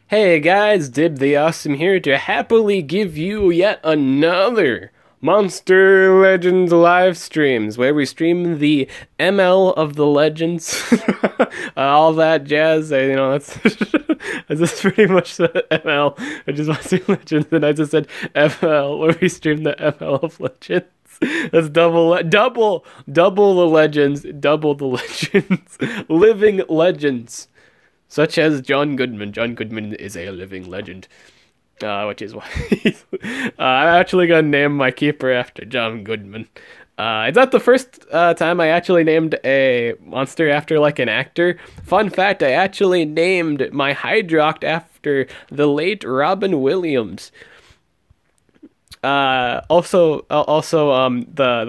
Hey guys, Dib the Awesome here to happily give you yet another Monster Legends live streams where we stream the ML of the Legends, all that jazz. That's that's just pretty much the ML, which is Monster Legends, and I just said ML where we stream the ML of Legends. That's double the legends, double the legends, living legends. Such as John Goodman. John Goodman is a living legend. Which is why I'm actually going to name my keeper after John Goodman. It's not the first time I actually named a monster after, like, an actor. Fun fact, I actually named my Hydroct after the late Robin Williams. The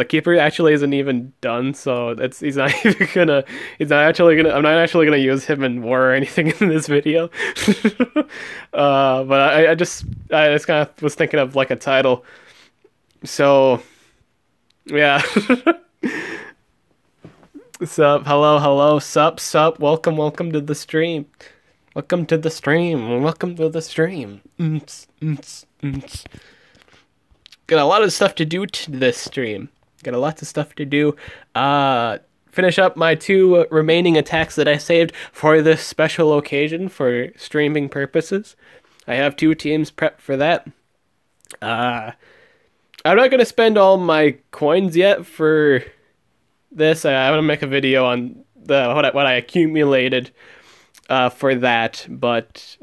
keeper actually isn't even done, so I'm not actually gonna use him in war or anything in this video. But I just kind of was thinking of like a title. So yeah. Sup, hello, sup, welcome to the stream. Welcome to the stream. Got a lot of stuff to do to this stream. Finish up my 2 remaining attacks that I saved for this special occasion for streaming purposes. I have 2 teams prepped for that. I'm not going to spend all my coins yet for this. I'm going to make a video on what I accumulated for that, but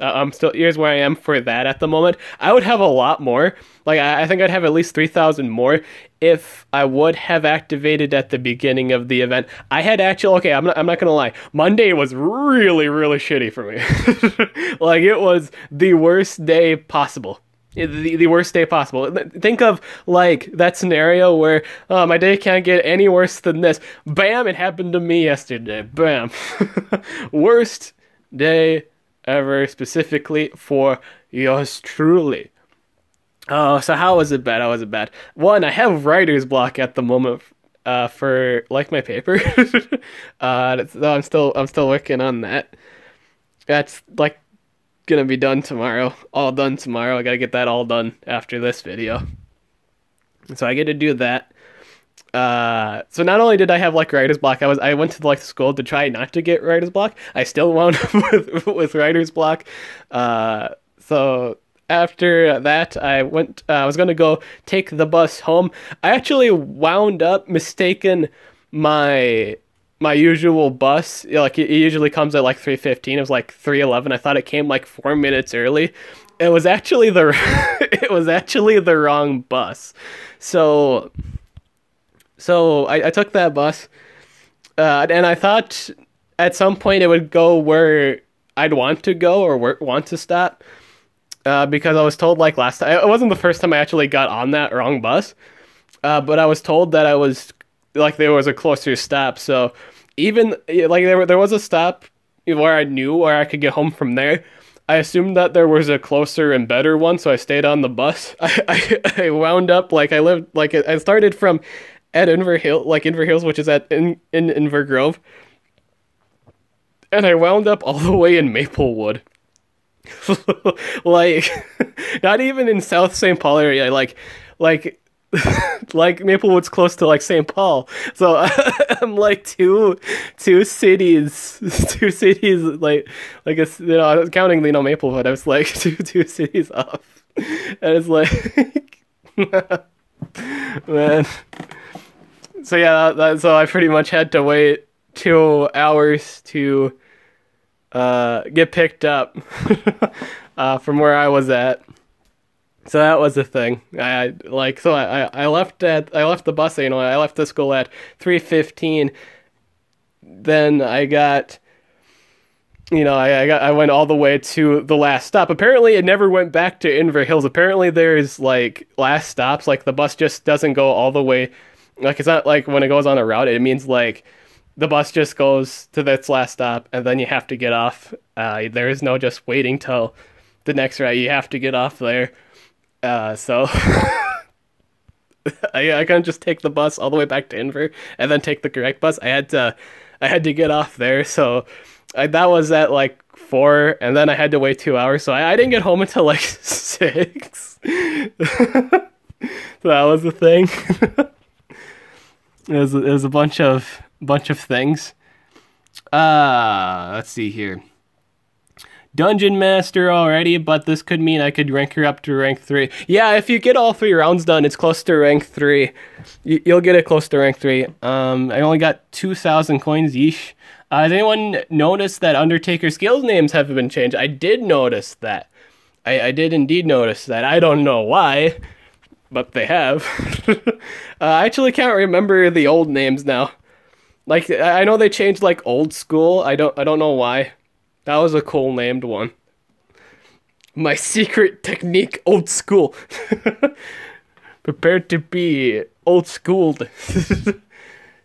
here's where I am for that at the moment. I would have a lot more. Like, I think I'd have at least 3,000 more if I would have activated at the beginning of the event. I had I'm not gonna lie. Monday was really, really shitty for me. Like, it was the worst day possible. The worst day possible. Think of, like, that scenario where my day can't get any worse than this. Bam! It happened to me yesterday. Bam! Worst day ever, specifically for yours truly. Oh, so how was it bad? One, I have writer's block at the moment for, like, my paper. I'm still working on that. That's, like, gonna be done tomorrow. All done tomorrow. I gotta get that all done after this video. So I get to do that. So not only did I have, like, writer's block, I went to, like, school to try not to get writer's block. I still wound up with writer's block. So after that, I was gonna go take the bus home. I actually wound up mistaking my usual bus. Like, it usually comes at like 3:15. It was like 3:11. I thought it came like 4 minutes early. It was actually the wrong bus. So I took that bus, and I thought at some point it would go where I'd want to go or want to stop, because I was told, like, last time, it wasn't the first time I actually got on that wrong bus, but I was told that there was a closer stop. So even, like, there was a stop where I knew where I could get home from there. I assumed that there was a closer and better one, so I stayed on the bus. I wound up, like, I started from at Inver Hills, which is in Inver Grove, and I wound up all the way in Maplewood. Like, not even in South St. Paul area, like Maplewood's close to, like, St. Paul, so I'm like two cities, like counting, Maplewood, I was like two cities off, and it's like, man. So yeah, so I pretty much had to wait 2 hours to get picked up from where I was at. So that was the thing. I left the bus. I left the school at 3:15. Then I went all the way to the last stop. Apparently, it never went back to Inver Hills. Apparently, there's, like, last stops. Like, the bus just doesn't go all the way. Like, it's not like when it goes on a route, it means, like, the bus just goes to its last stop, and then you have to get off. There is no just waiting till the next route. You have to get off there. So I couldn't just take the bus all the way back to Inver and then take the correct bus. I had to get off there. So That was at like 4, and then I had to wait 2 hours, so I didn't get home until like 6. So that was the thing. It was a bunch of things. Let's see here. Dungeon Master already, but this could mean I could rank her up to rank 3. Yeah, if you get all 3 rounds done, it's close to rank 3. You'll get it close to rank 3. I only got 2,000 coins, yeesh. Has anyone noticed that Undertaker skills names have been changed? I did notice that. I did indeed notice that. I don't know why, but they have. I actually can't remember the old names now. Like, I know they changed like old school. I don't know why. That was a cool named one. My secret technique, old school. Prepared to be old schooled.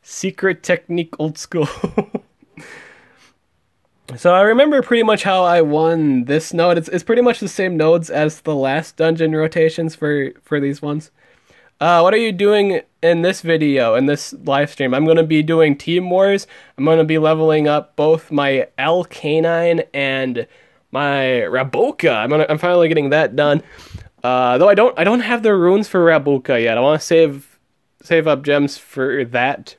Secret technique, old school. So I remember pretty much how I won this node. It's pretty much the same nodes as the last dungeon rotations for these ones. What are you doing in this video, in this live stream? I'm going to be doing Team Wars. I'm going to be leveling up both my L Canine and my Raboka. I'm finally getting that done. Though I don't have the runes for Raboka yet. I want to save up gems for that.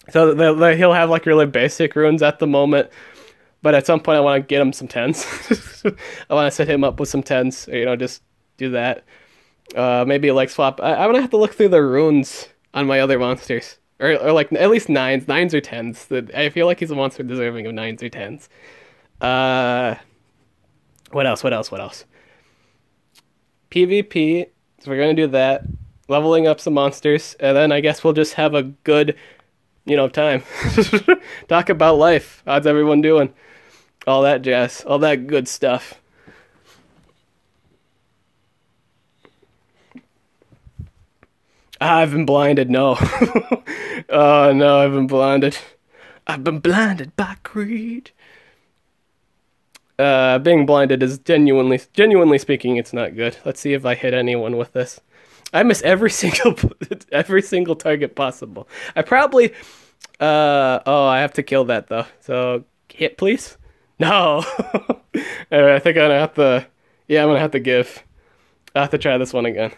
So he'll have like really basic runes at the moment. But at some point I want to get him some 10s. I want to set him up with some 10s, or, just do that. Maybe like swap. I'm gonna have to look through the runes on my other monsters, or like at least 9s or 10s. I feel like he's a monster deserving of 9s or 10s. What else? PvP. So we're gonna do that. Leveling up some monsters, and then I guess we'll just have a good, time. Talk about life. How's everyone doing? All that jazz. All that good stuff. I've been blinded, no. Oh, no, I've been blinded. I've been blinded by greed. Being blinded is genuinely speaking, it's not good. Let's see if I hit anyone with this. I miss every single target possible. I probably, I have to kill that though. So, hit please? No. Alright, I think I'm gonna have to, I'm gonna have to give. I have to try this one again.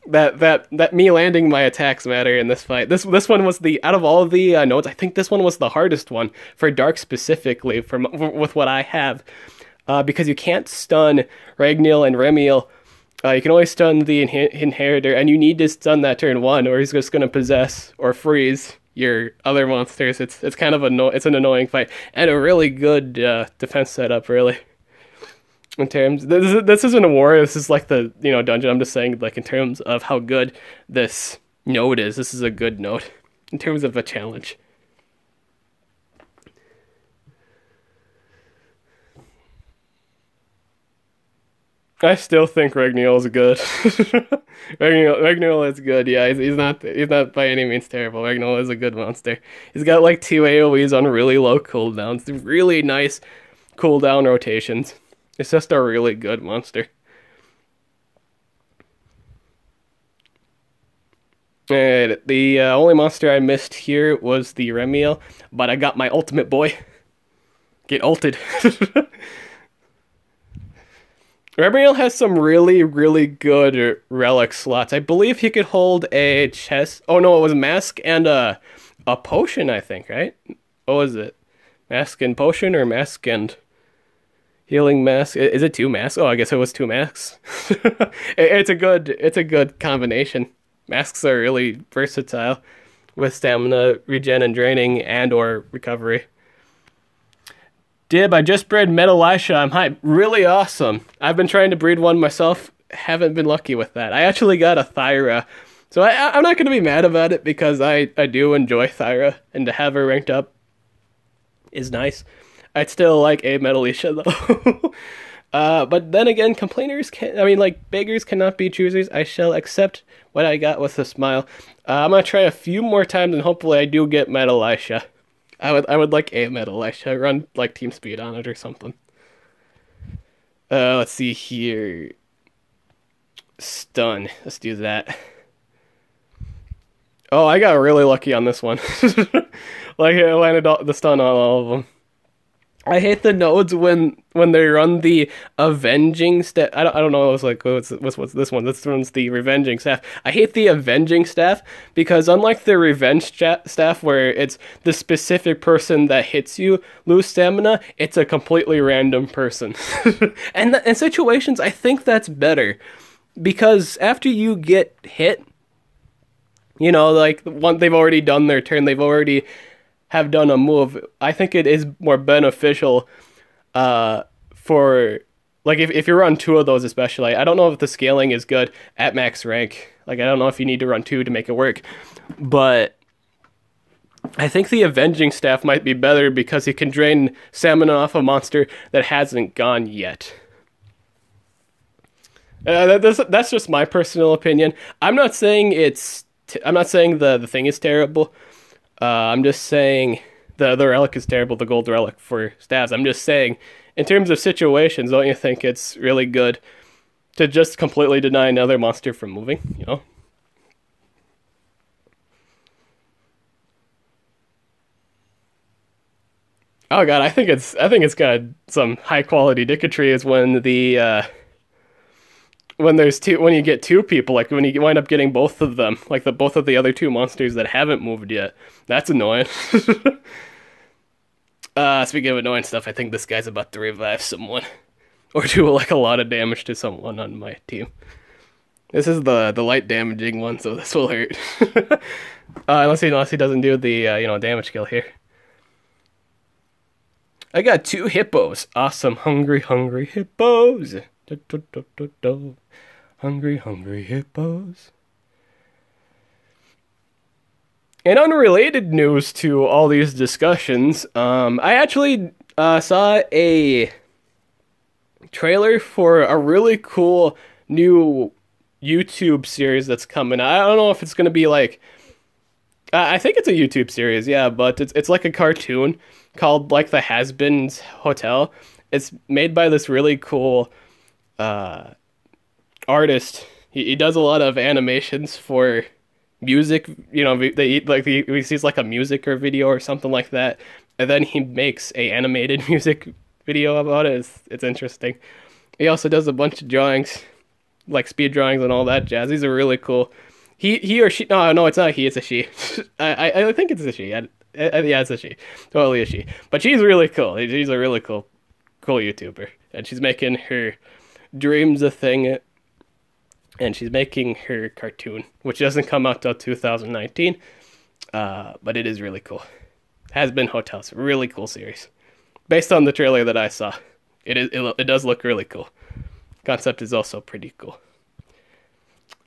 That me landing my attacks matter in this fight. This one was out of all of the nodes, I think this one was the hardest one for Dark specifically with what I have, because you can't stun Ragnil and Remiel. You can only stun the Inheritor, and you need to stun that turn 1, or he's just gonna possess or freeze your other monsters. It's kind of it's an annoying fight, and a really good defense setup, really. In terms, this isn't a war. This is like the dungeon. I'm just saying, like, in terms of how good this node is. This is a good node in terms of a challenge. I still think Ragnil is good. Ragnil is good. Yeah, he's not by any means terrible. Ragnil is a good monster. He's got like 2 AoEs on really low cooldowns. Really nice cooldown rotations. It's just a really good monster. And the only monster I missed here was the Remiel, but I got my ultimate boy. Get ulted. Remiel has some really, really good relic slots. I believe he could hold a chest. Oh no, it was mask and a potion, I think, right? What was it? Mask and potion, or mask and healing mask? Is it 2 masks? Oh, I guess it was 2 masks. It's a good combination. Masks are really versatile with stamina, regen and draining, and or recovery. Dib, I just bred Metalisha. I'm hyped. Really awesome. I've been trying to breed one myself. Haven't been lucky with that. I actually got a Thyra. So I'm not going to be mad about it, because I do enjoy Thyra, and to have her ranked up is nice. I'd still like a Metalisha though. But then again, beggars cannot be choosers. I shall accept what I got with a smile. I'm gonna try a few more times, and hopefully I do get Metalisha. I would like a Metalisha. Run like team speed on it or something. Let's see here. Stun. Let's do that. Oh, I got really lucky on this one. Like I landed the stun on all of them. I hate the nodes when they run the avenging staff. I don't know. It was like what's this one? This one's the revenging staff. I hate the avenging staff because unlike the revenge staff where it's the specific person that hits you lose stamina, it's a completely random person. And in situations, I think that's better because after you get hit, you know, like one they've already done their turn, they've already have done a move. I think it is more beneficial for like if you run two of those especially. I don't know if the scaling is good at max rank. Like I don't know if you need to run two to make it work. But I think the avenging staff might be better because you can drain stamina off a monster that hasn't gone yet. That's just my personal opinion. I'm not saying I'm not saying the thing is terrible. I'm just saying the relic is terrible, the gold relic for stats. I'm just saying, in terms of situations, don't you think it's really good to just completely deny another monster from moving, you know? Oh god, I think it's got some high quality dicketry is when you get two people, like when you wind up getting both of them, like both of the other two monsters that haven't moved yet. That's annoying. Speaking of annoying stuff, I think this guy's about to revive someone. Or do like a lot of damage to someone on my team. This is the light damaging one, so this will hurt. Unless he doesn't do the damage kill here. I got two hippos. Awesome, hungry hippos. Hungry hippos. In unrelated news to all these discussions, I actually saw a trailer for a really cool new YouTube series that's coming. I don't know if it's going to be like... I think it's a YouTube series, yeah, but it's like a cartoon called like the Has-Beens Hotel. It's made by this really cool artist. He does a lot of animations for music, you know, he sees like a music or video or something like that, and then he makes a animated music video about it. It's interesting. He also does a bunch of drawings, like speed drawings and all that jazz. These are really cool. He or she, no, it's not he, it's a she. I think it's a she. Yeah, it's a she. Totally a she. But she's really cool. She's a really cool YouTuber. And she's making her dreams a thing. And she's making her cartoon, which doesn't come out till 2019. But it is really cool. Has-Been Hotels. Really cool series. Based on the trailer that I saw. It does look really cool. Concept is also pretty cool.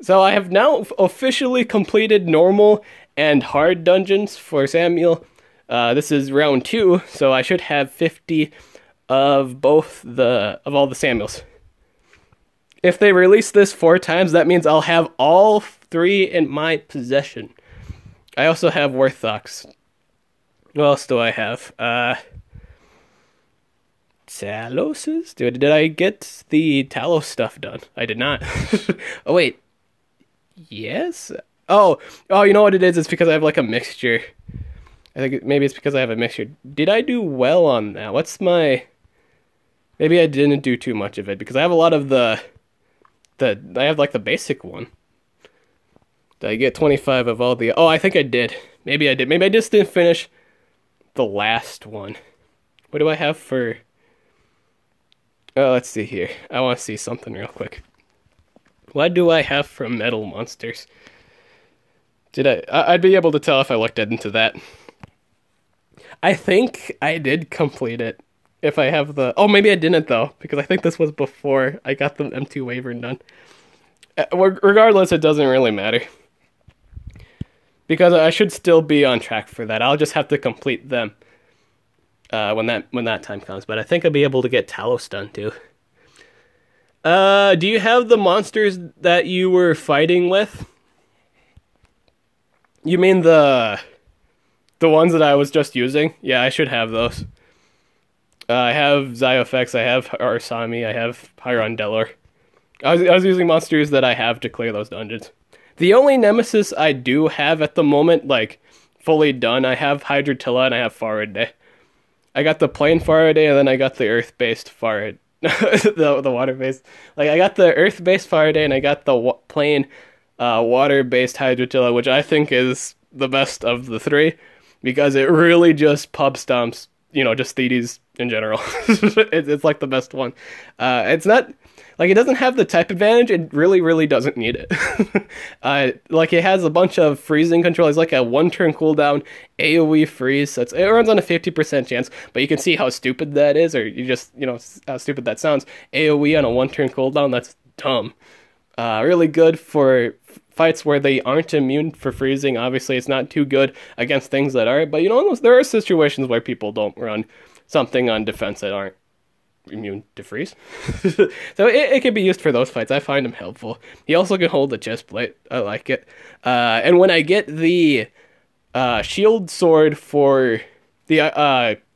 So I have now officially completed normal and hard dungeons for Samuel. This is round 2, so I should have 50 of all the Samuels. If they release this 4 times, that means I'll have all 3 in my possession. I also have Warthogs. What else do I have? Taloses? Did I get the Talos stuff done? I did not. Oh, wait. Yes? Oh, you know what it is? It's because I have like a mixture. I think maybe it's because I have a mixture. Did I do well on that? Maybe I didn't do too much of it because I have a lot of I have like the basic one. Did I get 25 of all the... Oh, I think I did. Maybe I did. Maybe I just didn't finish the last one. What do I have for... Oh, let's see here. I want to see something real quick. What do I have from Metal Monsters? I'd be able to tell if I looked into that. I think I did complete it. If I have the... Oh, maybe I didn't, though. Because I think this was before I got the M2 Wyvern done. Regardless, it doesn't really matter. Because I should still be on track for that. I'll just have to complete them when that time comes. But I think I'll be able to get Talos done, too. Do you have the monsters that you were fighting with? You mean the ones that I was just using? Yeah, I should have those. I have Xiofex, I have Arsami, I have Hyrondelor. I was using monsters that I have to clear those dungeons. The only nemesis I do have at the moment, like fully done, I have Hydrotilla and I have Faraday. I got the plain Faraday and then I got the earth-based Faraday. The water-based. Like I got the earth-based Faraday and I got the plain water-based Hydrotilla, which I think is the best of the three because it really just pub stomps, just Thetes in general. It's like the best one. It's not like it doesn't have the type advantage. It really, really doesn't need it. Like it has a bunch of freezing control. It's like a 1-turn cooldown AoE freeze. So it runs on a 50% chance, but you can see how stupid that is, or you just, how stupid that sounds. AoE on a 1-turn cooldown, that's dumb. Really good for fights where they aren't immune for freezing. Obviously, it's not too good against things that are, but there are situations where people don't run something on defense that aren't immune to freeze. So it can be used for those fights. I find him helpful. He also can hold a chest plate. I like it. And when I get the shield sword for the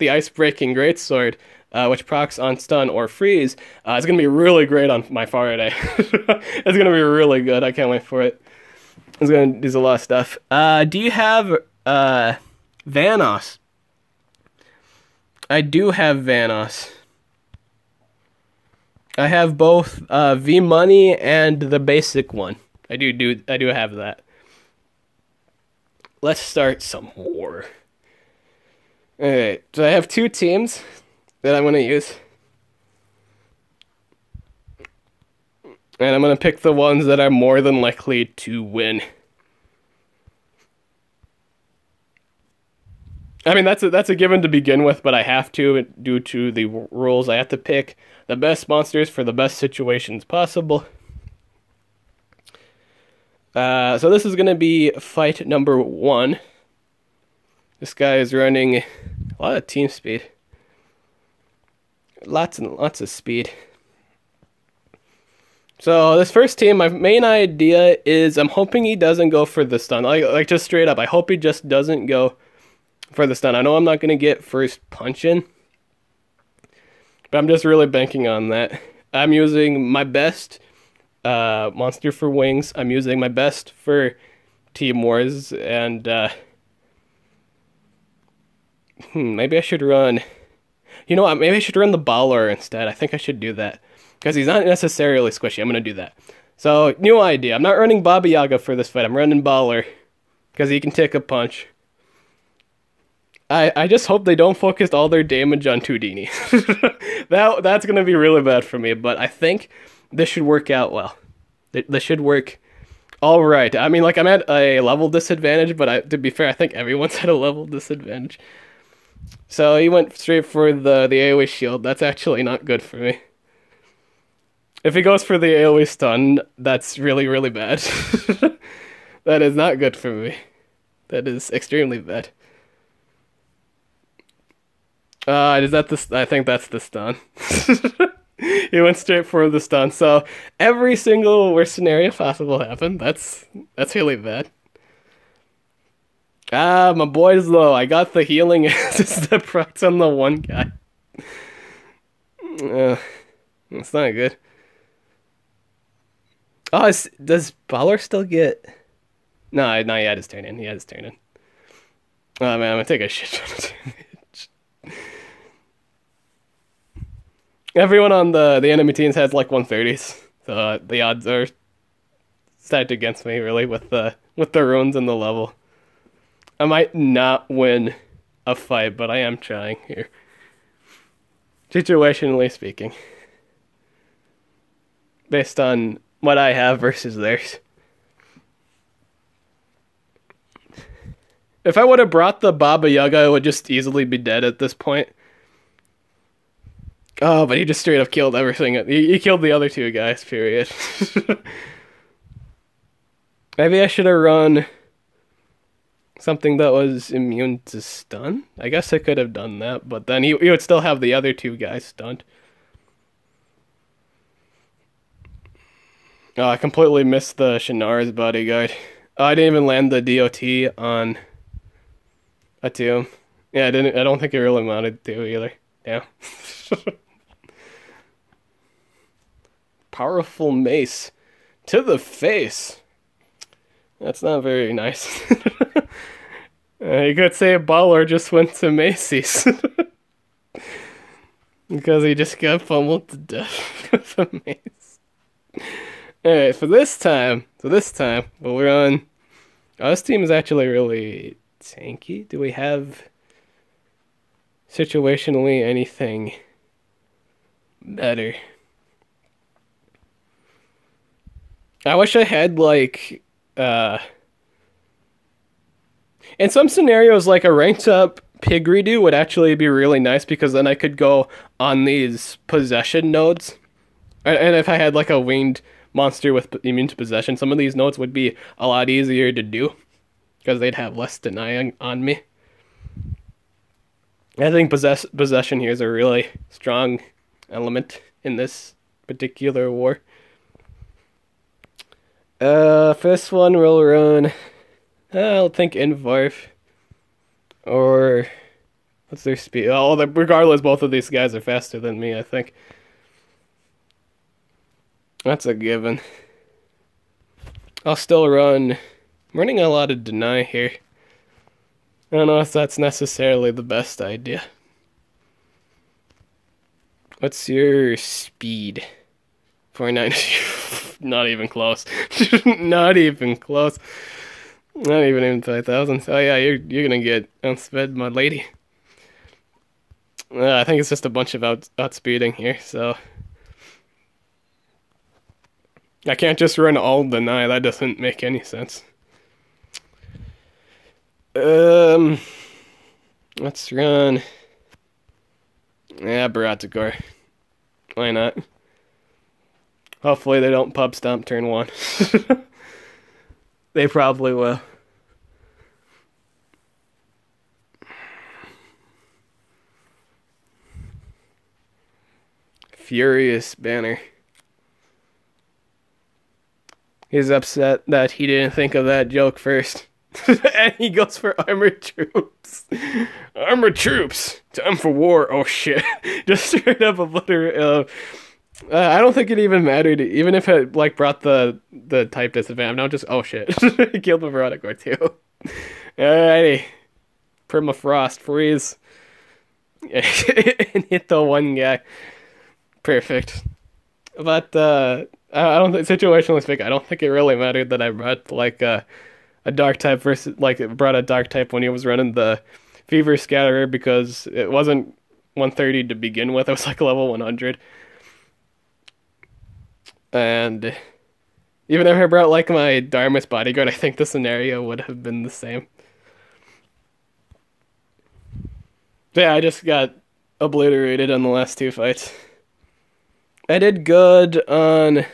ice breaking great sword, which procs on stun or freeze, it's gonna be really great on my Faraday. It's gonna be really good. I can't wait for it. It's gonna do a lot of stuff. Do you have Vanoss? I do have Vanoss. I have both V Money and the basic one. I do have that. Let's start some more. Alright, so I have 2 teams that I'm gonna use. And I'm gonna pick the ones that are more than likely to win. I mean, that's a given to begin with, but I have to, due to the rules. I have to pick the best monsters for the best situations possible. So this is going to be fight number 1. This guy is running a lot of team speed. Lots and lots of speed. So this first team, my main idea is I'm hoping he doesn't go for the stun. Like just straight up, I hope he just doesn't go for the stun. I know I'm not going to get first punch in, but I'm just really banking on that. I'm using my best monster for wings. I'm using my best for Team Wars, and maybe I should run... You know what, maybe I should run the Baller instead. I think I should do that, because he's not necessarily squishy. I'm going to do that. So, new idea. I'm not running Baba Yaga for this fight. I'm running Baller, because he can take a punch. I just hope they don't focus all their damage on Houdini. That's going to be really bad for me, but I think this should work out well. This should work all right. I mean, like, I'm at a level disadvantage, but to be fair, I think everyone's at a level disadvantage. So he went straight for the AoE shield. That's actually not good for me. If he goes for the AoE stun, that's really, really bad. That is not good for me. That is extremely bad. Is that the... I think that's the stun. He went straight for the stun. So every single worst scenario possible happened. That's really bad. My boys low. I got the healing assist that procs on the one guy. It's not good. Oh, does Baller still get... No, he had his turn in. He had his turn in. Oh man, I'm gonna take a shit ton of damage. Everyone on the enemy teams has like 130s, so the odds are stacked against me really with the runes and the level. I might not win a fight, but I am trying here. Situationally speaking. Based on what I have versus theirs. If I would have brought the Baba Yaga, I would just easily be dead at this point. Oh, but he just straight up killed everything. He killed the other 2 guys, period. Maybe I should have run something that was immune to stun. I guess I could have done that, but then he would still have the other 2 guys stunned. Oh, I completely missed the Shinar's bodyguard. Oh, I didn't even land the DOT on a tomb. Yeah, I don't think it really wanted to either. Yeah. Powerful mace to the face. That's not very nice. You could say Baller just went to Macy's because he just got pummeled to death with a mace. Alright, so this time we'll run. Oh, this team is actually really tanky. Do we have situationally anything better? I wish I had like in some scenarios like a ranked up pig redo would actually be really nice because then I could go on these possession nodes. And if I had like a winged monster with immune to possession, some of these nodes would be a lot easier to do because they'd have less denying on me. I think possession here is a really strong element in this particular war. First one we'll run. I'll think Invarf. Or what's their speed? Oh, regardless, both of these guys are faster than me, I think. That's a given. I'll still run. I'm running a lot of deny here. I don't know if that's necessarily the best idea. What's your speed? 49. Not even close. Not even close. Not even 5,000. So yeah, you're gonna get outsped, my lady. I think it's just a bunch of outspeeding here, so I can't just run all deny. That doesn't make any sense. Let's run. Yeah, Baratakor. Why not? Hopefully they don't pub stomp turn 1. They probably will. Furious Banner. He's upset that he didn't think of that joke first. And he goes for armored troops. Armored troops! Time for war. Oh shit. Just straight up obliterate. I don't think it even mattered, even if it like brought the type disadvantage. Now just oh shit. He killed my Veronica too. Alrighty. Permafrost freeze. And hit the one guy. Perfect. But I don't think situationally speaking, I don't think it really mattered that I brought like a dark type versus like it brought a dark type when he was running the Fever Scatterer because it wasn't 130 to begin with. It was like level 100. And even if I brought like my Dharma's bodyguard, I think the scenario would have been the same. But yeah, I just got obliterated on the last 2 fights. I did good on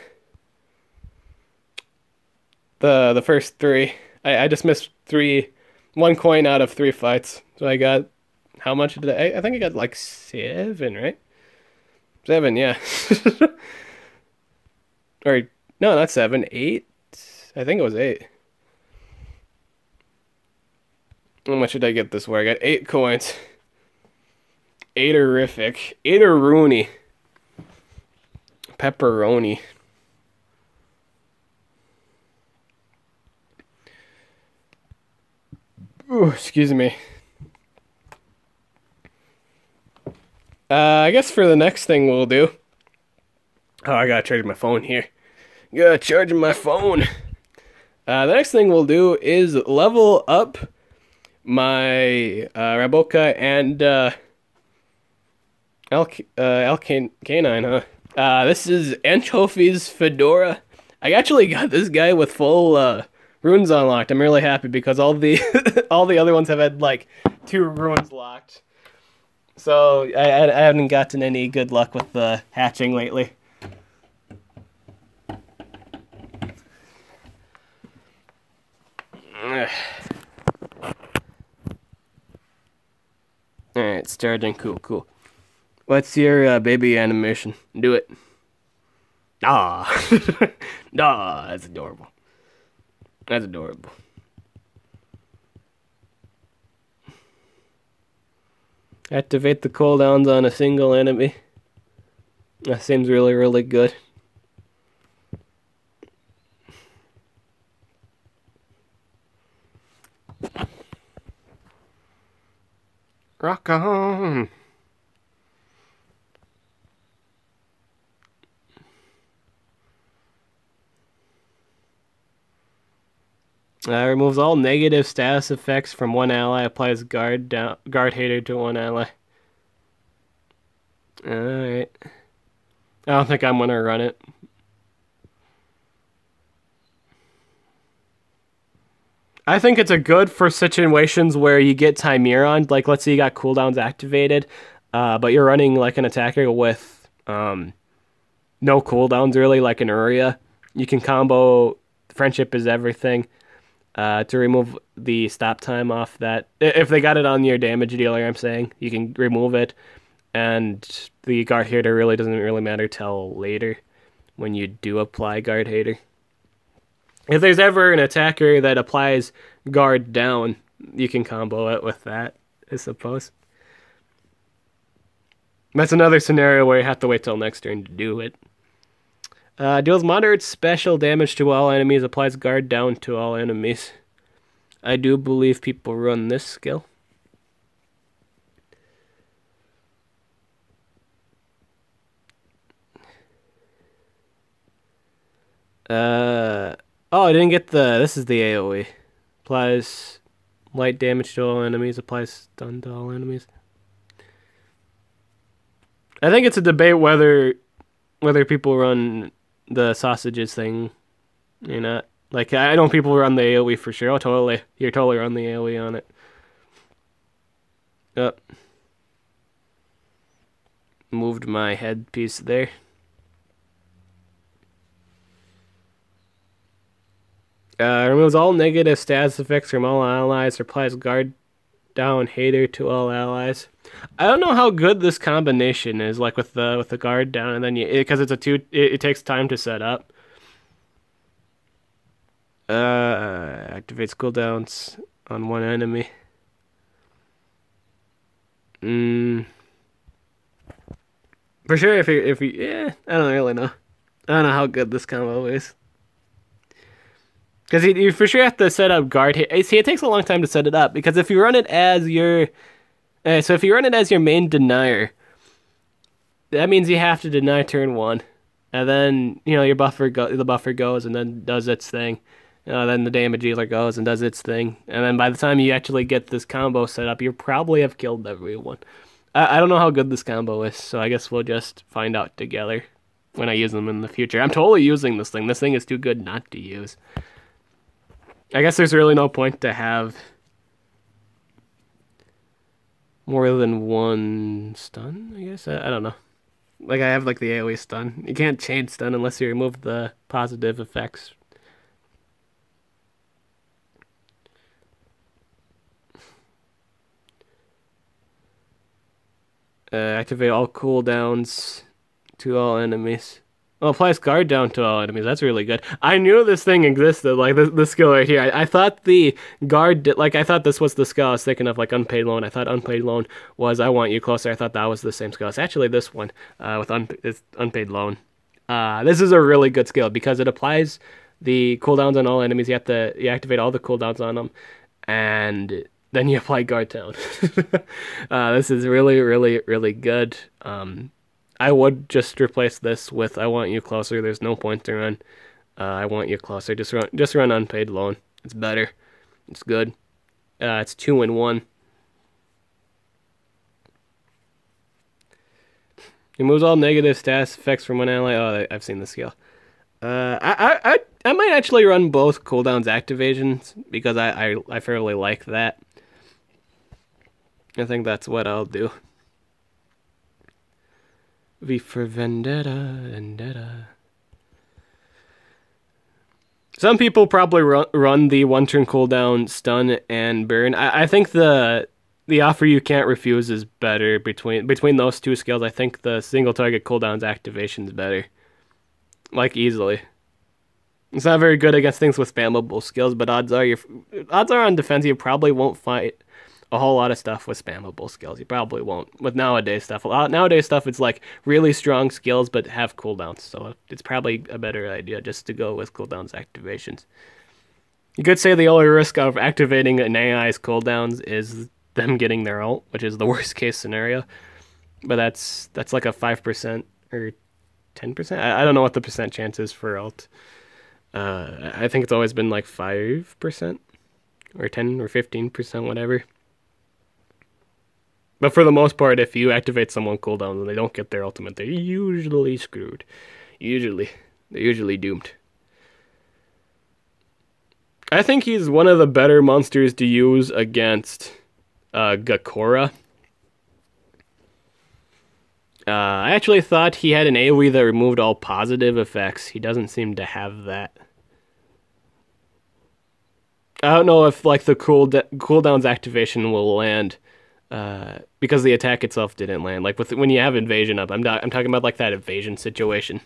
the first 3. I just missed 1 coin out of 3 fights. So I got, how much did I think I got like 7, right? 7, yeah. Or, no, not 7, 8. I think it was 8. How much did I get this war? I got 8 coins. 8 horrific. 8 Rooney. Pepperoni. Ooh, excuse me. I guess for the next thing we'll do. Oh, I gotta charge my phone here. Gotta charge my phone. The next thing we'll do is level up my Raboka and Canine, huh? This is Anchovies Fedora. I actually got this guy with full runes unlocked. I'm really happy because all the all the other ones have had like 2 runes locked. So I haven't gotten any good luck with the hatching lately. Alright, it's charging. Cool. What's your baby animation? Do it. Ah. Ah, that's adorable. That's adorable. Activate the cooldowns on a single enemy. That seems really, really good. Rock on. Removes all negative status effects from one ally. Applies guard hater to one ally. Alright. I don't think I'm gonna run it. I think it's a good for situations where you get Timeron. Like, let's say you got cooldowns activated, but you're running like an attacker with no cooldowns really, like an Uria. You can combo Friendship is Everything to remove the stop time off that. If they got it on your damage dealer, I'm saying, you can remove it. And the guard hater really doesn't really matter till later when you do apply guard hater. If there's ever an attacker that applies guard down, you can combo it with that, I suppose. That's another scenario where you have to wait till next turn to do it. Deals moderate special damage to all enemies, applies guard down to all enemies. I do believe people run this skill. Oh, I didn't get the... This is the AoE. Applies light damage to all enemies. Applies stun to all enemies. I think it's a debate whether people run the sausages thing or not. Like, I know people run the AoE for sure. Oh, totally. You're totally run the AoE on it. Yep. Moved my headpiece there. Removes all negative status effects from all allies. Applies guard down hater to all allies. I don't know how good this combination is, like with the guard down, and then because it's a two, it takes time to set up. Activates cooldowns on one enemy. For sure, if you yeah, I don't really know. I don't know how good this combo is. Because you for sure have to set up guard hit. See, it takes a long time to set it up, because if you run it as your... so if you run it as your main denier, that means you have to deny turn 1. And then, the buffer goes and then does its thing. Then the damage dealer goes and does its thing. And then by the time you actually get this combo set up, you probably have killed everyone. I don't know how good this combo is, so I guess we'll just find out together when I use them in the future. I'm totally using this thing. This thing is too good not to use. I guess there's really no point to have more than one stun, I guess. I don't know. Like, I have, like, the AoE stun. You can't chain stun unless you remove the positive effects. Activate all cooldowns to all enemies. Oh, applies guard down to all enemies. That's really good. I knew this thing existed, like this skill right here. I thought the guard, I thought this was the skill I was thinking of, like Unpaid Loan. I thought Unpaid Loan was I Want You Closer. I thought that was the same skill. It's actually this one with Unpaid Loan. This is a really good skill because it applies the cooldowns on all enemies. You activate all the cooldowns on them, and then you apply guard down. This is really, really, really good. I would just replace this with I Want You Closer. There's no point to run I Want You Closer. Just run Unpaid Loan. It's better. It's good. It's 2-in-1. Removes all negative status effects from one ally. Oh, I've seen the skill. I might actually run both cooldowns activations because I fairly like that. I think that's what I'll do. V for Vendetta. Some people probably run the one-turn cooldown, stun, and burn. I think the offer you can't refuse is better between those two skills. I think the single target cooldowns activation is better, like easily. It's not very good against things with spammable skills, but odds are on defense you probably won't fight a whole lot of stuff with spammable skills. You probably won't with nowadays stuff. Nowadays stuff, it's like really strong skills but have cooldowns, so it's probably a better idea just to go with cooldowns activations. You could say the only risk of activating an AI's cooldowns is them getting their ult, which is the worst case scenario. But that's like a 5% or 10%. I don't know what the percent chance is for ult. I think it's always been like 5% or 10 or 15%, whatever. But for the most part, if you activate someone cooldown and they don't get their ultimate, they're usually screwed. Usually. They're usually doomed. I think he's one of the better monsters to use against Gakora. I actually thought he had an AoE that removed all positive effects. He doesn't seem to have that. I don't know if like the cooldown's activation will land because the attack itself didn't land. Like when you have invasion up, I'm talking about like that evasion situation.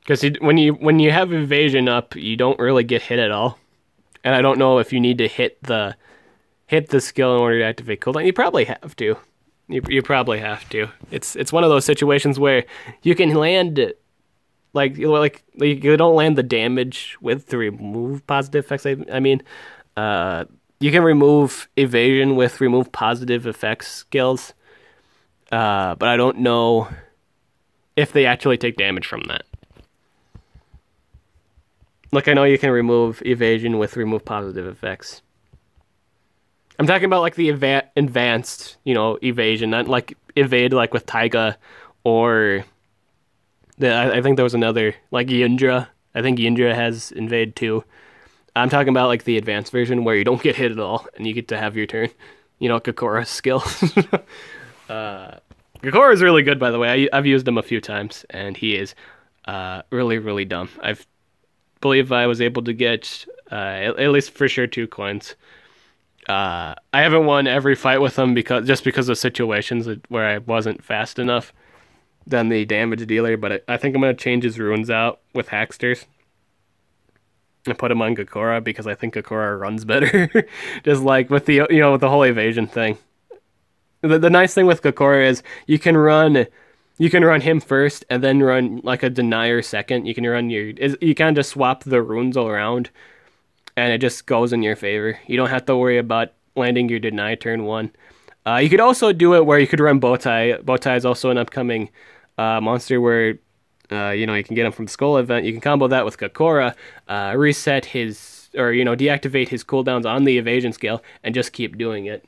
Because when you have evasion up, you don't really get hit at all, and I don't know if you need to hit the skill in order to activate cooldown. You probably have to. You probably have to. It's one of those situations where you can land like you don't land the damage with to remove positive effects. I mean, you can remove evasion with remove positive effects skills, but I don't know if they actually take damage from that. Like I know you can remove evasion with remove positive effects. I'm talking about like the advanced, evasion, not like evade like with Taiga or I think there was another like Yindra. I think Yindra has invade too. I'm talking about like the advanced version where you don't get hit at all and you get to have your turn. Kakora's skill. Kakora is really good, by the way. I've used him a few times and he is really, really dumb. I believe I was able to get at least for sure 2 coins. I haven't won every fight with him because of situations where I wasn't fast enough than the damage dealer, but I think I'm going to change his runes out with Hacksters and put him on Gakora because I think Gakora runs better. Just like with the with the whole evasion thing. The nice thing with Gakora is you can run him first and then run like a denier second. You can run you kind of just swap the runes all around and it just goes in your favor. You don't have to worry about landing your deny turn 1. You could also do it where you could run Bowtie. Bowtie is also an upcoming monster where you can get him from the Skull event. You can combo that with Gakora, reset his deactivate his cooldowns on the evasion scale and just keep doing it.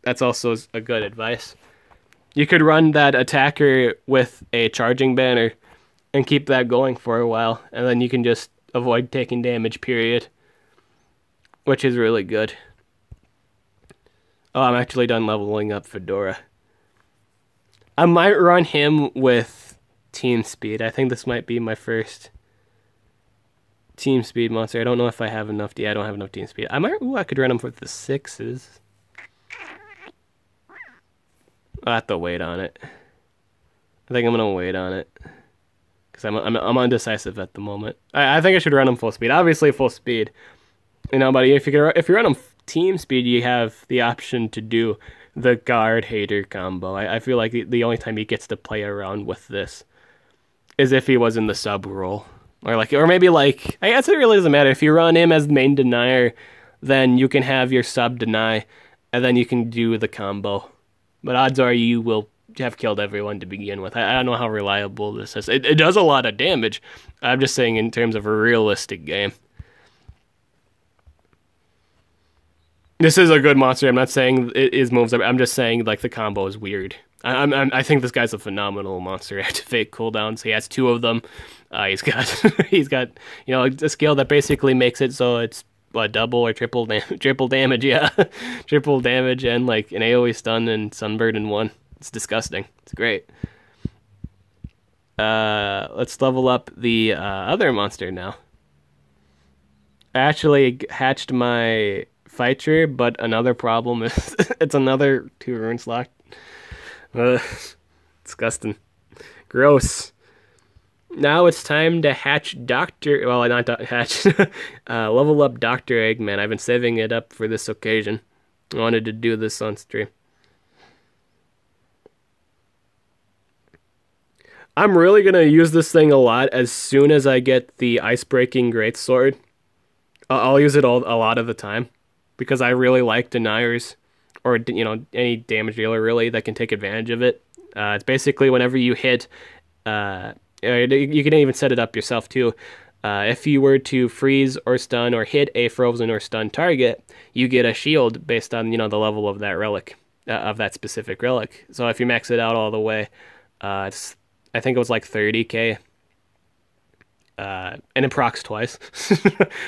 That's also a good advice. You could run that attacker with a charging banner and keep that going for a while, and then you can just avoid taking damage, period. Which is really good. Oh, I'm actually done leveling up Fedora. I might run him with Team Speed. I think this might be my first Team Speed monster. I don't know if I have enough. Yeah, I don't have enough Team Speed. I could run him with the 6s. I'll have to wait on it. I think I'm gonna wait on it because I'm undecisive at the moment. I think I should run him full speed. Obviously full speed, but if you run him team speed, you have the option to do the guard hater combo. I feel like the only time he gets to play around with this is if he was in the sub role, or maybe I guess it really doesn't matter if you run him as main denier, then you can have your sub deny, and then you can do the combo. But odds are you will have killed everyone to begin with. I don't know how reliable this is. It does a lot of damage. I'm just saying in terms of a realistic game. This is a good monster. I'm not saying his moves. I'm just saying the combo is weird. I think this guy's a phenomenal monster. Activate cooldowns. He has 2 of them. He's got a skill that basically makes it so it's double or triple damage, yeah. Triple damage and an AoE stun and sunbird in 1. It's disgusting. It's great. Let's level up the other monster now. I actually hatched my fighter, but another problem is it's another 2 runes locked. Disgusting. Gross. Now it's time to hatch level up Dr. Eggman. I've been saving it up for this occasion. I wanted to do this on stream. I'm really gonna use this thing a lot as soon as I get the ice breaking greatsword. I'll use it a lot of the time because I really like deniers or any damage dealer really that can take advantage of it. It's basically whenever you hit, you can even set it up yourself too. If you were to freeze or stun or hit a frozen or stun target, you get a shield based on the level of that relic, of that specific relic. So if you max it out all the way, it's I think it was like 30k, and it procs twice,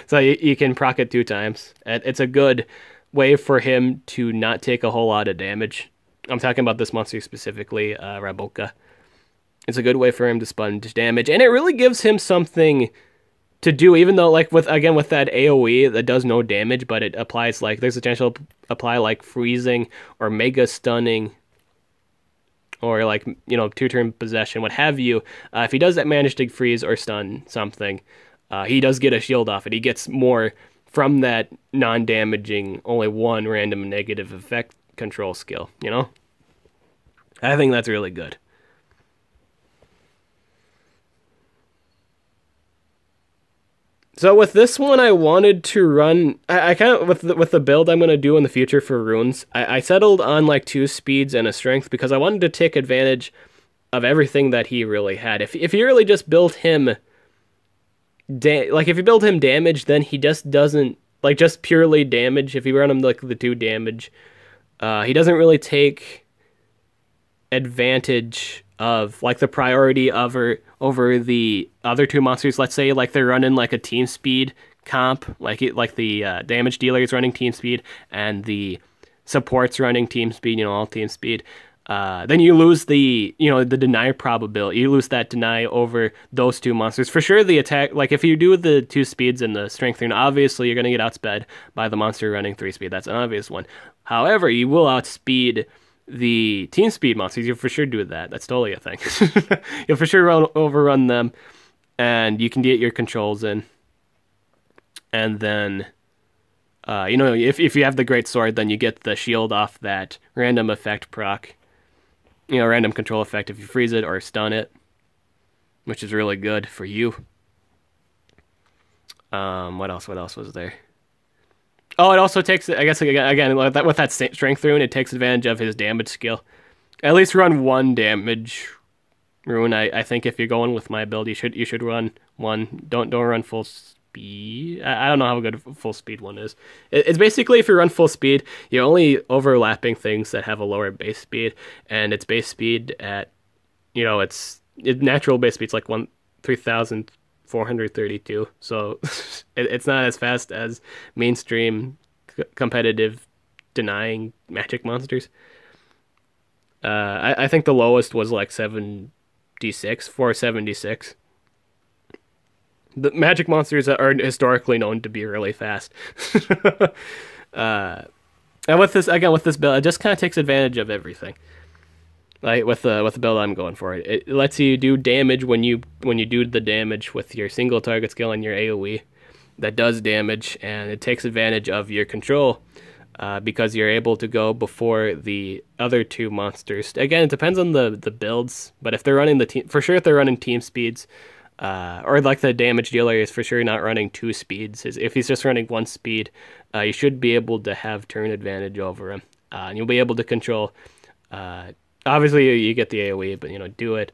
so you can proc it 2 times. It's a good way for him to not take a whole lot of damage. I'm talking about this monster specifically, Raboka. It's a good way for him to sponge damage, and it really gives him something to do, even though like with that AoE that does no damage, but it applies like there's a potential to apply like freezing or mega stunning or like 2-turn possession, what have you. If he does that manage to freeze or stun something, he does get a shield off it. He gets more from that non-damaging, only one random negative effect control skill. I think that's really good. So with this one, I wanted to run. I kind of with the build I'm gonna do in the future for runes. I settled on like 2 speeds and a strength because I wanted to take advantage of everything that he really had. If you really just built him, if you build him damage, then he just doesn't like just purely damage. If you run him like the 2 damage, he doesn't really take advantage of like the priority over the other 2 monsters. Let's say like they're running like a team speed comp, like the damage dealer is running team speed and the support's running team speed, all team speed. Then you lose the deny probability. You lose that deny over those 2 monsters. For sure the attack, like if you do the 2 speeds and the strength thing, obviously you're going to get outsped by the monster running 3 speed. That's an obvious one. However, you will outspeed the team speed monsters. You'll for sure do that. That's totally a thing. You'll for sure overrun them, and you can get your controls in. And then, if you have the great sword, then you get the shield off that random effect proc. Random control effect if you freeze it or stun it, which is really good for you. What else was there? Oh, it also takes, I guess, again with that strength rune, it takes advantage of his damage skill. At least run 1 damage rune. I think if you're going with my build, you should run 1. Don't run full speed. I don't know how good full speed one is. It's basically if you run full speed, you're only overlapping things that have a lower base speed, and its base speed at its natural base speed's like 3,432. So it's not as fast as mainstream competitive denying magic monsters. I think the lowest was like 476. The magic monsters are historically known to be really fast. And with this build, it just kind of takes advantage of everything. Like with the build I'm going for, it lets you do damage when you do the damage with your single target skill and your AoE that does damage, and it takes advantage of your control because you're able to go before the other 2 monsters. Again, it depends on the builds, but if they're running if they're running team speeds, or like the damage dealer is for sure not running 2 speeds. If he's just running 1 speed, you should be able to have turn advantage over him, and you'll be able to control. Obviously, you get the AoE, but do it,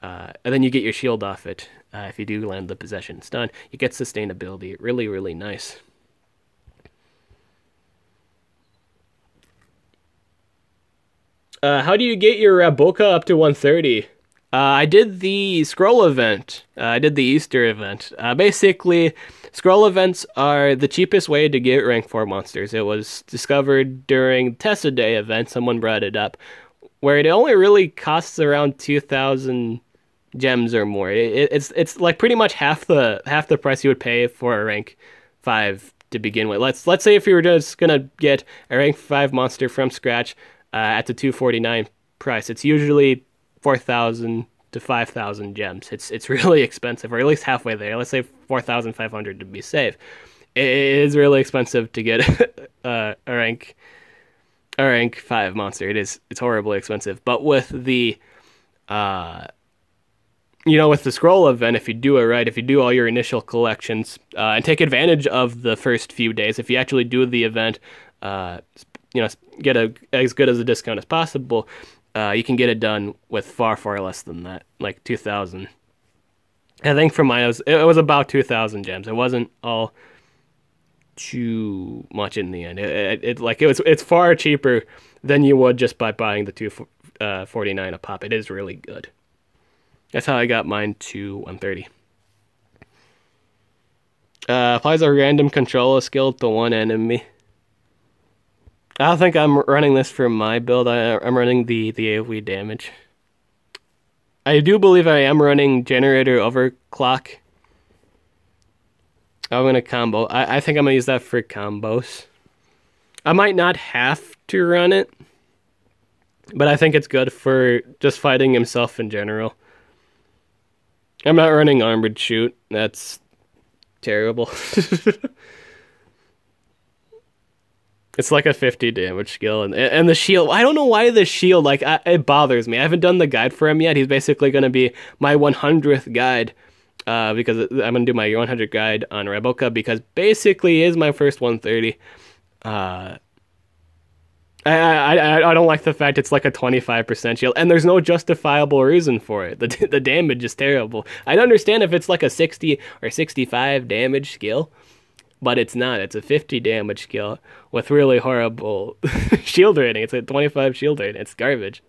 and then you get your shield off it. If you do land the possession stun, you get sustainability. Really, really nice. How do you get your Raboka up to 130? I did the scroll event. I did the Easter event. Basically, scroll events are the cheapest way to get rank 4 monsters. It was discovered during Tessa Day event. Someone brought it up, where it only really costs around 2,000 gems or more. It's like pretty much half the price you would pay for a rank 5 to begin with. Let's say if you were just gonna get a rank 5 monster from scratch at the 249 price, it's usually 4,000 to 5,000 gems. It's really expensive, or at least halfway there. Let's say 4,500 to be safe. It is really expensive to get a rank 5 monster. It's horribly expensive. But with the with the scroll event, if you do it right, if you do all your initial collections and take advantage of the first few days, if you actually do the event, uh, get as good as a discount as possible, you can get it done with far, far less than that, like 2,000. I think for mine, it was about 2,000 gems. It wasn't all too much in the end. It's far cheaper than you would just by buying the 249 a pop. It is really good. That's how I got mine to 130. Applies a random controller skill to one enemy. I don't think I'm running this for my build. I'm running the AoE damage. I do believe I am running generator overclock. I'm going to combo. I think I'm going to use that for combos. I might not have to run it, but I think it's good for just fighting himself in general. I'm not running armored shoot. That's terrible. It's like a 50 damage skill, and the shield. I don't know why the shield, it bothers me. I haven't done the guide for him yet. He's basically going to be my 100th guide, because I'm going to do my 100 guide on Rebelka, because basically he is my first 130. I don't like the fact it's like a 25% shield, and there's no justifiable reason for it. The damage is terrible. I'd understand if it's like a 60 or 65 damage skill, but it's not. It's a 50 damage skill with really horrible shield rating. It's a 25 shield rating. It's garbage.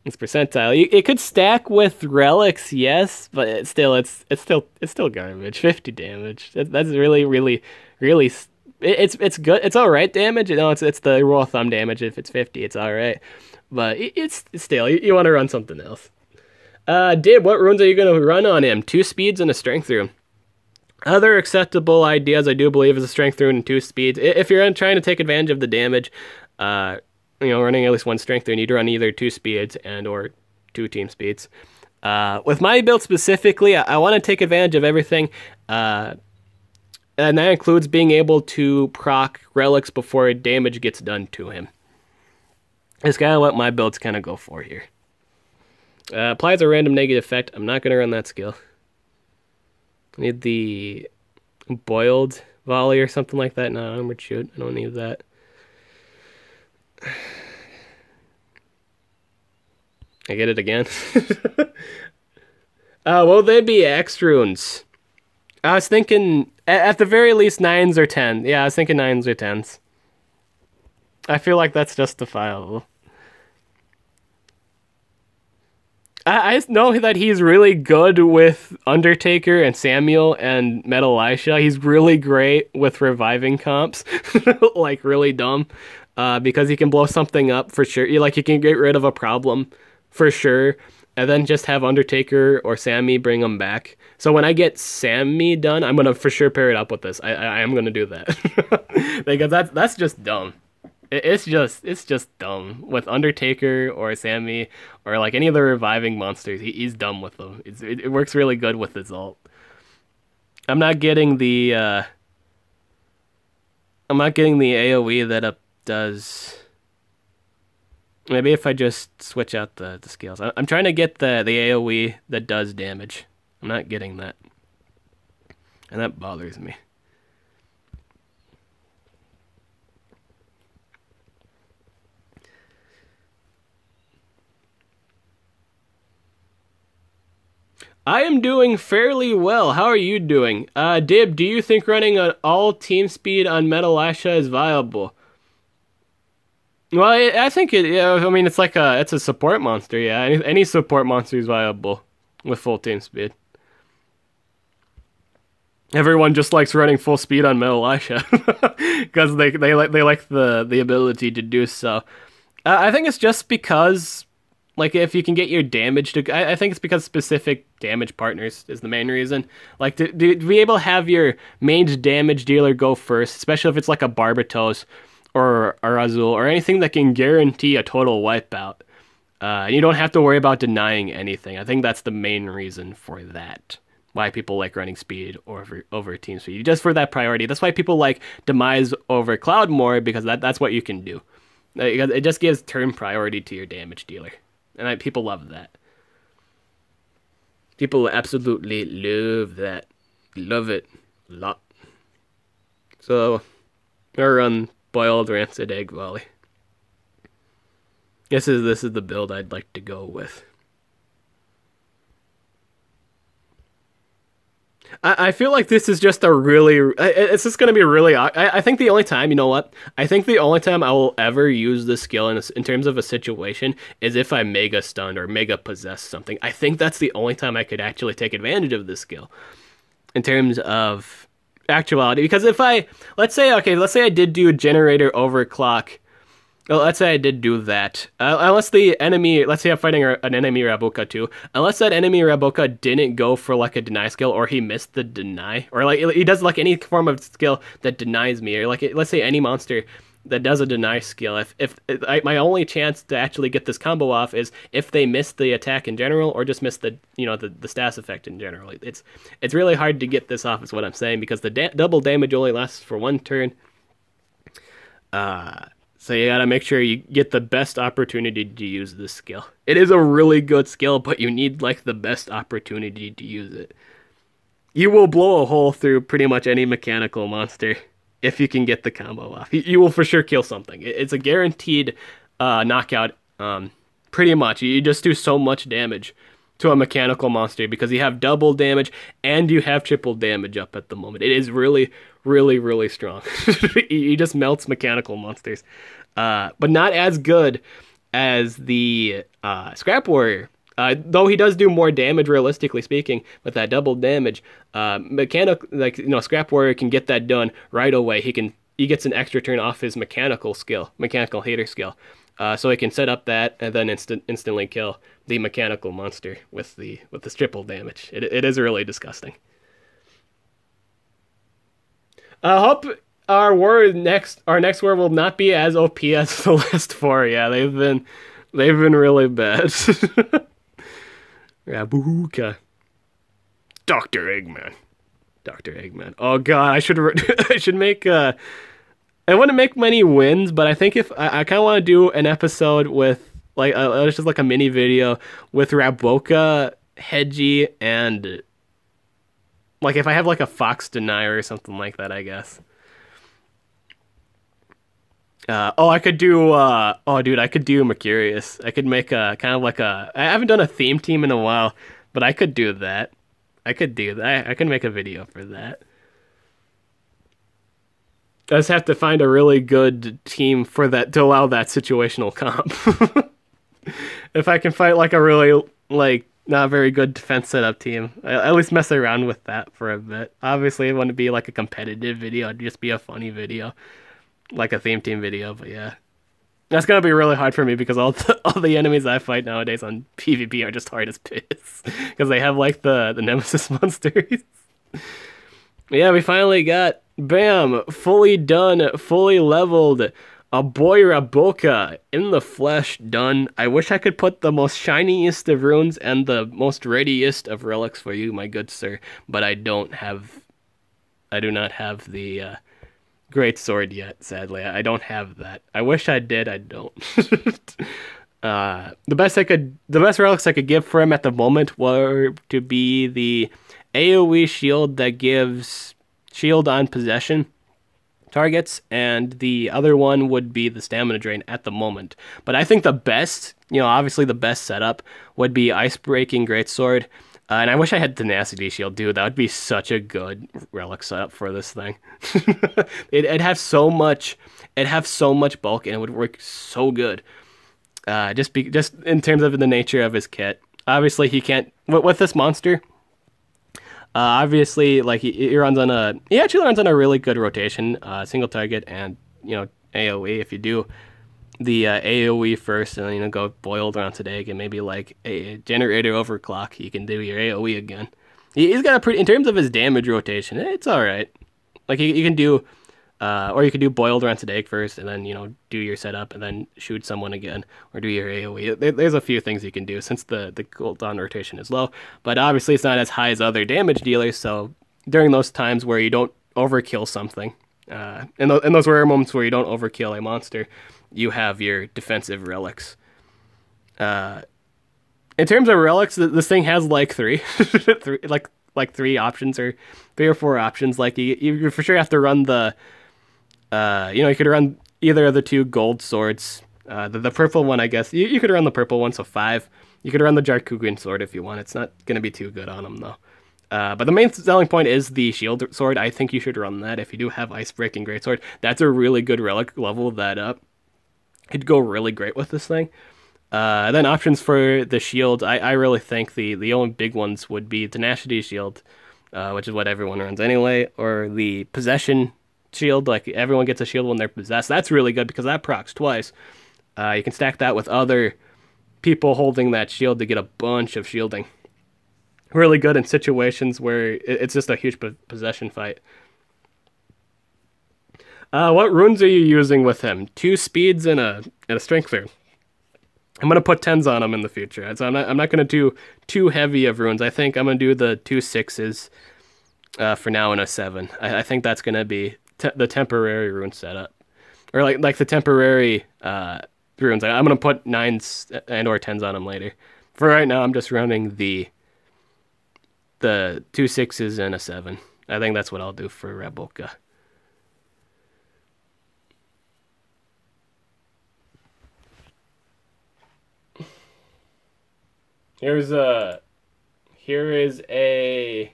It's percentile. It could stack with relics, yes, but it's still garbage. 50 damage. That's really, really, really. It's good. It's all right damage. It's the rule of thumb damage. If it's 50, it's all right. But it's still, you want to run something else. Dib, what runes are you going to run on him? 2 speeds and a strength rune. Other acceptable ideas, I do believe, is a strength rune and 2 speeds. If you're trying to take advantage of the damage, running at least 1 strength rune, you'd run either 2 speeds and or 2 team speeds. With my build specifically, I want to take advantage of everything, and that includes being able to proc relics before damage gets done to him. That's kind of what my builds kind of go for here. Applies a random negative effect. I'm not going to run that skill. I need the boiled volley or something like that. No, armored shoot. I don't need that. I get it again. Will they be X runes? I was thinking, at the very least, 9s or 10s. Yeah, I was thinking 9s or 10s. I feel like that's justifiable. I know that he's really good with Undertaker and Samuel and Metal Elisha. He's really great with reviving comps. Like, really dumb. Because he can blow something up for sure. You can get rid of a problem for sure. And then just have Undertaker or Sammy bring him back. So when I get Sammy done, I'm going to for sure pair it up with this. I am going to do that. Because that's just dumb. It's just dumb with Undertaker or Sammy or like any of the reviving monsters. He's dumb with them. It works really good with his ult. I'm not getting the AoE that does. Maybe if I just switch out the skills. I'm trying to get the AoE that does damage. I'm not getting that, and that bothers me. I am doing fairly well. How are you doing? Dib, do you think running an all team speed on Metal Asha is viable? Well, I think it. Yeah, I mean, it's a support monster. Yeah, any support monster is viable with full team speed. Everyone just likes running full speed on Metal Asha because they like the ability to do so. I think it's just because. Like, if you can get your damage to... I think it's because specific damage partners is the main reason. Like, to be able to have your main damage dealer go first, especially if it's like a Barbatos or Azul or anything that can guarantee a total wipeout. You don't have to worry about denying anything. I think that's the main reason for that. Why people like running speed over team speed. Just for that priority. That's why people like Demise over Cloud more, because that's what you can do. It just gives turn priority to your damage dealer. And people love that. People absolutely love that. Love it a lot. So, I run boiled rancid egg volley. This is the build I'd like to go with. I feel like this is just a really. It's just going to be really. I think the only time, you know what? I think the only time I will ever use this skill in terms of a situation is if I mega stunned or mega possess something. I think that's the only time I could actually take advantage of this skill in terms of actuality. Because if let's say I did do a generator overclock. Well, let's say I did do that. Unless the enemy, let's say I'm fighting an enemy Rabuka too. Unless that enemy Rabuka didn't go for like a deny skill, or he missed the deny, or like he does like any form of skill that denies me, or like let's say any monster that does a deny skill. If my only chance to actually get this combo off is if they miss the attack in general, or just miss the the status effect in general. It's really hard to get this off, is what I'm saying, because the double damage only lasts for one turn. So you gotta make sure you get the best opportunity to use this skill. It is a really good skill, but you need like the best opportunity to use it. You will blow a hole through pretty much any mechanical monster if you can get the combo off. You will for sure kill something. It's a guaranteed knockout. Pretty much, you just do so much damage to a mechanical monster because you have double damage and you have triple damage up at the moment. It is really, really, really strong. He just melts mechanical monsters. But not as good as the Scrap Warrior. Though he does do more damage, realistically speaking, with that double damage. Scrap Warrior can get that done right away. He gets an extra turn off his mechanical hater skill. So he can set up that and then instantly kill the mechanical monster with the triple damage. It is really disgusting. I hope our next war will not be as OP as the last four. Yeah, they've been really bad. Rabuka. Dr. Eggman. Oh god, I should make I wouldn't make many wins, but I think if I kind of want to do an episode with like it's just like a mini video with Raboka, Hedgie, and like if I have like a Fox Denier or something like that, I guess. I could do I could do Mercurius. I could make a kind of like I haven't done a theme team in a while, but I could do that. I could make a video for that. I just have to find a really good team for that to allow that situational comp. If I can fight like a really like not very good defense setup team, I at least mess around with that for a bit. Obviously, it wouldn't be like a competitive video; it'd just be a funny video, like a theme team video. But yeah, that's gonna be really hard for me because all the enemies I fight nowadays on PvP are just hard as piss because they have like the nemesis monsters. Yeah, we finally got, bam, fully done, fully leveled, a boy Raboka in the flesh done. I wish I could put the most shiniest of runes and the most readiest of relics for you, my good sir, but I do not have the great sword yet, sadly. I don't have that. I wish I did, I don't. The best relics I could give for him at the moment were to be the AoE shield that gives shield on possession targets, and the other one would be the stamina drain at the moment. But I think the best, obviously the best setup would be Ice Breaking Greatsword. And I wish I had Tenacity Shield, dude. That would be such a good relic setup for this thing. It'd have so much bulk, and it would work so good. Just in terms of the nature of his kit. Obviously, he can't with this monster. Obviously, like he actually runs on a really good rotation, single target and AOE. If you do the AOE first and then go boiled rancid egg and maybe like a generator overclock, you can do your AOE again. He's got in terms of his damage rotation, it's all right. Like you can do. Or you could do boiled rancid egg first, and then do your setup, and then shoot someone again, or do your AOE. There's a few things you can do since the cooldown rotation is low, but obviously it's not as high as other damage dealers. So during those times where you don't overkill something, in those rare moments where you don't overkill a monster, you have your defensive relics. In terms of relics, this thing has like three, three like three options or three or four options. Like you for sure have to run the you could run either of the two gold swords. The purple one, I guess you could run the purple one, so five. You could run the Jarkugan sword if you want. It's not gonna be too good on them though. But the main selling point is the shield sword. I think you should run that if you do have ice breaking greatsword. That's a really good relic. Level that up. It'd go really great with this thing. Then options for the shield, I really think the only big ones would be Tenacity Shield, which is what everyone runs anyway, or the Possession Shield, like everyone gets a shield when they're possessed. That's really good because that procs twice. You can stack that with other people holding that shield to get a bunch of shielding. Really good in situations where it's just a huge possession fight. What runes are you using with him? 2 speeds and a strength rune. I'm gonna put 10s on him in the future. So I'm not gonna do too heavy of runes. I think I'm gonna do the 2 6s for now and a 7. I think that's gonna be the temporary rune setup, or like the temporary runes. I'm gonna put 9s and or 10s on him later. For right now, I'm just running the 2 6s and a 7. I think that's what I'll do for Rebelka. Here is a here's a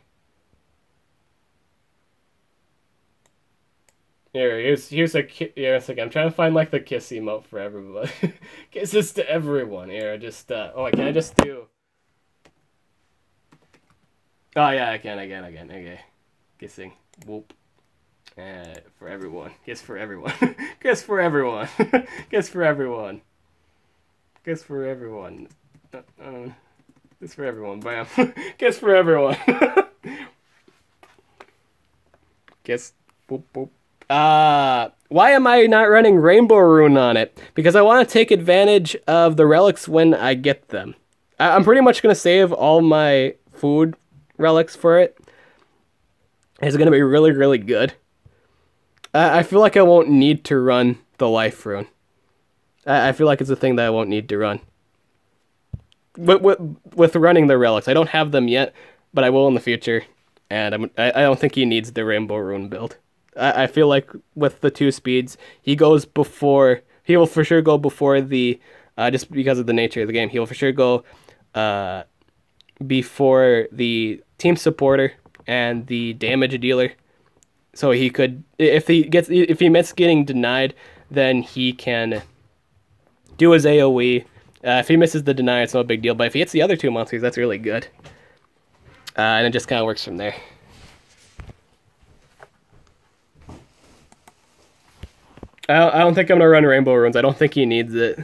I'm trying to find like the kiss emote for everybody. Kisses to everyone. Here, just can I just do? Oh yeah, I can. Okay, kissing. Whoop. For everyone. Kiss for everyone. Kiss for everyone. Kiss for everyone. Kiss for everyone. Kiss for everyone. Bam. Kiss for everyone. Kiss. Boop boop. Why am I not running Rainbow Rune on it? Because I want to take advantage of the relics when I get them. I'm pretty much going to save all my food relics for it. It's going to be really, really good. I feel like I won't need to run the Life Rune. I feel like it's a thing that I won't need to run. With running the relics. I don't have them yet, but I will in the future. And I don't think he needs the Rainbow Rune build. I feel like with the 2 speeds, he will for sure go before the, just because of the nature of the game, he will for sure go before the team supporter and the damage dealer. So he could, if he misses getting denied, then he can do his AoE. If he misses the deny, it's no big deal. But if he hits the other 2 monsters, that's really good. And it just kind of works from there. I don't think I'm going to run Rainbow Runes. I don't think he needs it.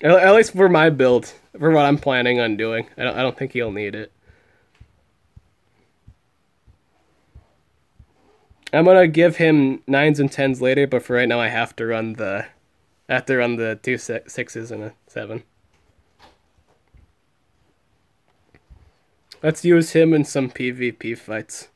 At least for my build, for what I'm planning on doing. I don't think he'll need it. I'm going to give him 9s and 10s later, but for right now I have to run the 2 6s and a 7. Let's use him in some PvP fights.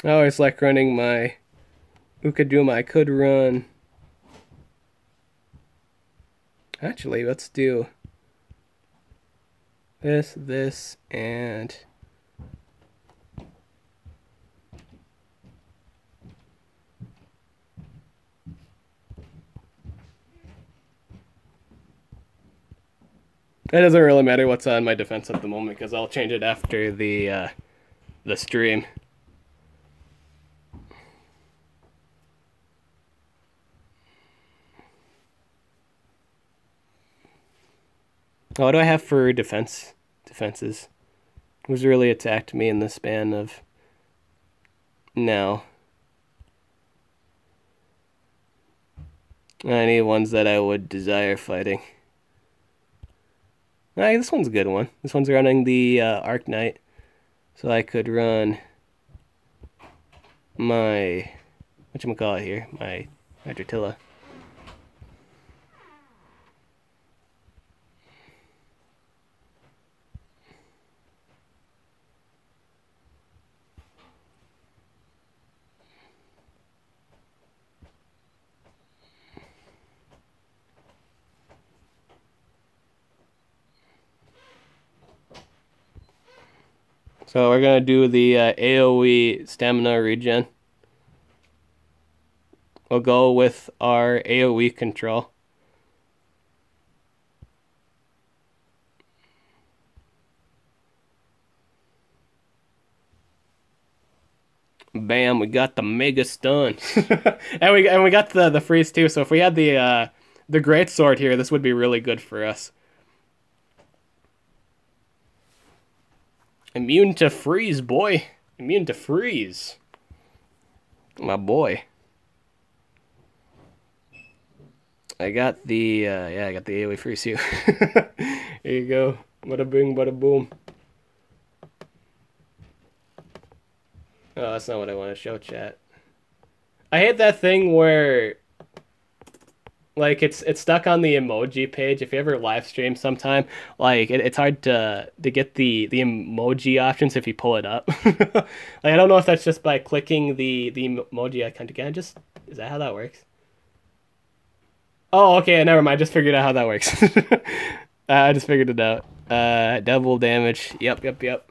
I always like running my Ukaduma. I could run... Actually, let's do this, and... It doesn't really matter what's on my defense at the moment, because I'll change it after the stream. Oh, what do I have for defenses? Who's really attacked me in the span of now? Any ones that I would desire fighting. This one's a good one. This one's running the Arc Knight. So I could run my... whatchamacallit here? My Hydratilla. So we're gonna do the AoE stamina regen. We'll go with our AoE control. Bam, we got the mega stun. and we got the freeze too. So if we had the great sword here, this would be really good for us. Immune to freeze, boy. Immune to freeze. My boy. I got the I got the AoE freeze too. Here you go. Bada bing, bada boom. Oh, that's not what I want to show, chat. I hate that thing where, like, it's stuck on the emoji page. If you ever live stream sometime, like, it's hard to get the emoji options if you pull it up. Like, I don't know if that's just by clicking the emoji icon again. Is that how that works? Oh, okay, never mind. I just figured out how that works. I just figured it out. Double damage. Yep.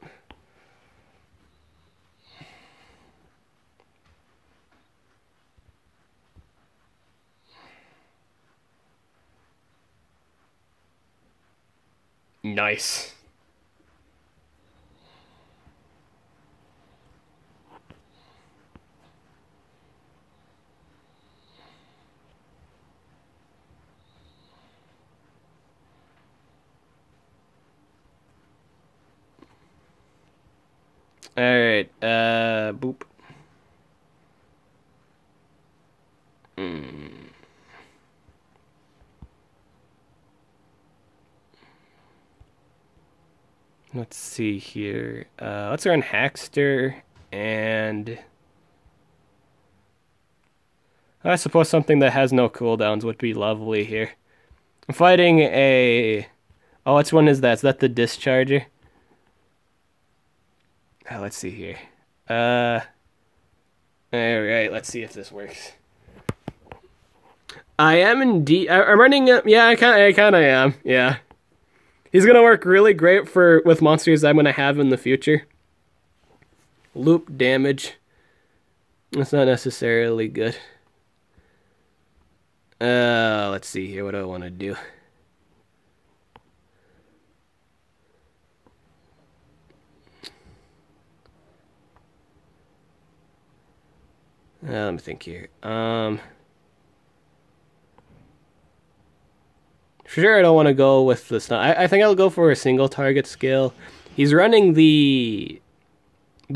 Nice. All right. Boop. Let's see here. Let's run Hackster and I suppose something that has no cooldowns would be lovely here. I'm fighting a... Oh, which one is that? Is that the Discharger? Let's see here. Alright, let's see if this works. I am indeed... I'm running... Yeah, I kind of am. Yeah. He's gonna work really great with monsters I'm gonna have in the future. Loop damage. That's not necessarily good. Let's see here. What do I want to do? Let me think here. For sure, I don't want to go with the stun. I think I'll go for a single target skill. He's running the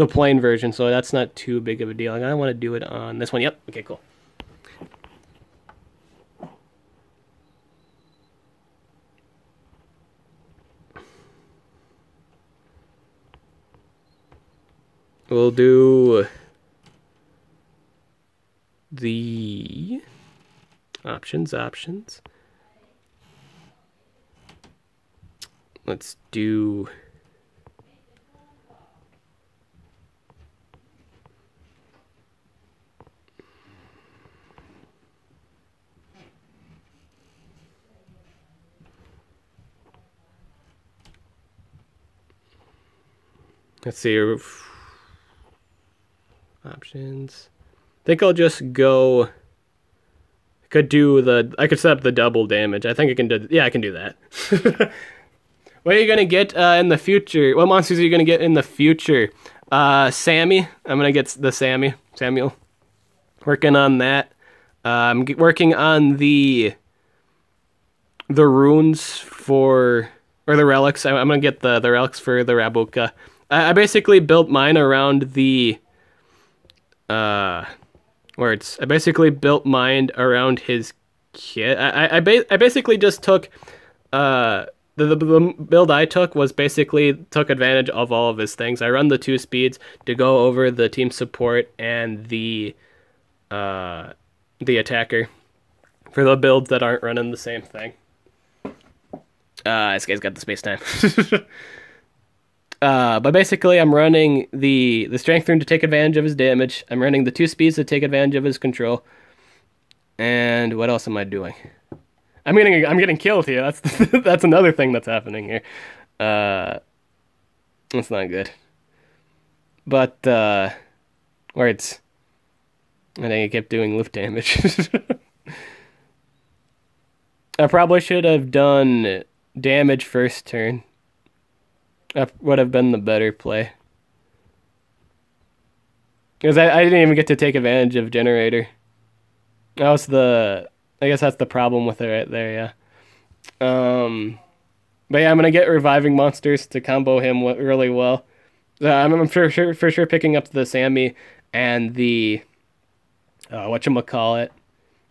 plain version, so that's not too big of a deal. I want to do it on this one. Yep. Okay, cool. We'll do the options. Let's do... Let's see. Options. I think I'll just go... I could set up the double damage. I think I can do... Yeah, I can do that. What are you gonna get in the future? What monsters are you gonna get in the future? Sammy. I'm gonna get the Samuel. Working on that. I'm working on the runes or the relics. I'm gonna get the relics for the Rabuka. I basically built mine around the words. I basically built mine around his kit. I basically just took the build I took was basically took advantage of all of his things. I run the 2 speeds to go over the team support and the attacker for the builds that aren't running the same thing. This guy's got the space time. But basically, I'm running the strength rune to take advantage of his damage. I'm running the 2 speeds to take advantage of his control. And what else am I doing? I'm getting killed here. That's another thing that's happening here. That's not good. But where it's I think it kept doing lift damage. I probably should have done damage first turn. That would have been the better play. Because I didn't even get to take advantage of generator. That was the I guess that's the problem with it right there, yeah. But yeah, I'm gonna get reviving monsters to combo him really well. I'm for sure picking up the Sammy and the whatchamacallit,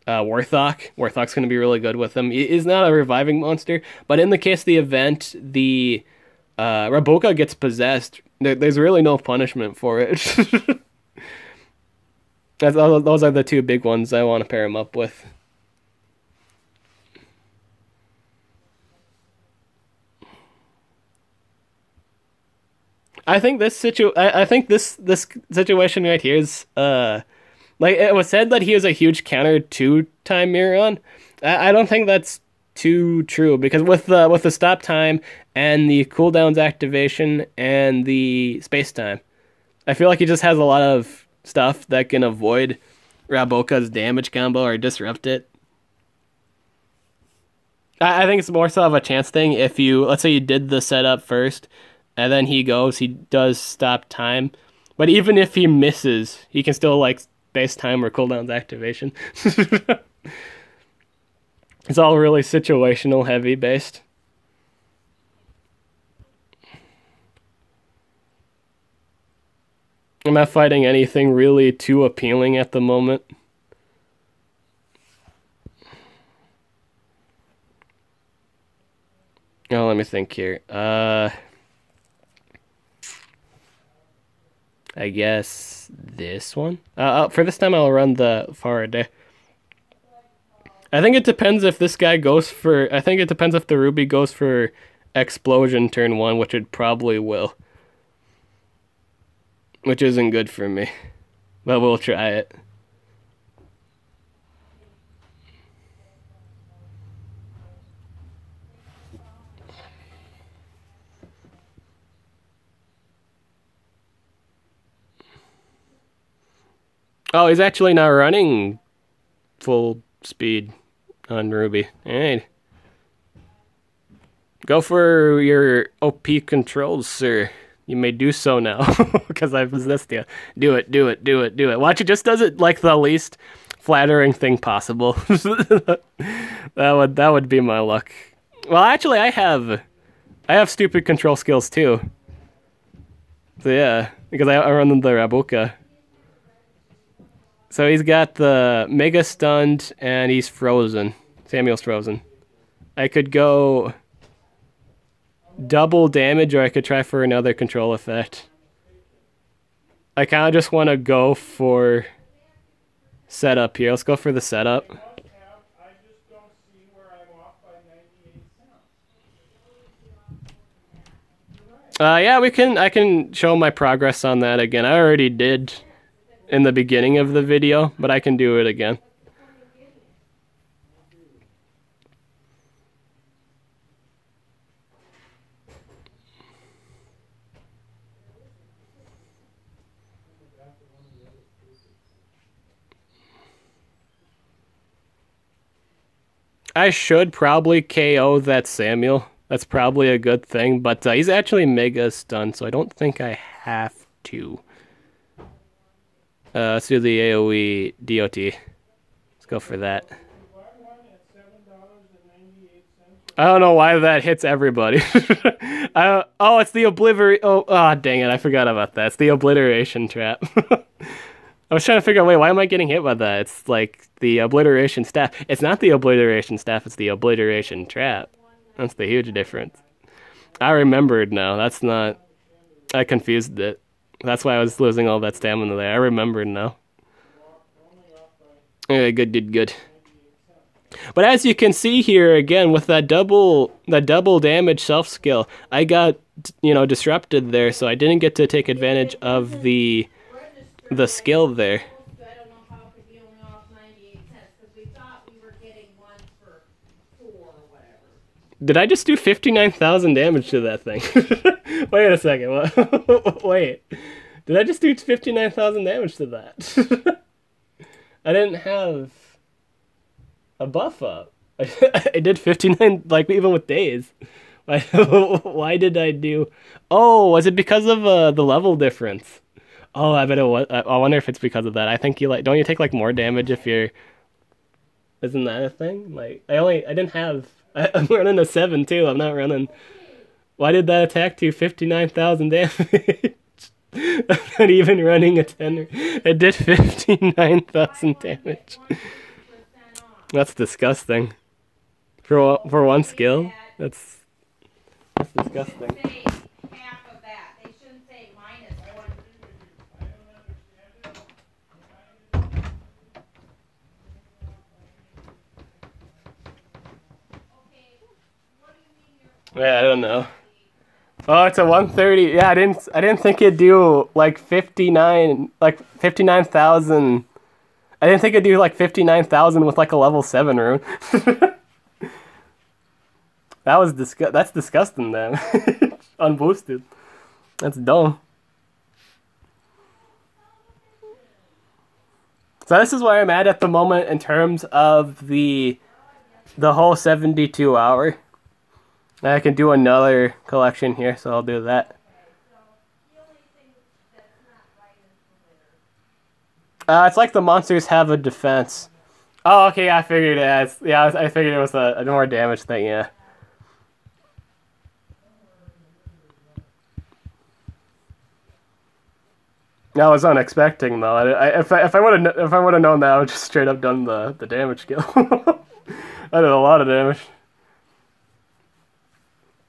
Warthog. Warthog's gonna be really good with him. He's not a reviving monster, but in the case of the event, the Raboka gets possessed. There's really no punishment for it. Those are the two big ones I want to pair him up with. I think this situation right here is like it was said that he was a huge counter to time Miron. I don't think that's too true because with the stop time and the cooldowns activation and the space time, I feel like he just has a lot of stuff that can avoid Raboka's damage combo or disrupt it. I think it's more so of a chance thing. If you let's say you did the setup first, and then he does stop time, but even if he misses, he can still like base time or cooldowns activation. It's all really situational heavy based. I'm not fighting anything really too appealing at the moment. Oh, let me think here. I guess this one. For this time, I'll run the Faraday. I think it depends if this guy goes for. I think it depends if the Ruby goes for Explosion turn one, which it probably will. Which isn't good for me. But we'll try it. Oh, he's actually not running full speed on Ruby. Alright. Go for your OP controls, sir. You may do so now, because I've possessed you. Do it, do it, do it, do it. Watch, it just does it like the least flattering thing possible. That would be my luck. Well, actually, I have stupid control skills too. So yeah, because I run the Rabuka. So he's got the Mega Stunned, and he's frozen. Samuel's frozen. I could go double damage, or I could try for another control effect. I kind of just want to go for setup here. Let's go for the setup. Yeah, I can show my progress on that again. I already did in the beginning of the video, but I can do it again. I should probably KO that Samuel. That's probably a good thing, but he's actually mega stunned, so I don't think I have to. Let's do the AoE DOT. Let's go for that. I don't know why that hits everybody. Oh, it's the dang it, I forgot about that. It's the obliteration trap. I was trying to figure out, wait, why am I getting hit by that? It's like the obliteration staff. It's not the obliteration staff, it's the obliteration trap. That's the huge difference. I remembered now. That's not... I confused it. That's why I was losing all that stamina there. I remembered now. Yeah, good. But as you can see here, again, with that double damage self-skill, I got, disrupted there, so I didn't get to take advantage of the skill there. Did I just do 59,000 damage to that thing? Wait a second. What? Wait. Did I just do 59,000 damage to that? I didn't have a buff up. I did 59, like, even with days. Why did I do... Oh, was it because of the level difference? Oh, I bet it was. I wonder if it's because of that. I think you, like... Don't you take, like, more damage if you're... Isn't that a thing? Like, I didn't have... I'm running a 7, too. I'm not running... Why did that attack do 59,000 damage? I'm not even running a 10. It did 59,000 damage. That's disgusting. For one skill? That's disgusting. Yeah, I don't know. Oh, it's a 130. Yeah, I didn't think it'd do like 59,000. I didn't think it'd do like 59,000 with like a level 7 rune. That's disgusting then. Unboosted. That's dumb. So this is where I'm at the moment in terms of the whole 72 hour. I can do another collection here, so I'll do that. It's like the monsters have a defense. Oh, okay, I figured it. I figured it was a more damage thing. Yeah. I was unexpecting though. If I would have known that, I would just straight up done the damage skill. I did a lot of damage.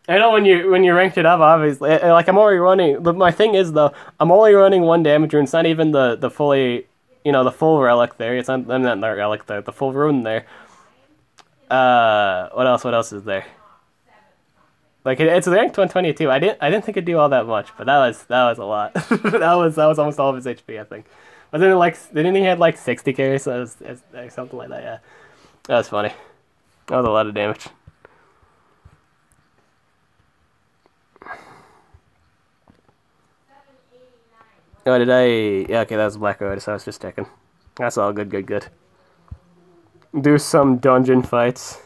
I know when you ranked it up, obviously, like I'm only running. But my thing is though, I'm only running one damage rune. It's not even the fully, the full relic there. It's not. I'm not the relic there. The full rune there. What else? What else is there? Like it's ranked 122. I didn't think it'd do all that much, but that was a lot. that was almost all of his HP, I think. Wasn't it like didn't he have like 60 carries? So it was something like that. Yeah, that was funny. That was a lot of damage. Oh, did I? Yeah, okay, that was Black Otis. I was just checking. That's all good, good, good. Do some dungeon fights.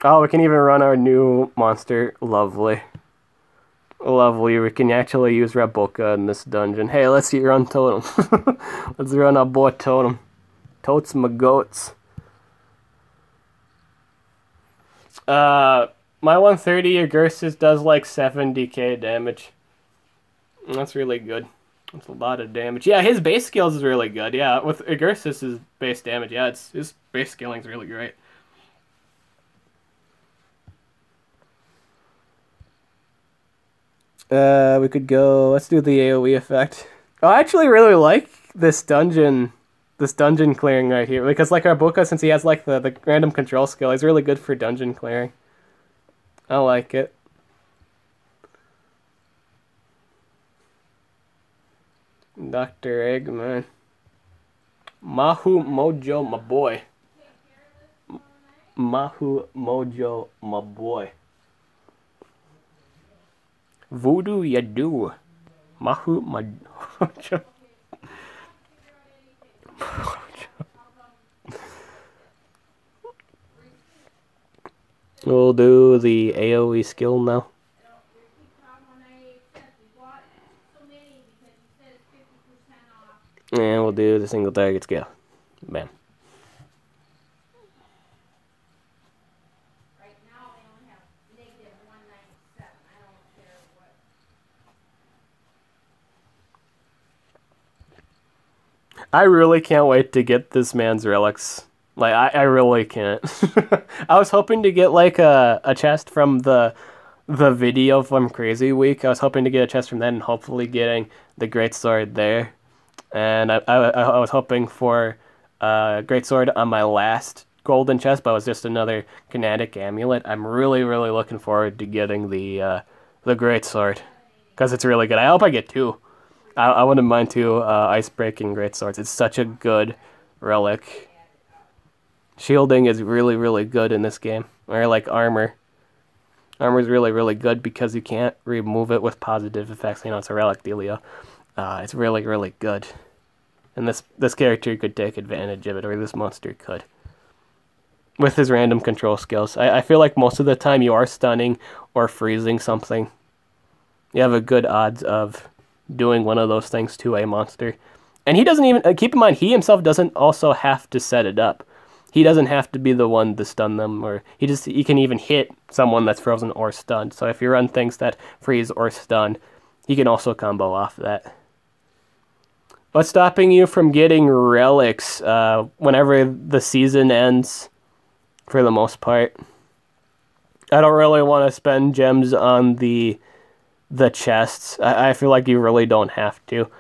Oh, we can even run our new monster. Lovely. Lovely. We can actually use Raboka in this dungeon. Hey, let's run Totem. Let's run our boy Totem. Totes my goats. My 130 Agursis does like 70k damage. That's really good. That's a lot of damage. Yeah, his base skills is really good. Yeah, with Agursis' base damage, yeah, his base scaling is really great. We could go. Let's do the AoE effect. Oh, I actually really like this dungeon clearing right here because like our Boka, since he has like the random control skill, he's really good for dungeon clearing. I like it. Dr. Eggman. Mahu Mojo, my boy. Mahu Mojo, my boy. Voodoo ya do. Mahu Mojo. We'll do the AoE skill now. And we'll do the single target skill. Bam. I really can't wait to get this man's relics. Like, I really can't. I was hoping to get, like, a chest from the video from Crazy Week. I was hoping to get a chest from that and hopefully getting the Great Sword there. And I was hoping for Great Sword on my last golden chest, but it was just another kinetic amulet. I'm really, really looking forward to getting the Great Sword. Because it's really good. I hope I get two. I wouldn't mind two ice-breaking Great Swords. It's such a good relic. Shielding is really, really good in this game. Or like armor. armor is really, really good because you can't remove it with positive effects. It's a relic dealio. It's really, really good. And this character could take advantage of it, or this monster could. With his random control skills. I feel like most of the time you are stunning or freezing something. You have a good odds of doing one of those things to a monster. And he doesn't even, keep in mind, he himself doesn't also have to set it up. He doesn't have to be the one to stun them, or he can even hit someone that's frozen or stunned. So if you run things that freeze or stun, he can also combo off that. What's stopping you from getting relics whenever the season ends, for the most part? I don't really want to spend gems on the chests. I feel like you really don't have to,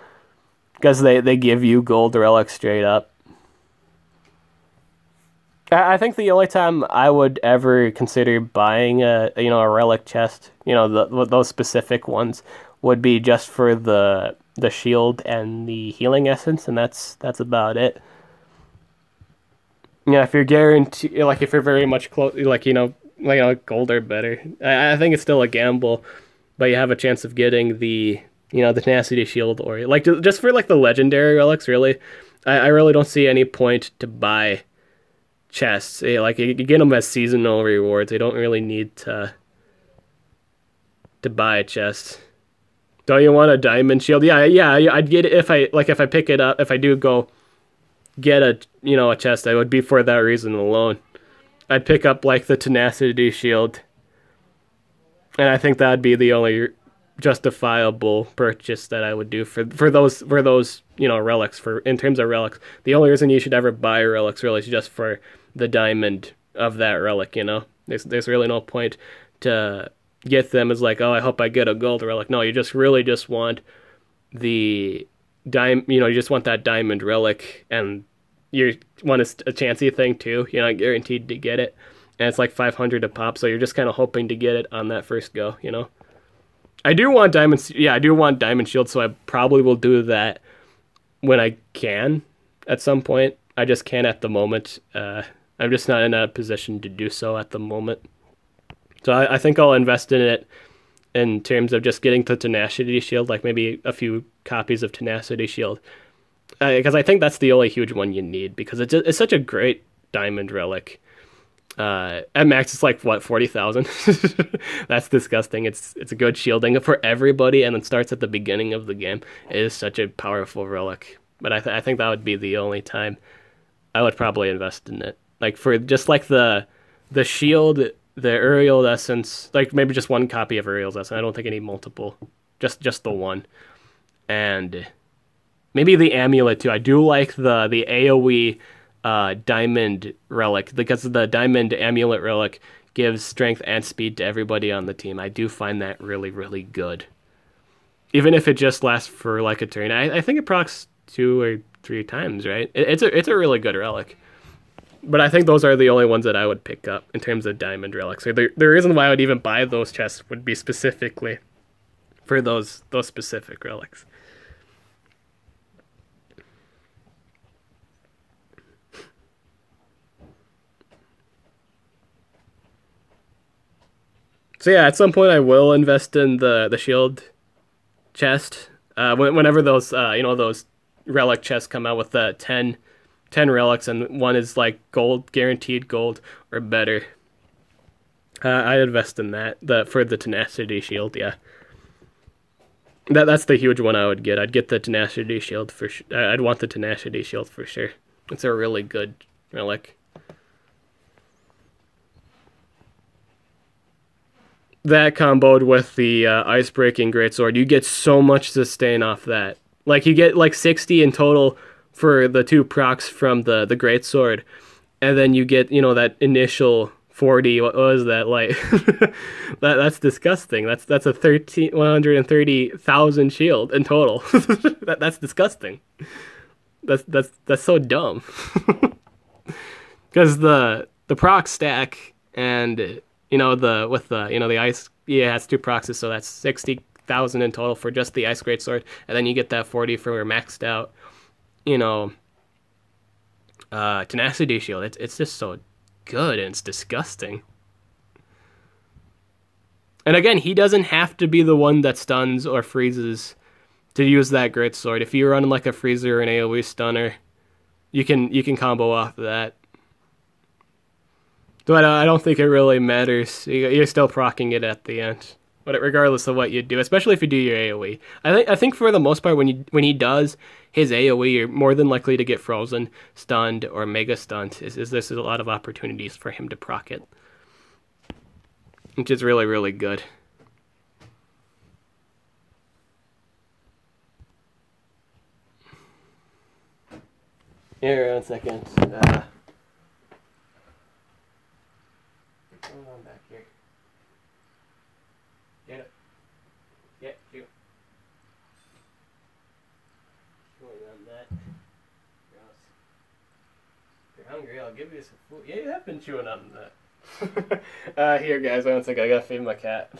because they give you gold relics straight up. I think the only time I would ever consider buying a relic chest, those specific ones, would be just for the shield and the healing essence, and that's about it. Yeah, if you're guaranteed, if you're very much close, gold or better, I think it's still a gamble, but you have a chance of getting the tenacity shield, or just for the legendary relics. Really, I really don't see any point to buy chests. You get them as seasonal rewards. You don't really need to buy a chest. Don't you want a diamond shield? Yeah, I'd get it if I pick it up. If I do go get a chest, I would be for that reason alone. I'd pick up the tenacity shield, and I think that'd be the only justifiable purchase that I would do for those relics. In terms of relics, the only reason you should ever buy relics really is just for the diamond of that relic. There's really no point to get them as I hope I get a gold relic. No, you just want the you just want that diamond relic, and you want a chancy thing too. You're not guaranteed to get it, and it's 500 a pop, so you're just kind of hoping to get it on that first go. I do want diamonds. Yeah, I do want diamond shield, so I probably will do that when I can at some point. I just can't at the moment. I'm just not in a position to do so at the moment. So I think I'll invest in it in terms of just getting the tenacity shield, maybe a few copies of tenacity shield, because I think that's the only huge one you need, because it's such a great diamond relic. At max it's 40,000. That's disgusting. It's a good shielding for everybody, and it starts at the beginning of the game. It is such a powerful relic, but I think that would be the only time I would probably invest in it. For just the shield, the Uriel essence, maybe just one copy of Uriel's essence. I don't think I need multiple, just the one, and maybe the amulet too. I do like the AoE diamond relic, because the diamond amulet relic gives strength and speed to everybody on the team. I do find that really, really good, even if it just lasts for a turn. I think it procs 2 or 3 times, right? It's a really good relic. But I think those are the only ones that I would pick up in terms of diamond relics. So the reason why I would even buy those chests would be specifically for those specific relics. So yeah, at some point I will invest in the shield chest. Whenever those those relic chests come out with the 10 relics, and one is gold, guaranteed gold or better, I'd invest in that. For the tenacity shield, yeah. That's the huge one I would get. I'd get the tenacity shield for sure. I'd want the tenacity shield for sure. It's a really good relic. That comboed with the ice breaking greatsword, you get so much sustain off that. You get 60 in total for the 2 procs from the greatsword, and then you get that initial 40. What was that that's disgusting. That's a 130,000 shield in total. That's disgusting. That's so dumb. Because the proc stack, and the ice, it has 2 procs, so that's 60,000 in total for just the ice greatsword, and then you get that 40 for maxed out tenacity shield. It's just so good, and it's disgusting. And again, he doesn't have to be the one that stuns or freezes to use that great sword. If you run like a freezer or an AoE stunner, you can combo off that. But I don't think it really matters. You're still proccing it at the end, but regardless of what you do, especially if you do your AOE. I think for the most part, when he does his AOE, you're more than likely to get frozen, stunned, or mega stunned. There's a lot of opportunities for him to proc it, which is really, really good. Here, 1 second. Hold on back here. Get it. Get you. Chewing on that. Gross. If you're hungry, I'll give you some food. Yeah, you have been chewing on that. Here, guys. 1 second. I gotta feed my cat.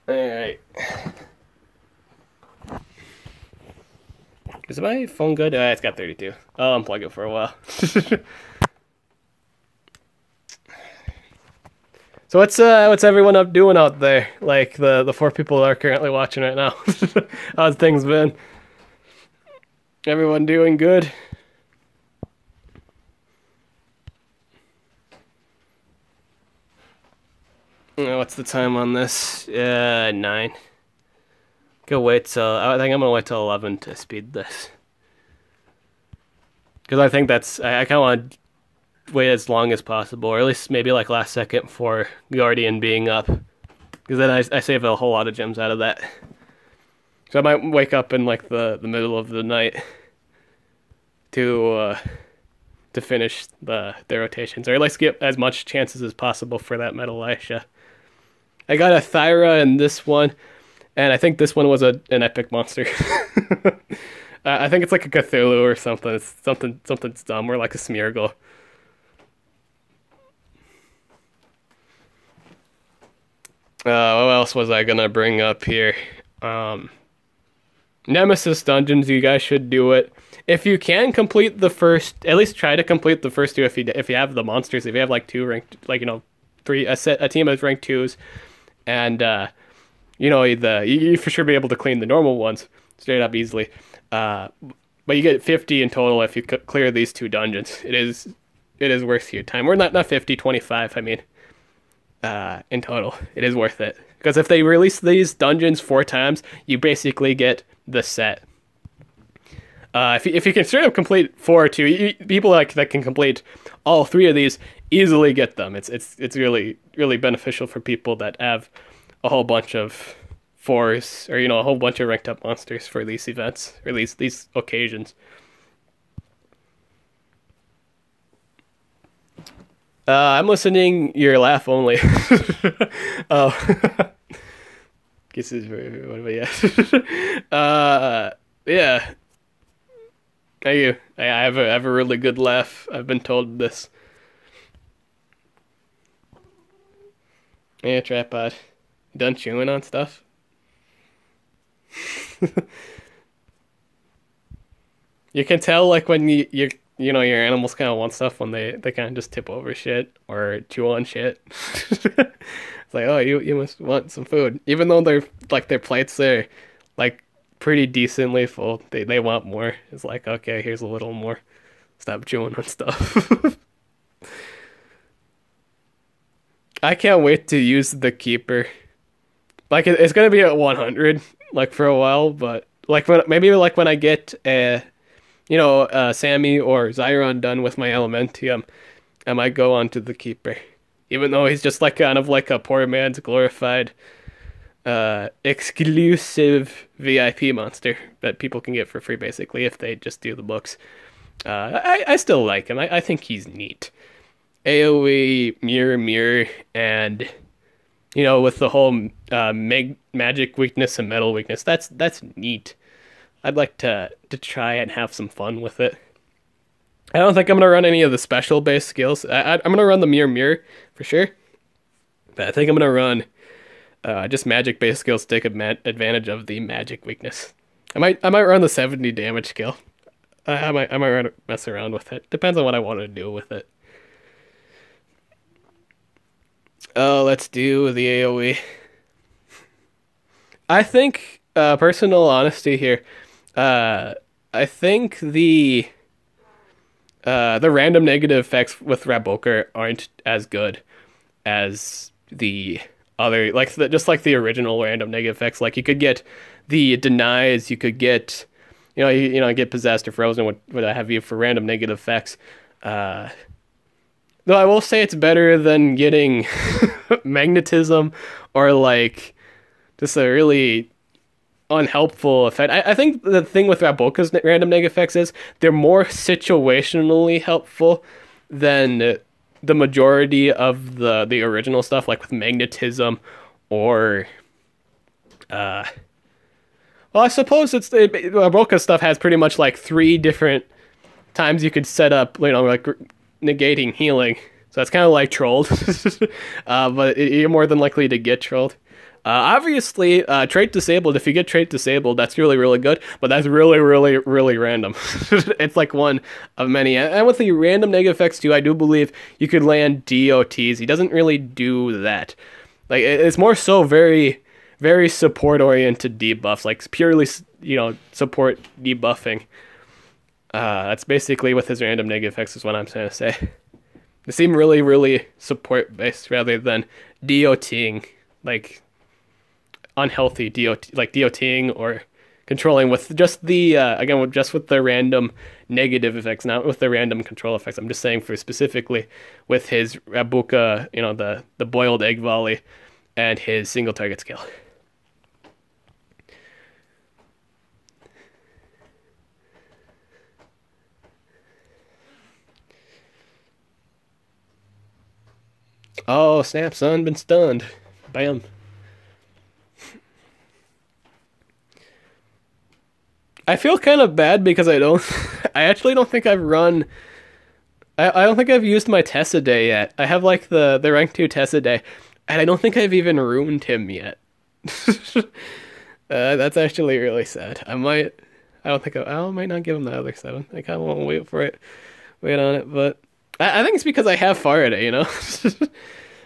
Alright. Is my phone good? It's got 32. I'll unplug it for a while. So what's everyone up doing out there? Like the 4 people that are currently watching right now. How's things been? Everyone doing good? What's the time on this? 9. Go wait till I think I'm gonna wait till 11 to speed this. Because I think I kind of want to wait as long as possible, or at least maybe like last second for Guardian being up. Because then I save a whole lot of gems out of that. So I might wake up in like the middle of the night to finish their rotations, or at least get as much chances as possible for that Metal Elisha. I got a Thyra in this one, and I think this one was an epic monster. I think it's like a Cthulhu or something. It's something dumb, or like a Smeargle. What else was I gonna bring up here? Nemesis dungeons, you guys should do it. If you can complete the first, at least try to complete the first 2 if you have the monsters. If you have like 2 ranked, like 3 a team of ranked 2s, and you for sure be able to clean the normal ones straight up easily. But you get 50 in total if you clear these 2 dungeons. It is worth your time. Or not 50, 25. I mean, in total, it is worth it, because if they release these dungeons 4 times, you basically get the set. If you can straight up complete 4 or 2, people that can complete all 3 of these easily get them. It's really, really beneficial for people that have a whole bunch of 4s, or a whole bunch of ranked up monsters for these events, or these occasions. I'm listening your laugh only. Oh. Kisses for everybody. Yeah. Thank you. I have a really good laugh. I've been told this. Yeah, tripod. Done chewing on stuff? You can tell like when your animals kind of want stuff when they kind of just tip over shit or chew on shit. It's like, oh, you must want some food, even though their plates are like pretty decently full. They want more. It's like, okay, here's a little more. Stop chewing on stuff. I can't wait to use the keeper. Like it's gonna be at 100 like for a while, but like when I get Sammy or Zyron done with my Elementium, I might go on to the keeper, even though he's just like kind of like a poor man's glorified exclusive VIP monster that people can get for free, basically, if they just do the books. I still like him. I think he's neat. AoE, mirror, mirror, and with the whole magic weakness and metal weakness, that's neat. I'd like to try and have some fun with it. I don't think I'm gonna run any of the special based skills. I'm gonna run the mirror, mirror for sure, but I think I'm gonna run just magic based skills to take advantage of the magic weakness. I might run the 70 damage skill. I might mess around with it. Depends on what I want to do with it. Oh, let's do the AoE. I think, personal honesty here. I think the random negative effects with Raboka aren't as good as the other, just like the original random negative effects. Like you could get the denies, you could get, get possessed or frozen. What I have you for random negative effects. Though I will say it's better than getting magnetism or like just a really unhelpful effect. I think the thing with Raboka's random negative effects is they're more situationally helpful than the majority of the original stuff, like with magnetism or well, I suppose Raboka's stuff has pretty much like 3 different times you could set up, like negating healing. So that's kind of like trolled, but you're more than likely to get trolled. Obviously, trait disabled. If you get trait disabled, that's really, really good. But that's really, really, really random. It's like one of many. And with the random negative effects too, I do believe you could land DOTs. He doesn't really do that. Like it's more so very, very support oriented debuffs, like purely support debuffing. That's basically with his random negative effects is what I'm trying to say. They seem really, really support based rather than DOTing, like unhealthy DOTing or controlling with just the just with the random negative effects, not with the random control effects. I'm just saying for specifically with his Raboka, the boiled egg volley and his single target skill. Oh, snap, son, been stunned. Bam. I feel kind of bad because I actually don't think I've run, I don't think I've used my Tessaday yet. I have like the rank 2 Tessaday, and I don't think I've even ruined him yet. That's actually really sad. I might not give him the other 7. I kind of want to wait on it, but I think it's because I have Faraday,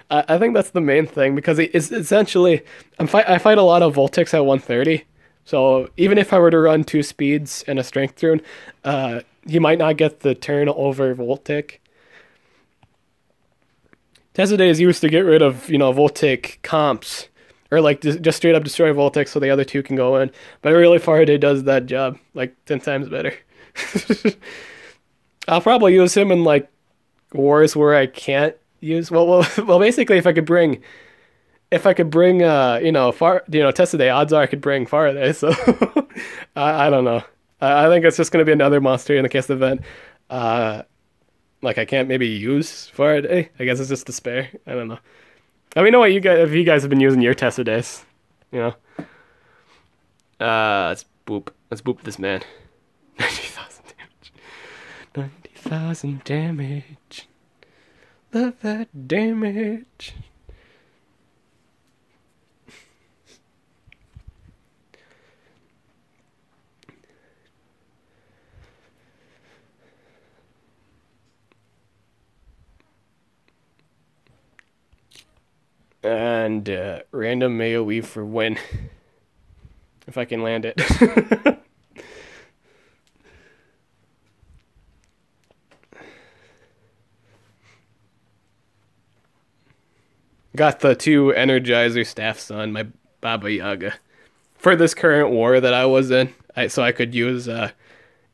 I think that's the main thing, because it's essentially, I fight a lot of Voltics at 130, so even if I were to run 2 speeds and a strength rune, he might not get the turn over Voltic. Tessaday is used to get rid of, Voltic comps, or like just straight up destroy Voltic so the other 2 can go in, but really Faraday does that job, like 10 times better. I'll probably use him in like wars where I can't use well basically if I could bring Tessaday, odds are I could bring Faraday, so I don't know. I think it's just going to be another monster in the case event. Like I can't maybe use Faraday. I guess it's just despair. I don't know. Let me know what if you guys have been using your Tessadays. Let's boop this man. 90,000 damage. 90,000 damage. Love that damage. And random AoE for win. If I can land it. Got the 2 Energizer staffs on my Baba Yaga for this current war that I was in, so I could use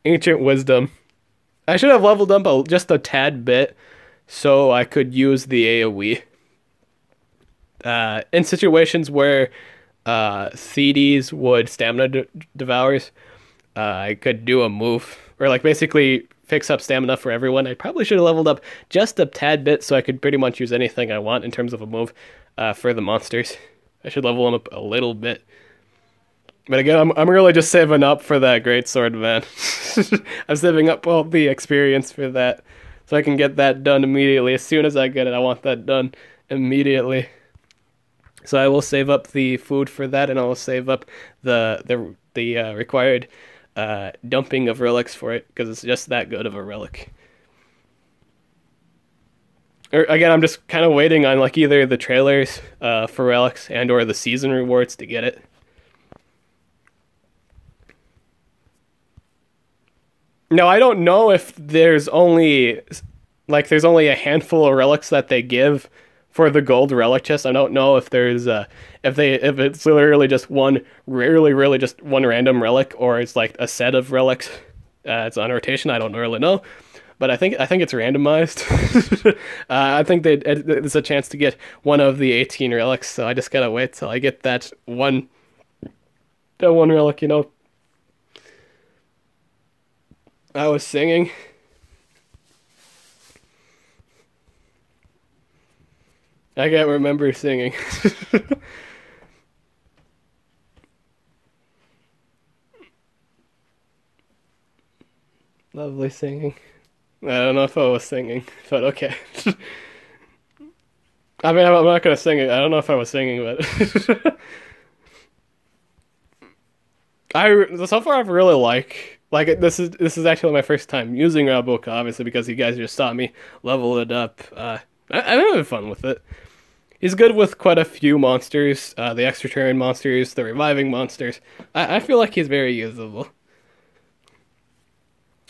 Ancient Wisdom. I should have leveled up just a tad bit so I could use the AoE. In situations where CDs would stamina devours. I could do a move or like basically fix up stamina for everyone. I probably should have leveled up just a tad bit so I could pretty much use anything I want in terms of a move for the monsters. I should level them up a little bit. But again, I'm really just saving up for that great sword, man. I'm saving up all the experience for that so I can get that done immediately. As soon as I get it, I want that done immediately. So I will save up the food for that, and I will save up the required dumping of relics for it because it's just that good of a relic. Or again, I'm just kind of waiting on like either the trailers for relics and or the season rewards to get it. No, I don't know if there's only a handful of relics that they give for the gold relic chest. I don't know if there's if it's literally just one really just one random relic or it's like a set of relics. It's on rotation. I don't really know, but I think it's randomized. I think there's a chance to get one of the 18 relics. So I just gotta wait till I get that one relic. I was singing. I can't remember singing. Lovely singing. I don't know if I was singing, but okay. I mean, I'm not gonna sing it. I don't know if I was singing, but so far I've really this is actually my first time using Raboka, obviously because you guys just saw me level it up. I'm having fun with it. He's good with quite a few monsters, the extra turn monsters, the reviving monsters. I feel like he's very usable.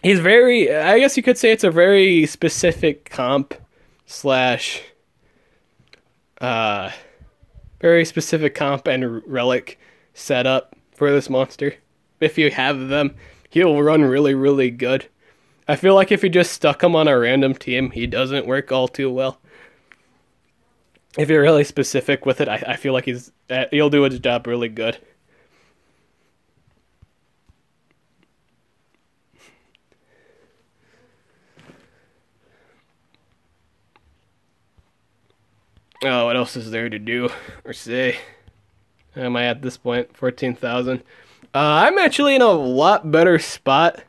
He's very, I guess you could say it's a very specific comp slash, uh, very specific comp and relic setup for this monster. If you have them, he'll run really good. I feel like if you just stuck him on a random team, he doesn't work all too well. If you're really specific with it, I feel like he'll do his job really good. Oh, what else is there to do or say? Am I at this point? 14,000. I'm actually in a lot better spot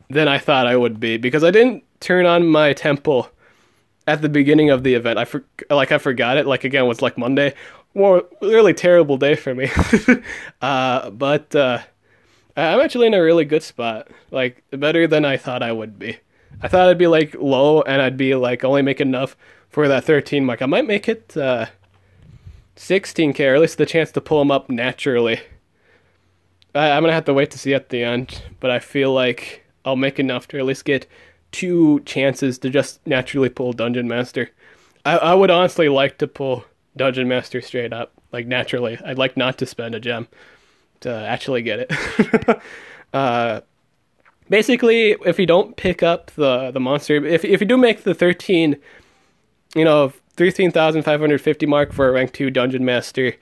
than I thought I would be because I didn't turn on my temple at the beginning of the event. I forgot it. Like again, it was like Monday. Well, really terrible day for me. But I'm actually in a really good spot. Like better than I thought I would be. I thought I'd be like low and I'd be like only make enough for that 13 mark. I might make it 16k or at least the chance to pull them up naturally. I'm gonna have to wait to see at the end, but I feel like I'll make enough to at least get 2 chances to just naturally pull Dungeon Master. I would honestly like to pull Dungeon Master straight up, like naturally. I'd like not to spend a gem to actually get it. Basically, if you don't pick up the monster, if you do make the 13,550 mark for a rank 2 Dungeon Master,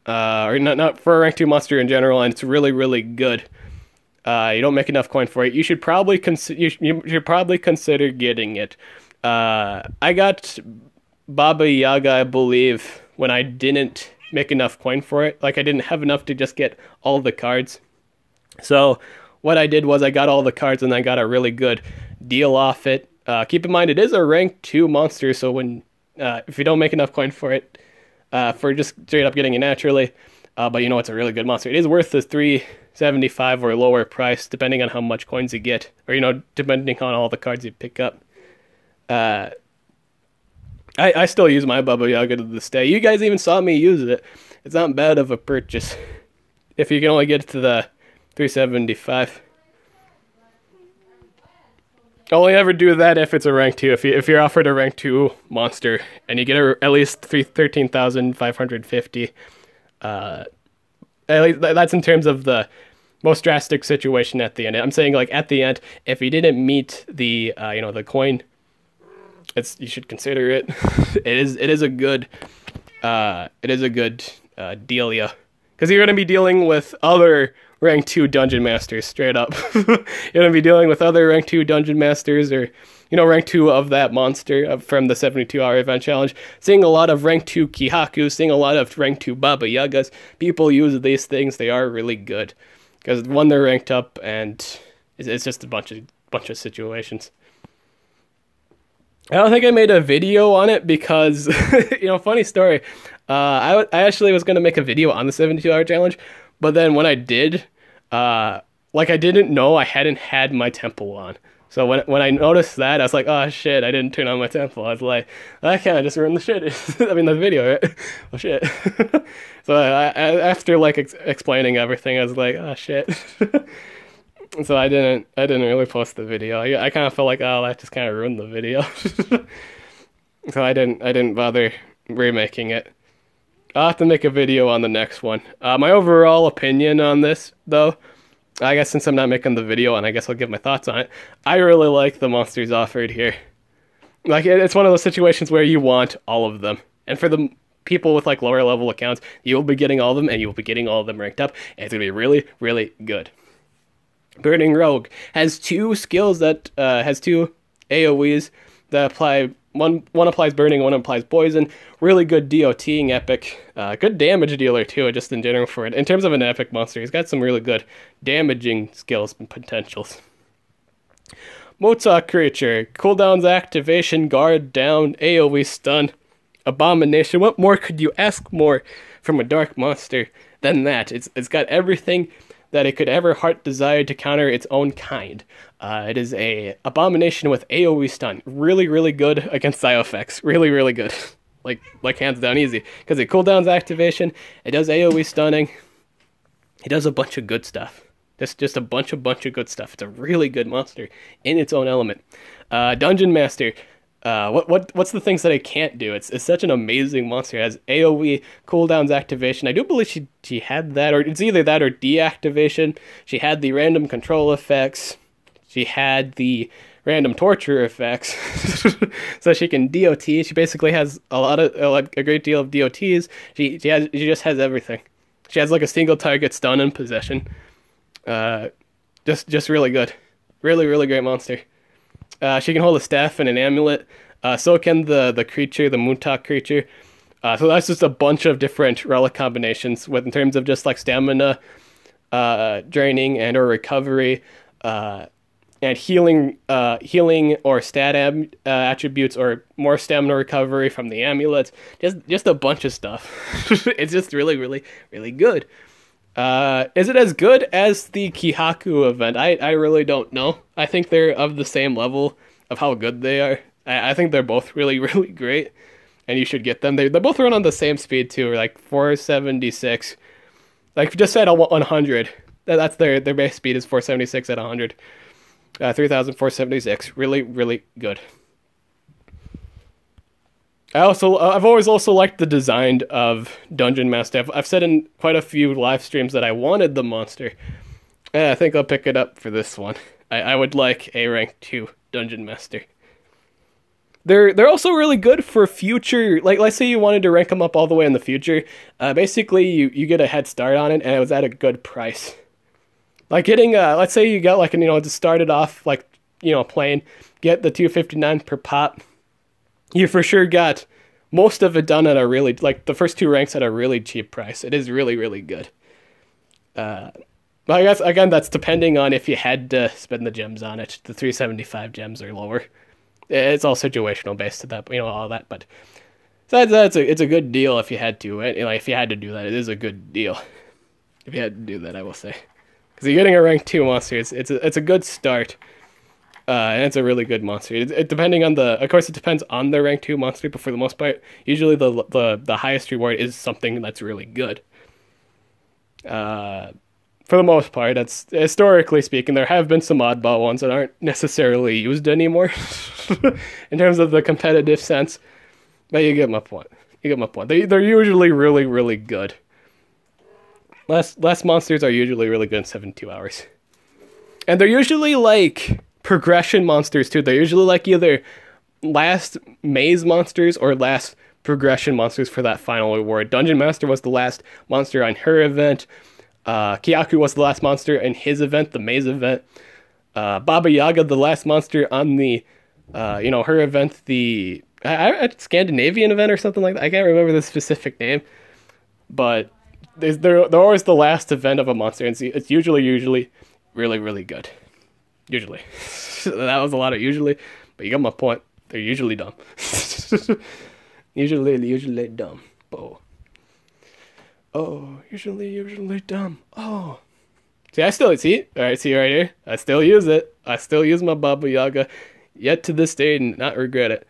or not for a rank 2 monster in general, and it's really good. You don't make enough coin for it. You should probably consider getting it. I got Baba Yaga, I believe, when I didn't make enough coin for it. Like I didn't have enough to just get all the cards. So what I did was I got all the cards and I got a really good deal off it. Keep in mind it is a rank 2 monster, so when if you don't make enough coin for it, for just straight up getting it naturally, but it's a really good monster. It is worth the 375 or lower price, depending on how much coins you get, or depending on all the cards you pick up. I still use my Baba Yaga to this day. You guys even saw me use it. It's not bad of a purchase if you can only get to the 375. Only ever do that if it's a rank 2. If you're offered a rank 2 monster and you get at least 13,550, at least that's in terms of the most drastic situation at the end. I'm saying like at the end, if you didn't meet the the coin, you should consider it. It is a good deal, yeah. Because you're going to be dealing with other rank 2 dungeon masters, straight up. You're going to be dealing with other rank 2 dungeon masters, or, you know, rank 2 of that monster from the 72-hour event challenge. Seeing a lot of rank 2 Kihaku, seeing a lot of rank 2 Baba Yagas. People use these things, they are really good. Because, one, they're ranked up, and it's just a bunch of situations. I don't think I made a video on it because, you know, funny story. I actually was going to make a video on the 72-hour challenge, but then when I did, I didn't know I hadn't had my temple on. So when I noticed that, I was like, oh shit, I didn't turn on my temple. I was like, I can't just ruin the shit. I mean, the video, right? Oh shit. So after explaining everything, I was like, oh shit. So I didn't really post the video. I kind of felt like, oh, that just kind of ruined the video. So I didn't bother remaking it. I'll have to make a video on the next one. My overall opinion on this, though, I guess since I'm not making the video, and I guess I'll give my thoughts on it, I really like the monsters offered here. Like, it's one of those situations where you want all of them. And for the people with, like, lower level accounts, you will be getting all of them, and you will be getting all of them ranked up, and it's going to be really, really good. Burning Rogue has two skills that, has two AoEs that apply. One applies burning, one applies poison. Really good DOTing epic. Good damage dealer too, just in general for it. In terms of an epic monster, he's got some really good damaging skills and potentials. Mozart creature. Cooldowns activation, guard down, AoE stun, abomination. What more could you ask more from a dark monster than that? It's got everything that it could ever heart desire to counter its own kind. It is a abomination with AoE stun. Really, really good against side effects. Really, really good. like hands down easy. Because it cooldowns activation, it does AoE stunning, it does a bunch of good stuff. Just a bunch of good stuff. It's a really good monster in its own element. Dungeon Master. What's the things that it can't do? It's such an amazing monster. It has AoE cooldowns activation. I do believe she had that, or it's either that or deactivation. She had the random control effects. She had the random torture effects. So she can DOT. She basically has a great deal of DOTs. She just has everything. She has like a single target stun and possession. Just really good. Really, really great monster. She can hold a staff and an amulet. So can the creature, the Moontalk creature. So that's just a bunch of different relic combinations in terms of just like stamina, draining and or recovery, and healing or stat attributes, or more stamina recovery from the amulets. Just a bunch of stuff. It's just really, really, really good. Is it as good as the Kihaku event? I really don't know. I think they're of the same level of how good they are. I think they're both really, really great, and you should get them. They both run on the same speed too, like 476. Like just at 100, that's their base speed is 476 at 100. 3,476. Really, really good. I've always also liked the design of Dungeon Master. I've said in quite a few live streams that I wanted the monster. And I think I'll pick it up for this one. I would like a rank 2 Dungeon Master. They're also really good for future, like let's say you wanted to rank them up all the way in the future. Basically you get a head start on it, and it was at a good price. Like getting, let's say you got like, just started off like, plain, get the 259 per pop. You for sure got most of it done at a really, like the first 2 ranks at a really cheap price. It is really, really good. But I guess, again, that's depending on if you had to spend the gems on it. The 375 gems or lower. It's all situational based to that, all that. But besides that, it's a good deal if you had to. Right? Like if you had to do that, it is a good deal. If you had to do that, I will say. Because you're getting a rank 2 monster. It's a good start. And it's a really good monster. It depending on of course, it depends on the rank 2 monster, but for the most part, usually the highest reward is something that's really good. For the most part, that's historically speaking, there have been some oddball ones that aren't necessarily used anymore, in terms of the competitive sense. But you get my point. They're usually really, really good. Less monsters are usually really good in 72 hours, and they're usually like progression monsters too. They're usually like either last maze monsters or last progression monsters for that final reward. Dungeon Master was the last monster on her event. Kyaku was the last monster in his event, the maze event. Baba Yaga, the last monster on the, her event, the Scandinavian event or something like that. I can't remember the specific name, but they're always the last event of a monster, and it's usually really, really good. Usually. That was a lot of usually, but you got my point. They're usually dumb. usually dumb. Oh, usually dumb. Oh. See, alright, see right here? I still use it. I still use my Baba Yaga, yet to this day, and not regret it.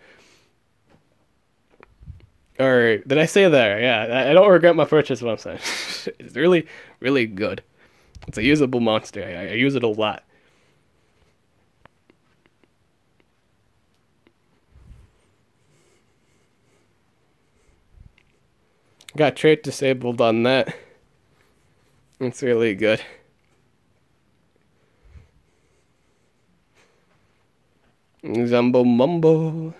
Or, did I say that? Yeah, I don't regret my purchase, what I'm saying. It's really, really good. It's a usable monster. I use it a lot. Got trait disabled on that. It's really good. Exambo Mumbo.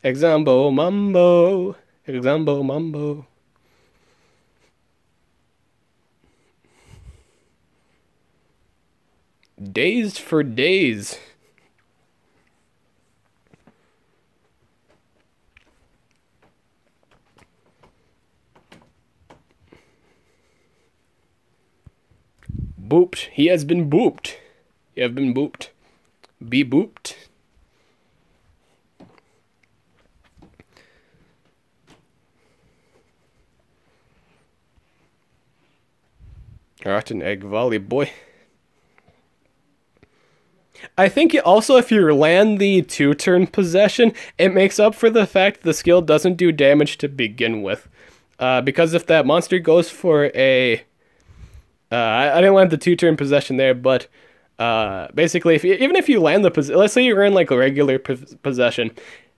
Exambo Mumbo. Exambo Mumbo. Dazed for days. Booped. He has been booped. You have been booped. Be booped. Rotten egg volley, boy. I think also if you land the 2-turn possession, it makes up for the fact the skill doesn't do damage to begin with. Because if that monster goes for a... I didn't land the 2-turn possession there, but basically, even if you land the possession, let's say you earn like a regular possession,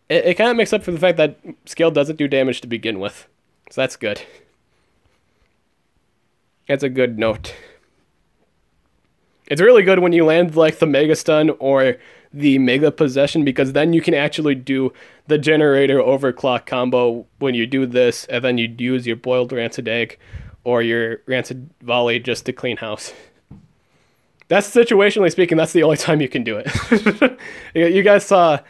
it kind of makes up for the fact that skill doesn't do damage to begin with. So that's good. That's a good note. It's really good when you land like the Mega Stun or the Mega Possession, because then you can actually do the Generator Overclock combo when you do this, and then you use your Boiled Rancid Egg or your Rancid Volley just to clean house. That's situationally speaking, that's the only time you can do it. You guys saw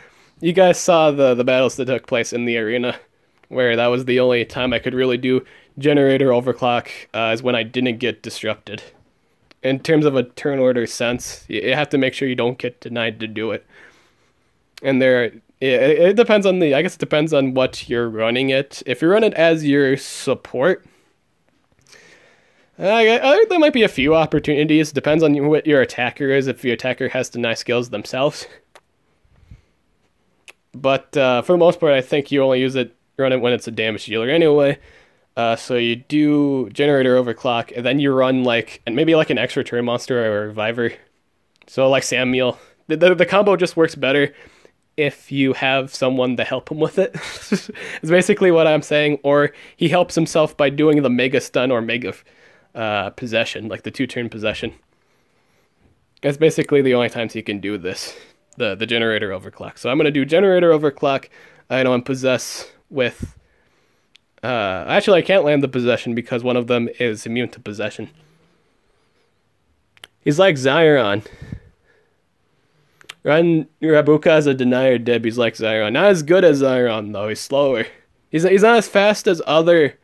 the battles that took place in the arena, where that was the only time I could really do Generator Overclock, is when I didn't get disrupted. In terms of a turn order sense, you have to make sure you don't get denied to do it. And it depends on I guess it depends on what you're running it. If you run it as your support, there might be a few opportunities. Depends on what your attacker is, if your attacker has deny skills themselves. But for the most part, I think you only run it when it's a damage dealer anyway. So you do Generator Overclock, and then you run maybe an extra turn monster or a Reviver. So like Samuel. The combo just works better if you have someone to help him with it. It's basically what I'm saying. Or he helps himself by doing the Mega Stun or Mega Possession, like the 2-turn possession. That's basically the only times he can do this, the Generator Overclock. So I'm going to do Generator Overclock, and Possess with... actually, I can't land the Possession because one of them is immune to Possession. He's like Zyron. Run Rabuka as a denier deb. He's like Zyron. Not as good as Zyron though. He's slower. He's not as fast as other.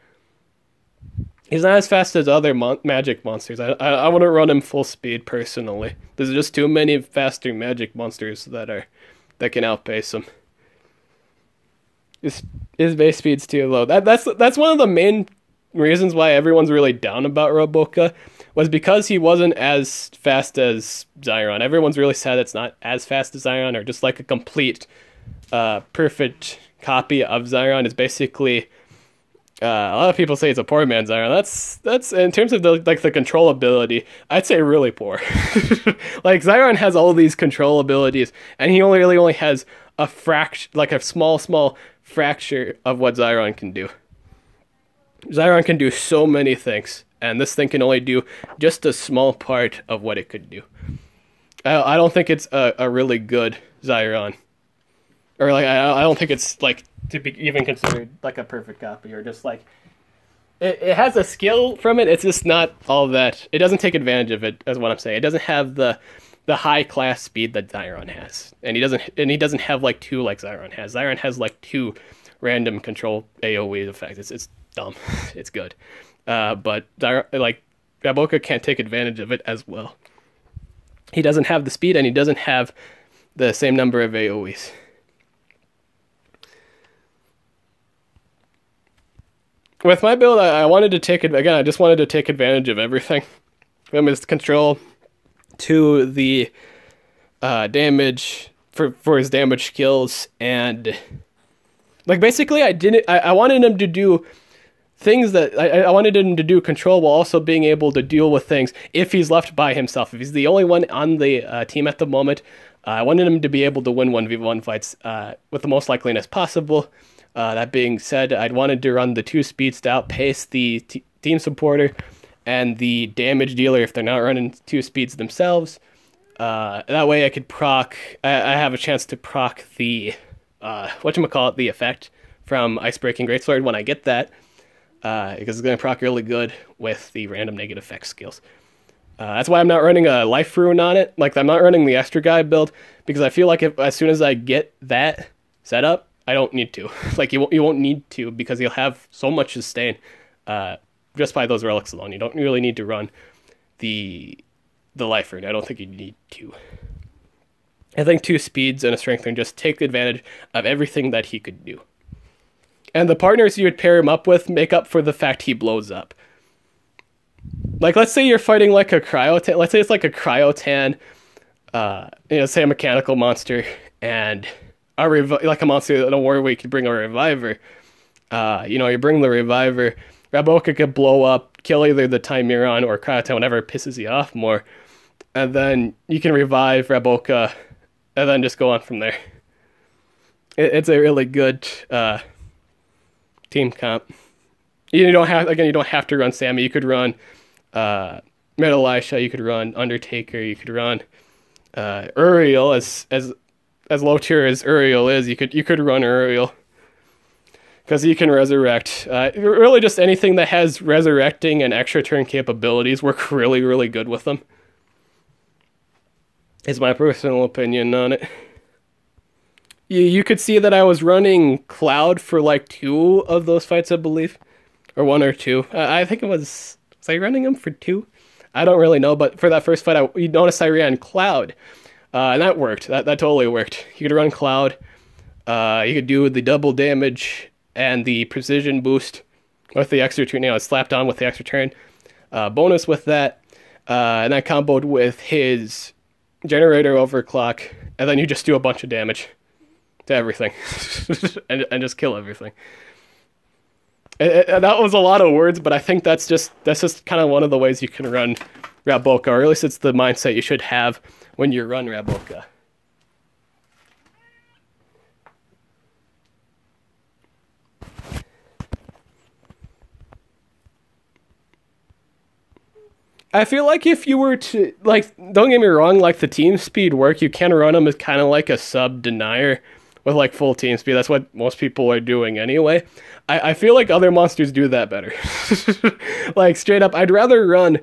He's not as fast as other magic monsters. I wouldn't run him full speed personally. There's just too many faster magic monsters that can outpace him. His base speed's too low. That's one of the main reasons why everyone's really down about Roboka, was because he wasn't as fast as Zyron. Everyone's really sad it's not as fast as Zyron, or just like a complete perfect copy of Zyron. Is basically a lot of people say it's a poor man's Zyron. That's in terms of the controllability, I'd say really poor. Like Zyron has all these control abilities, and he only has a small fracture of what Zyron can do. Zyron can do so many things, and this thing can only do just a small part of what it could do. I don't think it's a really good Zyron. Or I don't think it's to be even considered like a perfect copy, or just like it has a skill from it. It's just not all that. It doesn't take advantage of it, is what I'm saying. It doesn't have the high class speed that Zyron has, and he doesn't have like two like Zyron has. Zyron has like two random control AOE effects. It's dumb. It's good, but like Raboka can't take advantage of it as well. He doesn't have the speed, and he doesn't have the same number of AOEs. With my build, I wanted to take it again. I just wanted to take advantage of everything, from his control to the damage for his damage skills, and like basically, I wanted him to do things that I wanted him to do control while also being able to deal with things if he's left by himself. If he's the only one on the team at the moment, I wanted him to be able to win 1v1 fights with the most likeliness possible. That being said, I'd wanted to run the two speeds to outpace the team supporter and the damage dealer if they're not running two speeds themselves. That way I could proc, I have a chance to proc the, the effect from Icebreaking Greatsword when I get that, because it's going to proc really good with the random negative effect skills. That's why I'm not running a life rune on it. Like, I'm not running the extra guy build, because I feel like as soon as I get that set up, I don't need to. Like, you won't need to, because you'll have so much sustain just by those relics alone. You don't really need to run the life rune. I don't think you need to. I think two speeds and a strength rune just take advantage of everything that he could do. And the partners you would pair him up with make up for the fact he blows up. Like, let's say you're fighting like a cryotan. Let's say it's like a cryotan, say a mechanical monster, and like a monster in a war where you could bring a reviver. You bring the reviver, Raboka could blow up, kill either the Timeron or Cryotan, whatever pisses you off more, and then you can revive Raboka, and then just go on from there. It's a really good team comp. You don't have to run Sammy. You could run Metal you could run Undertaker, you could run Uriel, as low tier as Uriel is, you could run Uriel, because he can resurrect. Really, just anything that has resurrecting and extra turn capabilities work really, really good with them. Is my personal opinion on it. You could see that I was running Cloud for like 2 of those fights, I believe, or 1 or 2. I think it was I running him for 2? I don't really know, but for that first fight, you notice I ran Cloud. And that worked. That totally worked. You could run Cloud. You could do the double damage and the precision boost with the extra turn. It's slapped on with the extra turn. Bonus with that. And that comboed with his generator overclock. And then you just do a bunch of damage to everything. and just kill everything. That was a lot of words, but I think that's just kind of one of the ways you can run Raboka, or at least it's the mindset you should have when you run Raboka. I feel like if you were to, like, don't get me wrong, like, the team speed work, you can run them as kind of like a sub-denier with, like, full team speed. That's what most people are doing anyway. I feel like other monsters do that better. Like, straight up, I'd rather run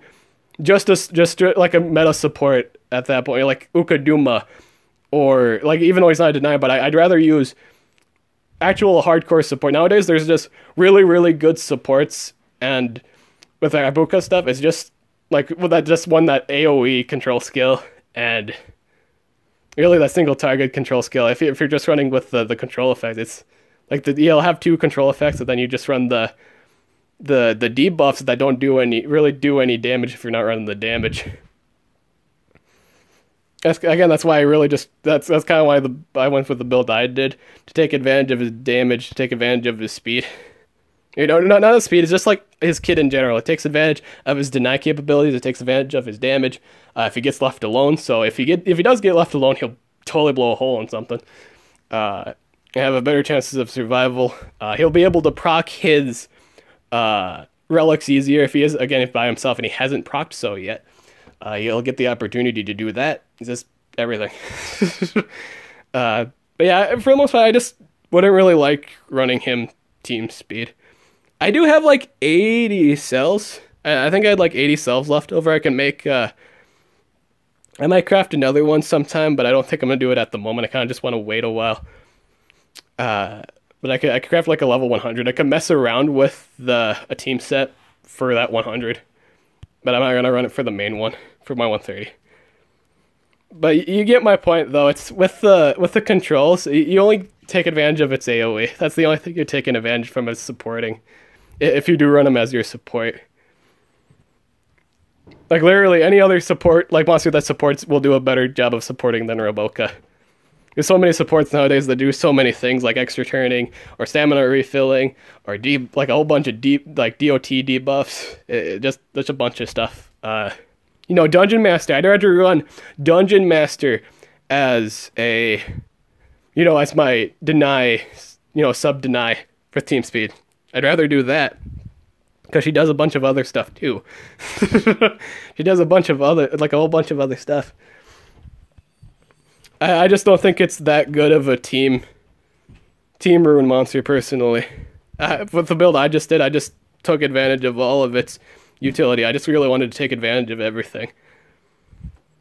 just like a meta support at that point, like Ukaduma, or, like, even though he's not a denier, but I'd rather use actual hardcore support. Nowadays, there's just really, really good supports, and with the Raboka stuff, it's just, like, well, that just won that AoE control skill, and really that single target control skill. If you're just running with the control effect, it's like you'll have 2 control effects, and then you just run the debuffs that don't really do any damage if you're not running the damage. That's why I really that's kind of why I went with the build I did, to take advantage of his damage, to take advantage of his speed. Not his speed, it's just like his kit in general. It takes advantage of his deny capabilities, it takes advantage of his damage if he gets left alone. So if he does get left alone, he'll totally blow a hole in something. Have a better chances of survival. He'll be able to proc his relics easier if he is, again, if by himself and he hasn't procced so yet. He'll get the opportunity to do that. It's just everything. But yeah, for the most part, wouldn't really like running him team speed. I do have like 80 cells. I think I had like 80 cells left over. I can make I might craft another one sometime, but I don't think I'm gonna do it at the moment. I kind of just want to wait a while. Uh, but I could craft like a level 100. I could mess around with a team set for that 100, but I'm not gonna run it for the main one for my 130. But you get my point, though. It's with the controls. You only take advantage of its AOE. That's the only thing you're taking advantage from as supporting, if you do run them as your support. Like literally any other support, like monster that supports, will do a better job of supporting than Roboka. There's so many supports nowadays that do so many things, like extra turning or stamina refilling or like a whole bunch of like DOT debuffs. Just a bunch of stuff. Dungeon Master. I'd rather run Dungeon Master as as my deny, sub deny for team speed. I'd rather do that because she does a bunch of other stuff too. She does a whole bunch of other stuff. I just don't think it's that good of a team rune monster personally. With the build I just did, I just took advantage of all of its utility. I just really wanted to take advantage of everything.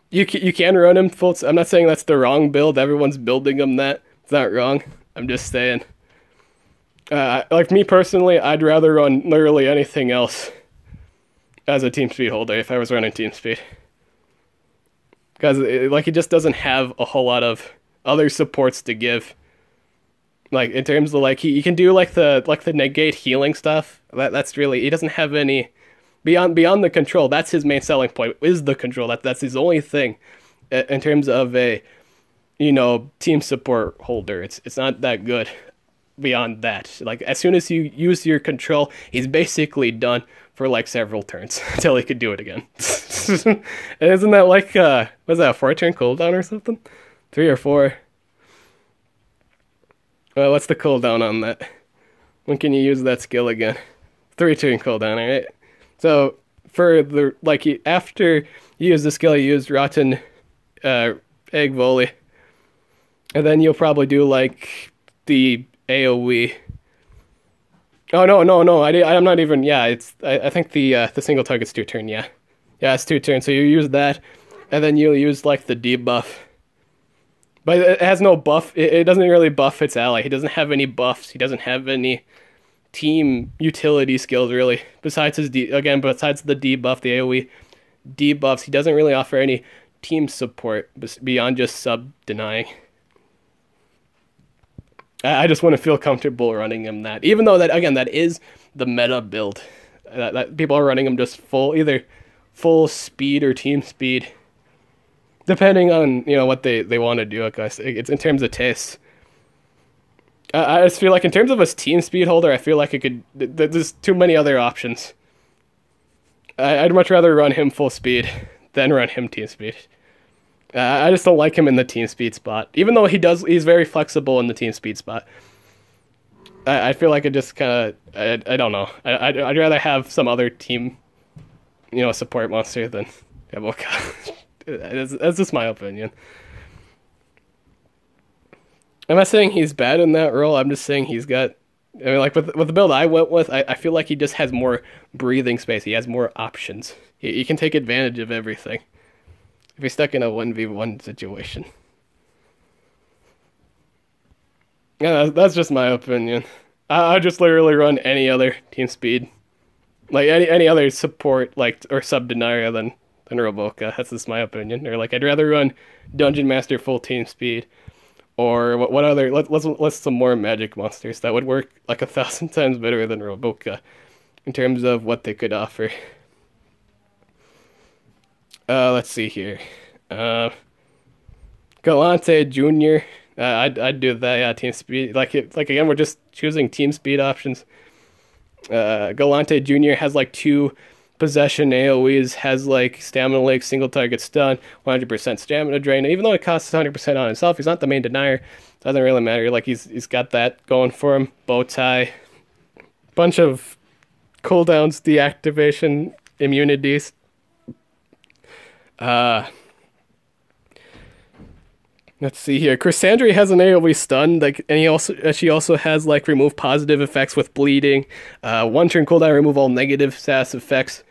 You can run him full. I'm not saying that's the wrong build. Everyone's building him that. It's not wrong. I'm just saying. Like me personally, I'd rather run literally anything else as a team speed holder if I was running team speed. Because he just doesn't have a whole lot of other supports to give. Like in terms of he can do the negate healing stuff. That's really, he doesn't have any beyond the control. That's his main selling point, is the control. That's his only thing in terms of a team support holder. It's not that good beyond that. Like as soon as you use your control, he's basically done for like several turns until he could do it again. And isn't that was that a 4-turn cooldown or something? 3 or 4? Well, what's the cooldown on that? When can you use that skill again? 3-turn cooldown, alright? So for after you use the skill, you used Rotten Egg Volley. And then you'll probably do the AoE. Oh no! I'm not even. Yeah, I think the single target's 2-turn. Yeah, it's 2-turn. So you use that, and then you'll use the debuff. But it has no buff. It doesn't really buff its ally. He doesn't have any buffs. He doesn't have any team utility skills really. Besides besides the debuff, the AoE debuffs, he doesn't really offer any team support beyond just sub denying. I just want to feel comfortable running him that. Even though that is the meta build. That people are running him just either full speed or team speed. Depending on, what they want to do, I guess. It's in terms of taste. I just feel like in terms of a team speed holder, I feel like there's too many other options. I'd much rather run him full speed than run him team speed. I just don't like him in the team speed spot. Even though he's very flexible in the team speed spot. I feel like it just kind of, I don't know. I'd rather have some other team, support monster than Yaboka. That's just my opinion. I'm not saying he's bad in that role. I'm just saying he's got, with the build I went with, I feel like he just has more breathing space. He has more options. He can take advantage of everything if he's stuck in a 1v1 situation. Yeah, that's just my opinion. I just literally run any other team speed, any other support, or sub denier than Roboka. That's just my opinion. Or I'd rather run Dungeon Master full team speed, or what other? Let's some more magic monsters that would work 1,000 times better than Roboka, in terms of what they could offer. Let's see here. Galante Jr. I'd do that. Yeah, team speed. Again, we're just choosing team speed options. Galante Jr. has 2 possession AoEs, has stamina leak, single target stun, 100% stamina drain. Even though it costs 100% on himself, he's not the main denier. Doesn't really matter. He's got that going for him. Bow tie, bunch of cooldowns, deactivation, immunities. Let's see here. Cassandra has an AoE stun, like, and she also has like remove positive effects with bleeding. One turn cooldown, remove all negative status effects.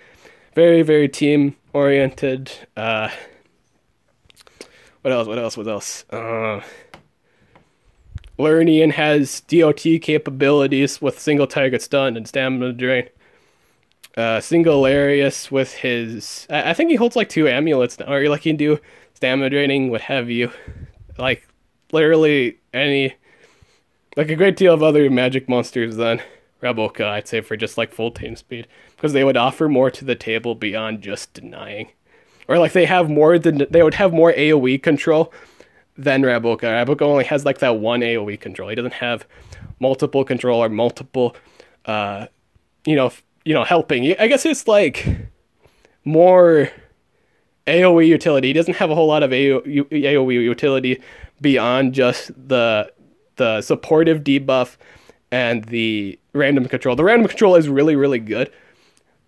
Very, very team oriented. What else? What else? What else? Lernian has DOT capabilities with single target stun and stamina drain. Singularius with his, I think he holds like 2 amulets now, or like he can do stamina draining, what have you. Like literally any, like a great deal of other magic monsters than Rebelka, I'd say, for just like full team speed, because they would offer more to the table beyond just denying, or like they would have more AoE control than Rebelka. Rebelka only has like that one AoE control. He doesn't have multiple control or multiple, helping. I guess it's like more AoE utility. He doesn't have a whole lot of AoE utility beyond just the supportive debuff and the random control. The random control is really, really good,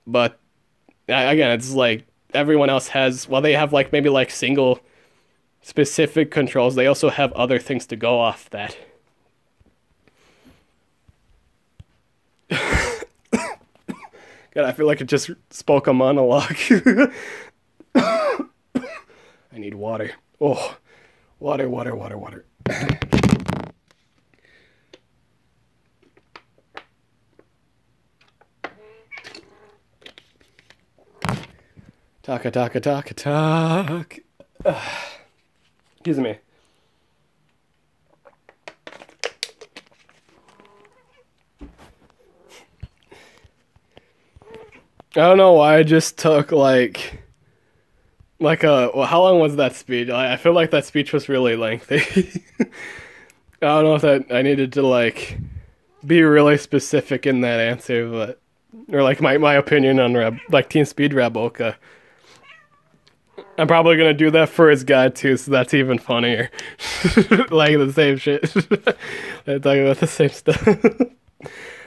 but again, it's like everyone else has, while they have like maybe like single specific controls, they also have other things to go off that. God, I feel like I just spoke a monologue. I need water. Oh, water, water, water, water. Talk. Excuse me. I don't know why I just took like how long was that speech? I feel like that speech was really lengthy. I don't know if that I needed to like be really specific in that answer, but or like my opinion on like Team Speed Rebelka. I'm probably gonna do that for his guide too, so that's even funnier. Like the same shit. They're talking about the same stuff.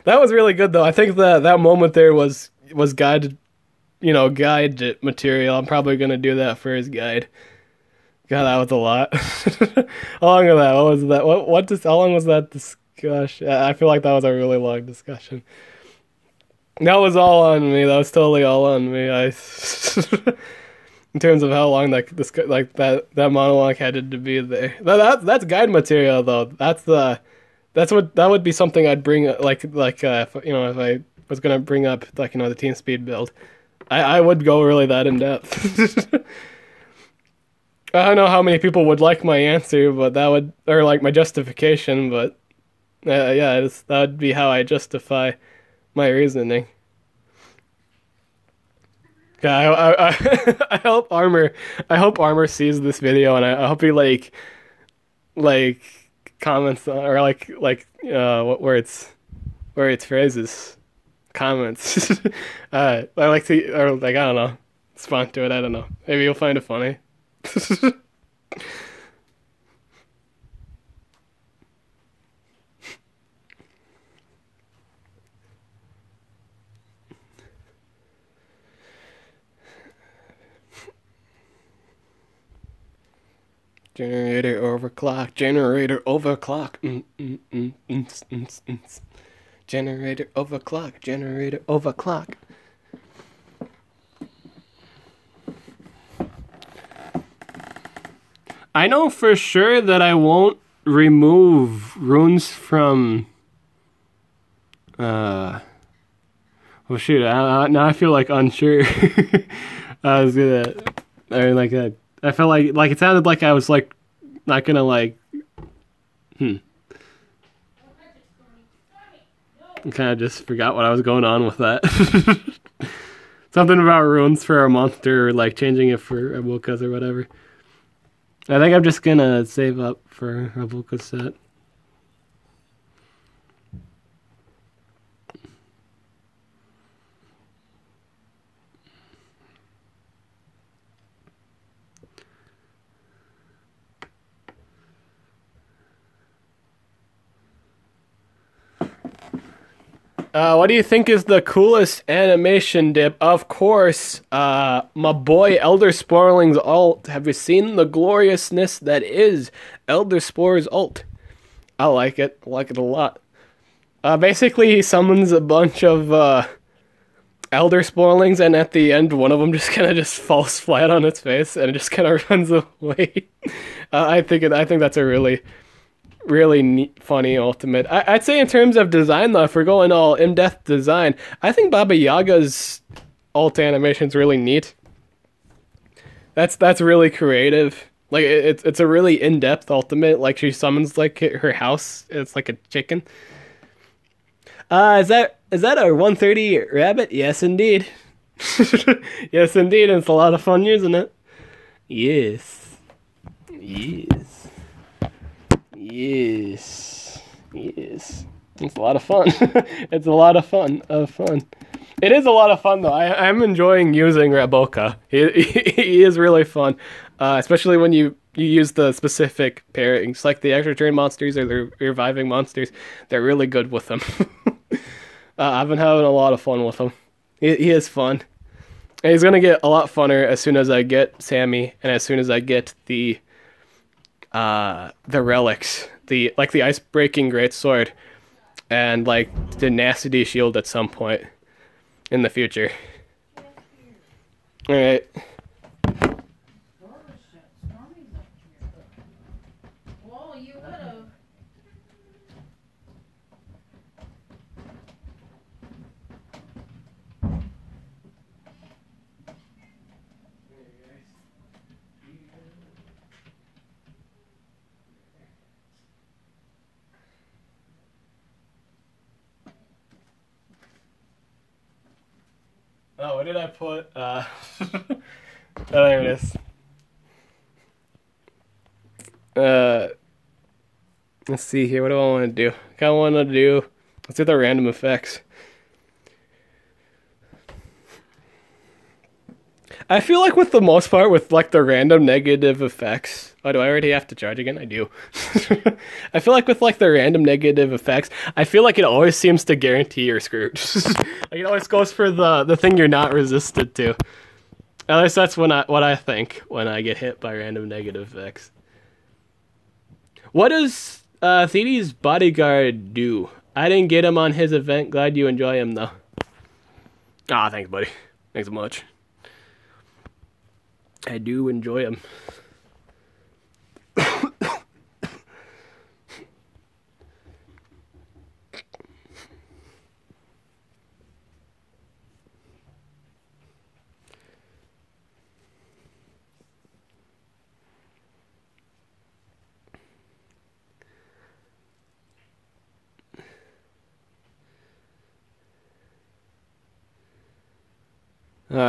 That was really good though. I think that moment there was guide material. I'm probably gonna do that for his guide. God, that was a lot. How long was that? What was that? How long was that discussion? I feel like that was a really long discussion. That was all on me. That was totally all on me. In terms of how long that monologue had to be there. That's guide material though. That would be something I'd bring if I was gonna bring up the team speed build. I would go really that in depth. I don't know how many people would like my answer, but or like my justification, but that would be how I justify my reasoning. Yeah, I hope Armor sees this video, and I hope he like comments or where it's phrases comments. I like to, or like, I don't know, respond to it. I don't know. Maybe you'll find it funny. Generator overclock. Generator overclock. Generator overclock. Generator overclock. I know for sure that I won't remove runes from. Oh shoot! Now I feel like unsure. I was gonna, or like I felt like it sounded like I was like not gonna like. I kind of just forgot what I was going on with that. Something about runes for a monster, or like changing it for Rebelka's or whatever. I think I'm just gonna save up for Rebelka's set. What do you think is the coolest animation dip? Of course, my boy Elder Sporling's alt. Have you seen the gloriousness that is Elder Spor's alt? I like it. I like it a lot. Basically, he summons a bunch of Elder Sporlings, and at the end, one of them just kind of just falls flat on its face, and it just kind of runs away. I think that's a really neat, funny ultimate. I'd say in terms of design, though, if we're going all in-depth design, I think Baba Yaga's alt animation's really neat. That's really creative. Like it's a really in-depth ultimate. Like she summons like her house. It's like a chicken. Is that a 130 rabbit? Yes, indeed. Yes, indeed. And it's a lot of fun using it. Yes. Yes. Yes. Yes. It's a lot of fun. It's a lot of fun. It is a lot of fun, though. I'm enjoying using Raboka. He is really fun. Especially when you use the specific pairings. Like the extra turn monsters or the reviving monsters. They're really good with them. I've been having a lot of fun with him. He is fun. And he's going to get a lot funner as soon as I get Sammy and as soon as I get the relics. The ice breaking greatsword and like the tenacity shield at some point in the future. Alright. Oh, what did I put? Oh, there it is. Let's see here. What do I want to do? I kind of want to do. Let's do the random effects. I feel like with the most part, with like the random negative effects. Oh, do I already have to charge again? I do. I feel like with like the random negative effects, I feel like it always seems to guarantee you're screwed. Like it always goes for the thing you're not resisted to. At least that's what I think when I get hit by random negative effects. What does Thedes' bodyguard do? I didn't get him on his event. Glad you enjoy him though. Ah, thanks, buddy. Thanks so much. I do enjoy him.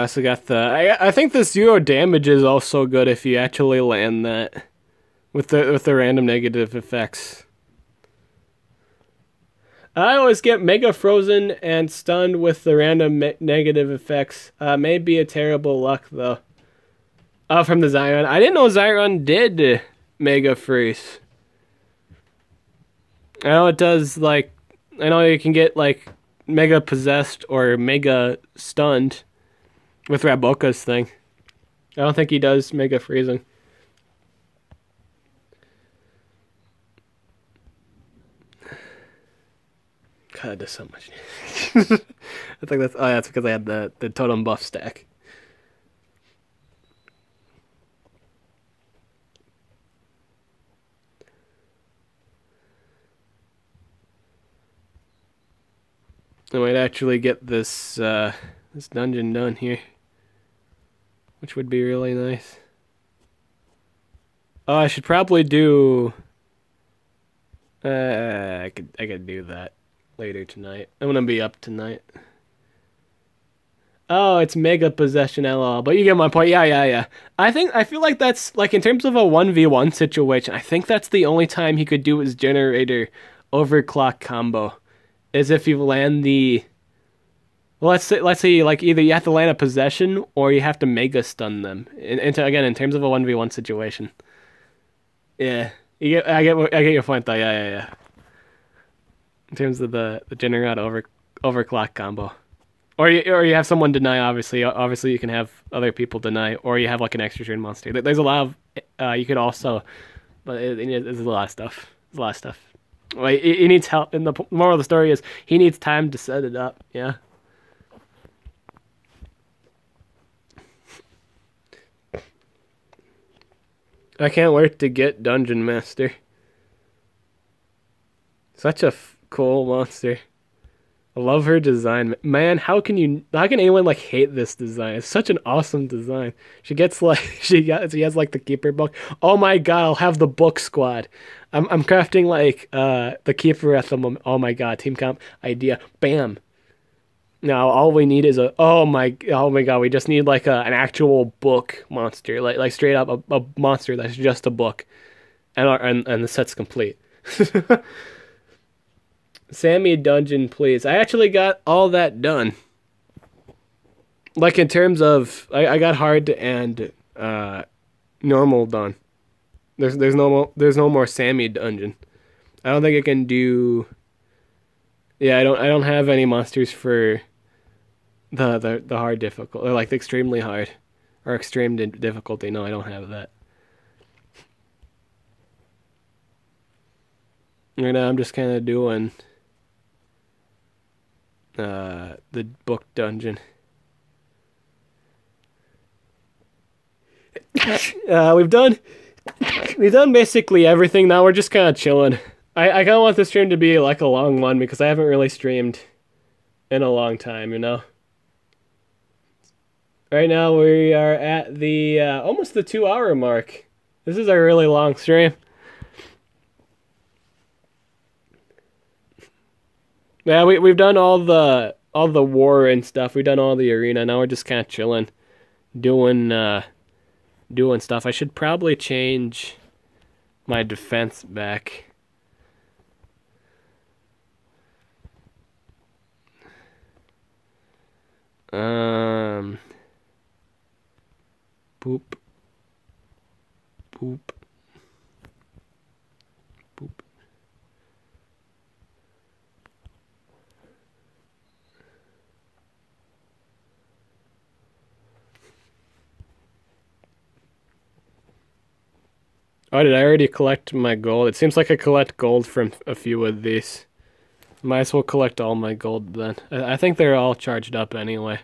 So got the. I think the 0 damage is also good if you actually land that with the random negative effects. I always get mega frozen and stunned with the random negative effects. May be a terrible luck though. Oh, from the Zyron. I didn't know Zyron did mega freeze. I know it does like. I know you can get like mega possessed or mega stunned. With Raboka's thing. I don't think he does mega freezing. God, that does so much. I think that's... Oh, yeah, that's because I had the totem buff stack. I might actually get this this dungeon done here. Which would be really nice. Oh, I should probably do... I could do that later tonight. I'm gonna be up tonight. Oh, it's Mega Possession LL, but you get my point. Yeah. I feel like that's, like, in terms of a 1v1 situation, I think that's the only time he could do his generator overclock combo. Is if you land the... Well, let's say like either you have to land a possession or you have to mega stun them. Again, in terms of a 1v1 situation. Yeah, I get your point though. Yeah. In terms of the Generat overclock combo. Or you have someone deny. Obviously you can have other people deny, or you have like an extra turn monster. There's a lot of you could also, but there's a lot of stuff. There's a lot of stuff. Like he needs help. And the moral of the story is he needs time to set it up. Yeah. I can't wait to get Dungeon Master. Such a cool monster. I love her design. Man, how can anyone like hate this design? It's such an awesome design. She gets like she has like the keeper book. Oh my god, I'll have the book squad. I'm crafting like the keeper at the moment. Oh my god, team comp idea. Bam. Now all we need is oh my god, we just need like an actual book monster. Like straight up a monster that's just a book. And the set's complete. Sammy Dungeon, please. I actually got all that done. Like in terms of, I got hard and normal done. There's no more Sammy Dungeon. I don't think I can do. Yeah, I don't have any monsters for the hard difficult, or like the extremely hard or extreme difficulty. No, I don't have that. Right now I'm just kind of doing the book dungeon. We've done basically everything. Now we're just kind of chilling. I kind of want this stream to be like a long one because I haven't really streamed in a long time, you know. Right now we are at the almost the 2 hour mark. This is a really long stream. Yeah, we've done all the war and stuff. We've done all the arena. Now we're just kind of chilling, doing stuff. I should probably change my defense back. Boop. Boop. Boop. Oh, did I already collect my gold? It seems like I collect gold from a few of these. Might as well collect all my gold then. I think they're all charged up anyway.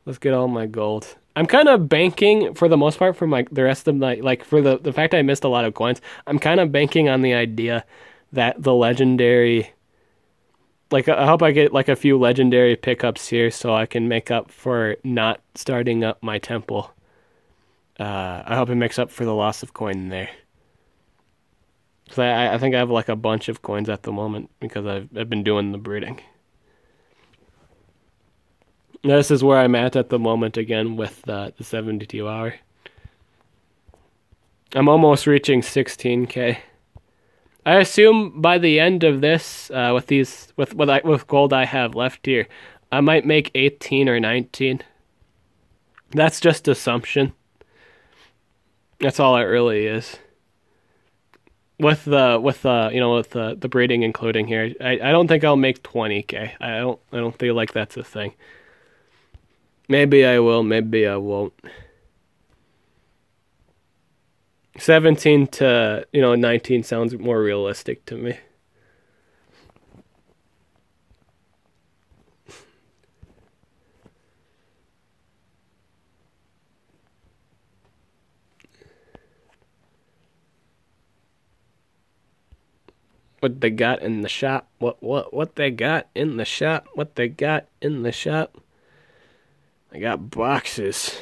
Let's get all my gold. I'm kind of banking, for the most part, for the rest of my, like, for the fact I missed a lot of coins, I'm kind of banking on the idea that the legendary, like, I hope I get, like, a few legendary pickups here so I can make up for not starting up my temple. I hope it makes up for the loss of coin there. So I think I have, like, a bunch of coins at the moment because I've been doing the breeding. This is where I'm at the moment again with the 72 hour. I'm almost reaching 16k. I assume by the end of this, with gold I have left here, I might make 18 or 19. That's just assumption. That's all it really is. With the breeding including here, I don't think I'll make 20k. I don't feel like that's a thing. Maybe I will, maybe I won't. 17 to, 19 sounds more realistic to me. What they got in the shop? What they got in the shop? What they got in the shop? I got boxes.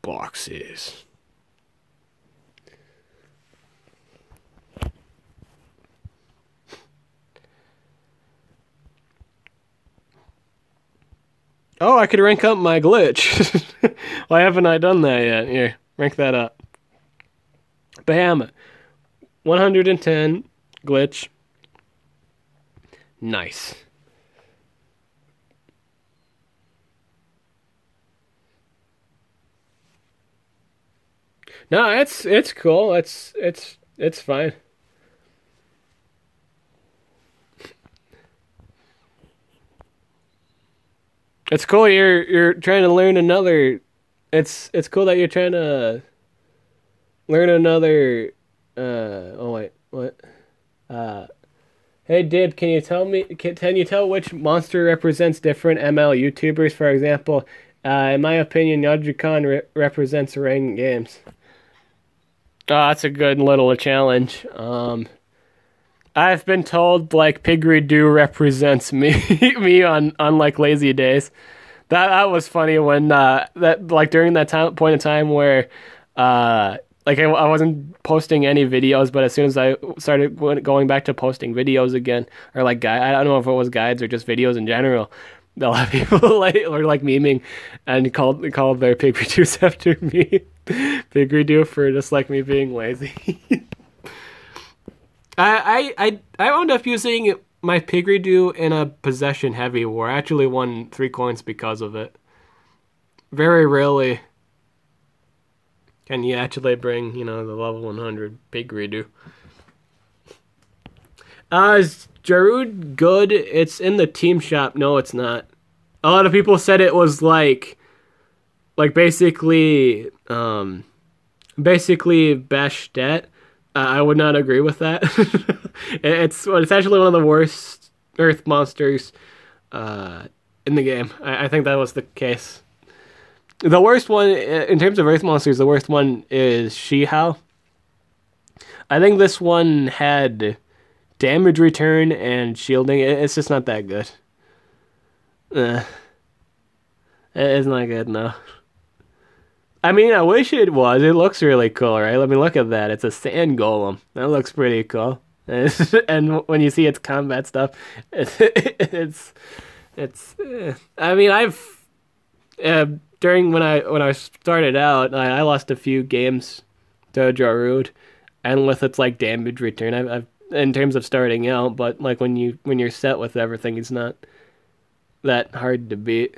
Boxes. Oh, I could rank up my glitch. Why haven't I done that yet? Here, rank that up. Bam. 110 glitch. Nice. No, it's cool. It's fine. It's cool you're trying to learn another. It's cool that you're trying to learn another. Oh wait, what? Uh, Hey Dib, can you tell which monster represents different ML YouTubers? For example, in my opinion, Yadrikan represents Ring Games. Oh, that's a good little challenge. I've been told like Pigridoo represents me me on like lazy days. That was funny when that like during that point in time where like I wasn't posting any videos, but as soon as I started going back to posting videos again, or like I don't know if it was guides or just videos in general, a lot of people like were like memeing and called their Pigridoos after me. Pigridoo for just like me being lazy. I wound up using my Pigridoo in a possession heavy war. I actually won 3 coins because of it. Very rarely can you actually bring, the level 100 Pigridoo. Is Jarud good? It's in the team shop. No, it's not. A lot of people said it was like basically Bastet. I would not agree with that. It's actually one of the worst Earth monsters in the game. I think that was the case. The worst one, in terms of Earth monsters, the worst one is Shihao. I think this one had damage return and shielding. It's just not that good. It's not good, no. I mean, I wish it was. It looks really cool, right? Let me look at that. It's a sand golem. That looks pretty cool. And when you see its combat stuff, it's I mean, I've during when I started out, I lost a few games to Jarud, and with its like damage return, I've in terms of starting out, but like when you're set with everything, it's not that hard to beat.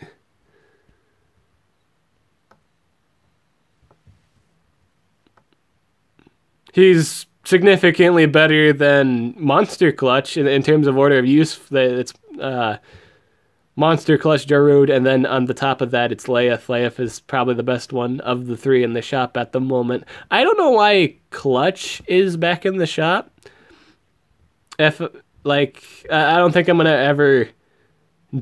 He's significantly better than Monster Clutch in terms of order of use. It's Monster Clutch, Jarud, and then on the top of that, it's Leif. Leif is probably the best one of the 3 in the shop at the moment. I don't know why Clutch is back in the shop. If like, I don't think I'm gonna ever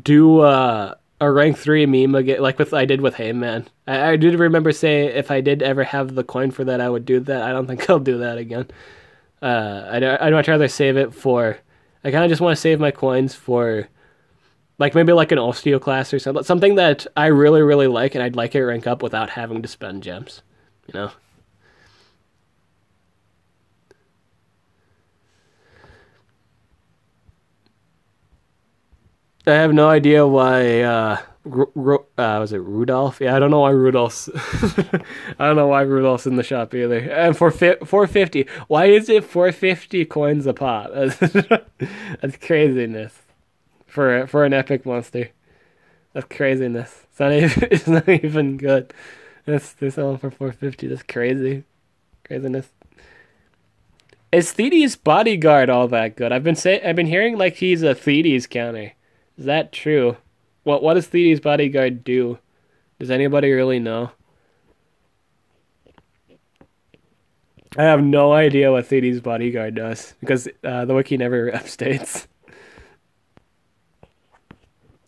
do a rank 3 meme again, like I did with Heyman. I did remember say if I did ever have the coin for that, I would do that. I don't think I'll do that again. I'd much rather save it for. I kind of just want to save my coins for, like maybe like an Osteoclass or something that I really really like, and I'd like it rank up without having to spend gems. You know. I have no idea why. Was it Rudolph? Yeah, I don't know why Rudolph's. I don't know why Rudolph's in the shop either. And for 450, why is it 450 coins a pop? That's craziness for an epic monster. That's craziness. It's not even. It's not even good. They're selling for 450. That's craziness. Is Thedes bodyguard all that good? I've been hearing like he's a Thedes counter. Is that true? What does Thedes bodyguard do? Does anybody really know? I have no idea what Thedes bodyguard does because the wiki never updates.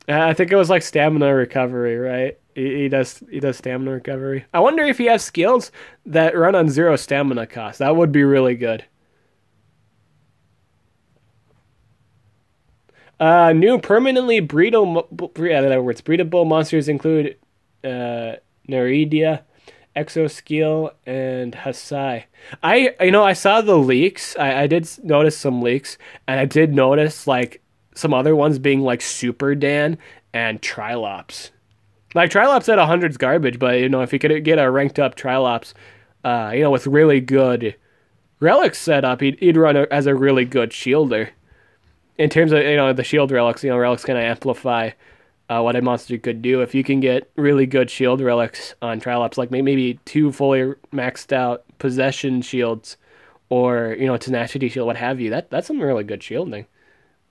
I think it was like stamina recovery, right? He does stamina recovery. I wonder if he has skills that run on 0 stamina cost. That would be really good. New permanently breedable monsters include Neridia, Exoskill, and Hasai. I saw the leaks. I did notice some leaks, and I did notice like some other ones being like Super Dan and Trilops. Like Trilops at 100's garbage, but if you could get a ranked up Trilops, with really good relics set up, he'd run as a really good shielder. In terms of the shield relics, relics kind of amplify what a monster could do. If you can get really good shield relics on Trilops, like maybe 2 fully maxed out possession shields, or tenacity shield, what have you, that's some really good shielding.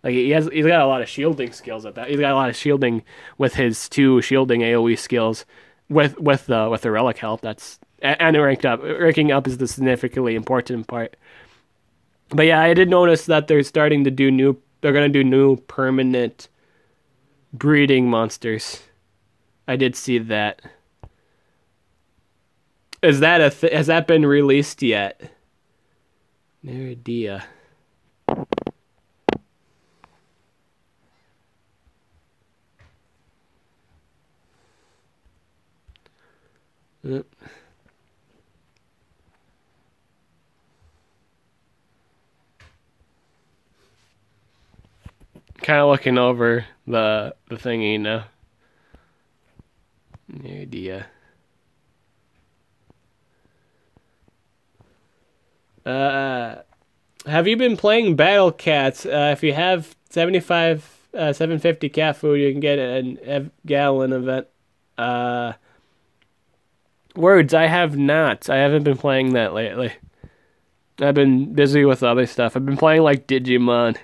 Like he's got a lot of shielding skills at that. He's got a lot of shielding with his two shielding AoE skills with the relic help. That's and ranked up. Ranking up is the significantly important part. But yeah, I did notice that they're starting to do new. They're gonna do new permanent breeding monsters. I did see that. Is that has that been released yet? No idea. Kind of looking over the thingy now. No idea. Have you been playing Battle Cats? If you have 750 cat food, you can get an gallon event. Words, I have not. I haven't been playing that lately. I've been busy with other stuff. I've been playing like Digimon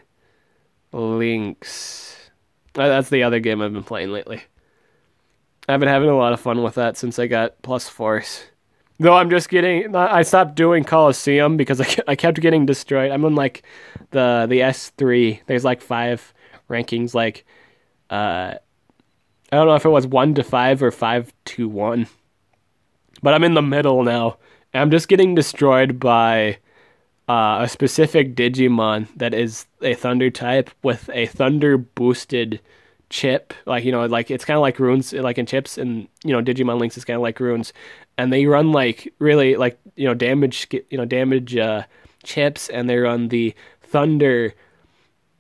Links. That's the other game I've been playing lately. I've been having a lot of fun with that since I got Plus Force. Though I'm just getting, I stopped doing Coliseum because I kept getting destroyed. I'm on like the S3. There's like 5 rankings. Like, I don't know if it was 1 to 5 or 5 to 1. But I'm in the middle now. And I'm just getting destroyed by a specific Digimon that is a Thunder type with a Thunder boosted chip. Like, like it's kind of like runes, like in chips, and, Digimon Links is kind of like runes. And they run like really like, damage, chips, and they run the Thunder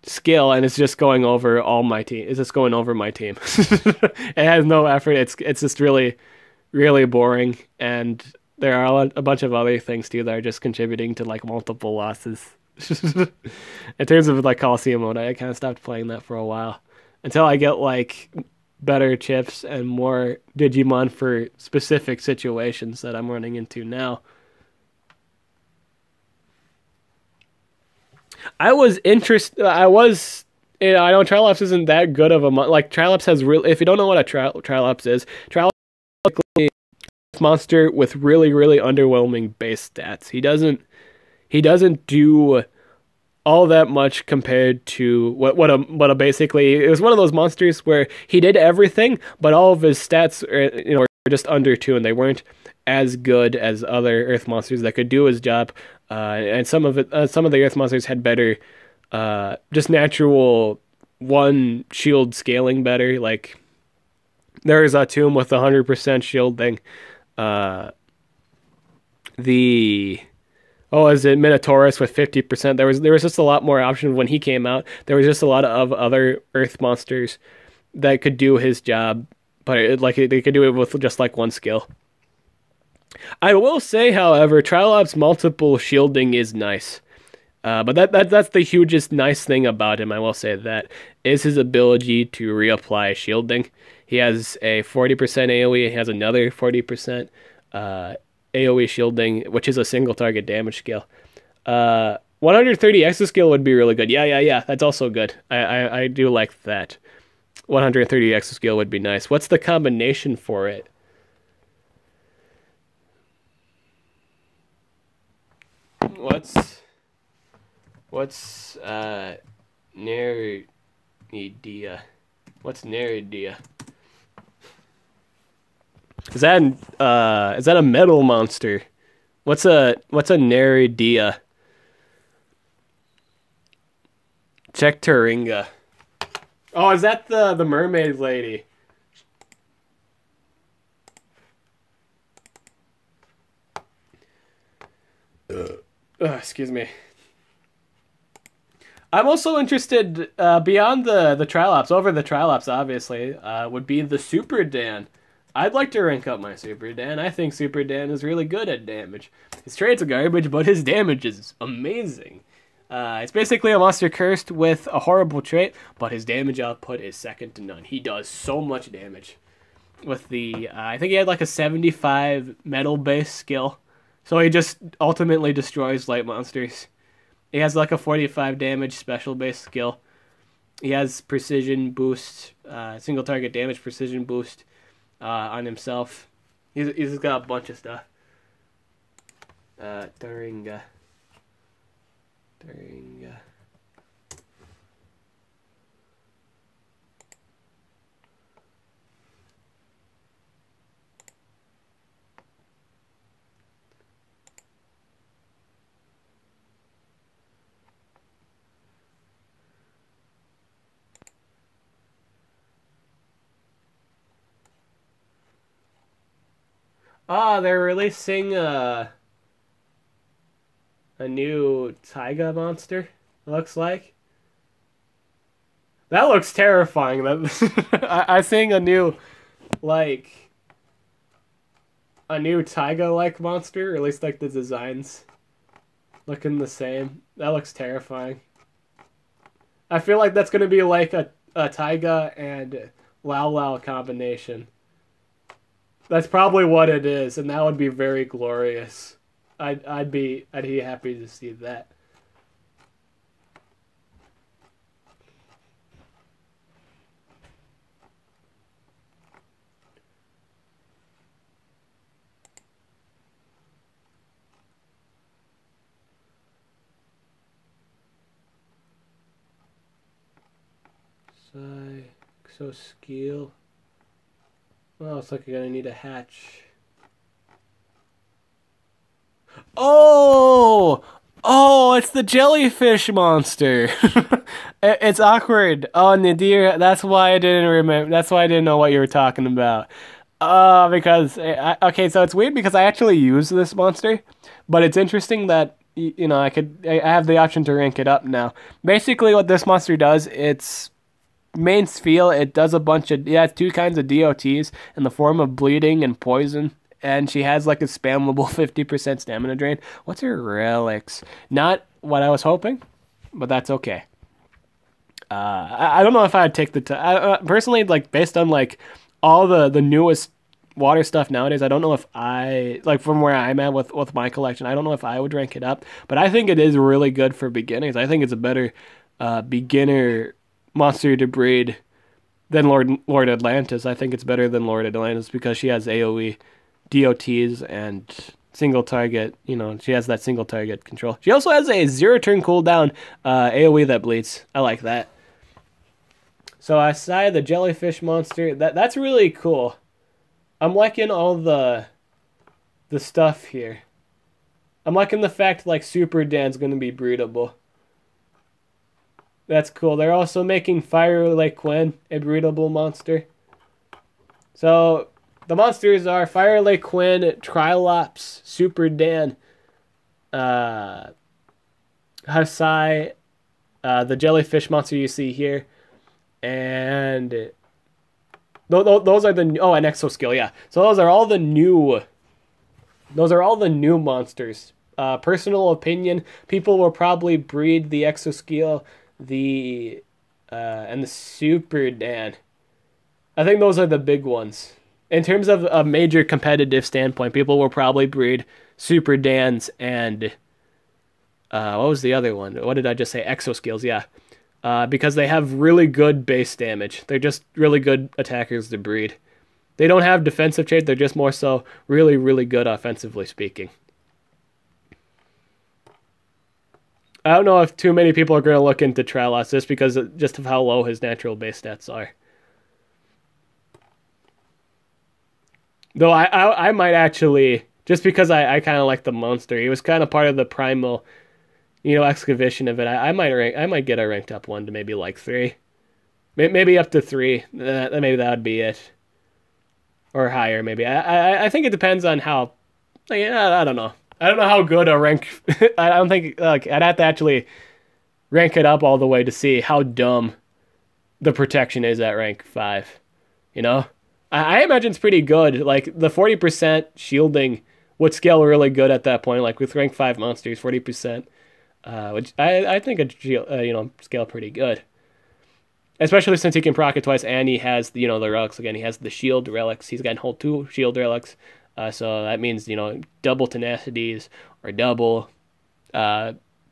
skill, and it's just going over all my team. It's just going over my team. It has no effort. It's just really, really boring, and there are a bunch of other things too that are just contributing to like multiple losses. In terms of like Coliseum mode, I kind of stopped playing that for a while until I get like better chips and more Digimon for specific situations that I'm running into now. I was interested. I know Trilops isn't that good of a like Trilops has real. If you don't know what a Trilops is, Trilops monster with really, really underwhelming base stats. He doesn't do all that much compared to what a basically, it was one of those monsters where he did everything, but all of his stats were just under 2, and they weren't as good as other Earth monsters that could do his job. And some of the Earth monsters had better, just natural one shield scaling better. Like there is a tomb with 100% shielding. Is it Minotaurus with 50%? There was just a lot more options when he came out. There was just a lot of other Earth monsters that could do his job, but they could do it with just like one skill. I will say, however, Trilop's multiple shielding is nice. But that's the hugest nice thing about him, I will say that, is his ability to reapply shielding. He has a 40% AoE, he has another 40% AoE shielding, which is a single target damage skill. 130 exoskill would be really good. Yeah, that's also good. I do like that. 130 exoskill would be nice. What's the combination for it? What's Neridia? What's Neridia? Is that a metal monster? What's a Neridia? Check Turinga. Oh, is that the mermaid lady? Excuse me. I'm also interested, beyond the Trilops, over the Trilops, obviously, would be the Super Dan. I'd like to rank up my Super Dan. I think Super Dan is really good at damage. His traits are garbage, but his damage is amazing. It's basically a monster cursed with a horrible trait, but his damage output is second to none. He does so much damage. With the, I think he had like a 75 metal-based skill. So he just ultimately destroys light monsters. He has like a 45 damage special-based skill. He has precision boost, single target damage precision boost on himself. He's got a bunch of stuff. During during they're releasing a new Taiga monster. It looks like that looks terrifying. That I seeing a new like a new Taiga like monster, or at least like the designs looking the same. That looks terrifying. I feel like that's gonna be like a Taiga and Lao Lao combination. That's probably what it is, and that would be very glorious. I'd be happy to see that. So skill. Well, it's like you're gonna need a hatch. Oh, oh, it's the jellyfish monster. It's awkward. Oh, Nadir. That's why I didn't remember. That's why I didn't know what you were talking about. Because okay, so it's weird because I actually use this monster, but it's interesting that I have the option to rank it up now. Basically, what this monster does, it's main feel. It does a bunch of yeah, it's two kinds of DOTs in the form of bleeding and poison. And she has like a spammable 50% stamina drain. What's her relics? Not what I was hoping, but that's okay. I don't know if I'd take the time. Personally, like based on like all the newest water stuff nowadays, I don't know if I like from where I'm at with my collection. I don't know if I would rank it up, but I think it is really good for beginners. I think it's a better beginner monster to breed than Lord Atlantis. I think it's better than Lord Atlantis because she has AOE, DOTs, and single target. She has that single target control. She also has a zero turn cooldown AOE that bleeds. I like that. So aside the jellyfish monster, that's really cool. I'm liking all the stuff here. I'm liking the fact like Super Dan's gonna be breedable. That's cool. They're also making Fire Lake Quinn a breedable monster. So the monsters are Fire Lake Quinn, Trilops, Super Dan, Hasai, the jellyfish monster you see here, and those are the and Exoskill, yeah. So those are all the new. Those are all the new monsters. Personal opinion: people will probably breed the Exoskill, the and the Super Dan. I think those are the big ones. In terms of a major competitive standpoint, people will probably breed Super Dans and what was the other one? What did I just say? Exoskills, yeah. Because they have really good base damage. They're just really good attackers to breed. They don't have defensive trait. They're just more so really, really good offensively speaking. I don't know if too many people are going to look into Trelos just because of how low his natural base stats are. Though I might actually, just because I kind of like the monster. He was kind of part of the primal, excavation of it. I might get a ranked up one to maybe like 3. Maybe up to 3. Maybe that would be it. Or higher, maybe. I think it depends on how, I don't know. I don't know how good a rank, I don't think, I'd have to actually rank it up all the way to see how dumb the protection is at rank 5, you know? I imagine it's pretty good. Like, the 40% shielding would scale really good at that point. Like, with rank 5 monsters, 40%. Which I think it'd, scale pretty good. Especially since he can proc it twice and he has, the relics. Again, he has the shield relics. He's got hold 2 shield relics. So that means, double tenacities or double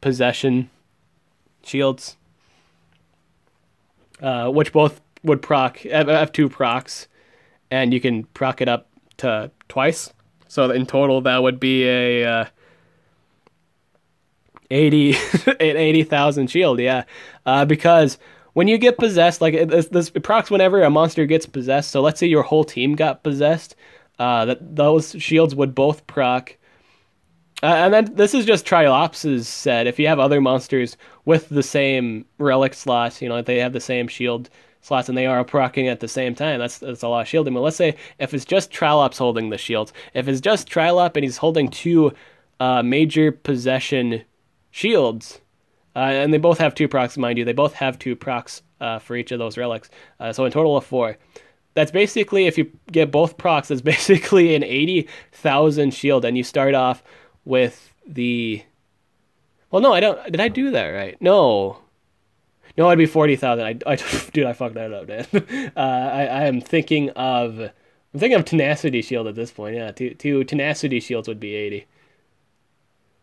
possession shields. which both would proc have two procs, and you can proc it up to twice. So in total, that would be a 80 an 80,000 shield. Yeah, because when you get possessed, like it procs whenever a monster gets possessed. So let's say your whole team got possessed, that those shields would both proc. And then this is just Triops's set. If you have other monsters with the same relic slots, they have the same shield slots and they are proccing at the same time. That's a lot of shielding. But let's say if it's just Trilops holding the shields, if it's just Trilop and he's holding two major possession shields, and they both have two procs, mind you, they both have two procs for each of those relics. So in total of four. That's basically, if you get both procs, that's basically an 80,000 shield, and you start off with the... Well, no, I don't... Did I do that right? No. No, it'd be 40,000. Dude, I fucked that up, man. I am thinking of... I'm thinking of Tenacity Shield at this point, yeah. Two Tenacity Shields would be 80.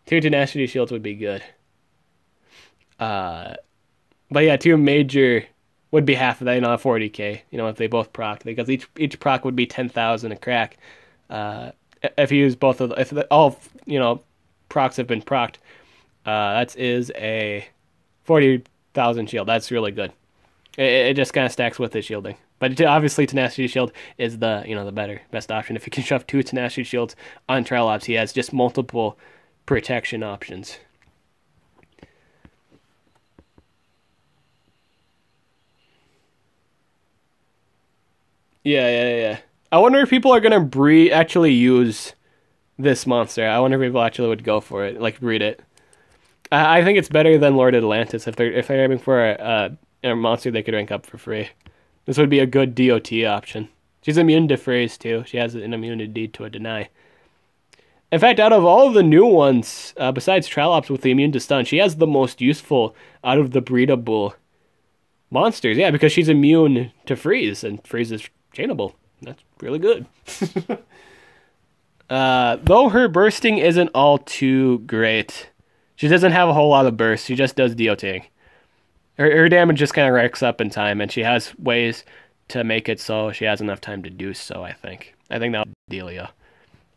Two Tenacity Shields would be good. But yeah, two major... would be half of that, 40k, if they both proc, because each proc would be 10,000 a crack. If you use both of the, if all, procs have been procced, that is a 40,000 shield. That's really good. It just kind of stacks with the shielding. But obviously Tenacity Shield is the, the best option. If you can shove two Tenacity Shields on Trilops, he has just multiple protection options. Yeah. I wonder if people are gonna actually use this monster. I wonder if people actually would go for it, like breed it. I think it's better than Lord Atlantis if they're aiming for a monster they could rank up for free. This would be a good DOT option. She's immune to freeze too. She has an immunity to a deny. In fact, out of all of the new ones, besides Trilops with the immune to stun, she has the most useful out of the breedable monsters. Yeah, because she's immune to freeze, and freeze is chainable. That's really good. Though her bursting isn't all too great. She doesn't have a whole lot of burst. She just does DOTing. Her damage just kind of racks up in time, and she has ways to make it so she has enough time to do so, I think. I think that'll be Delia.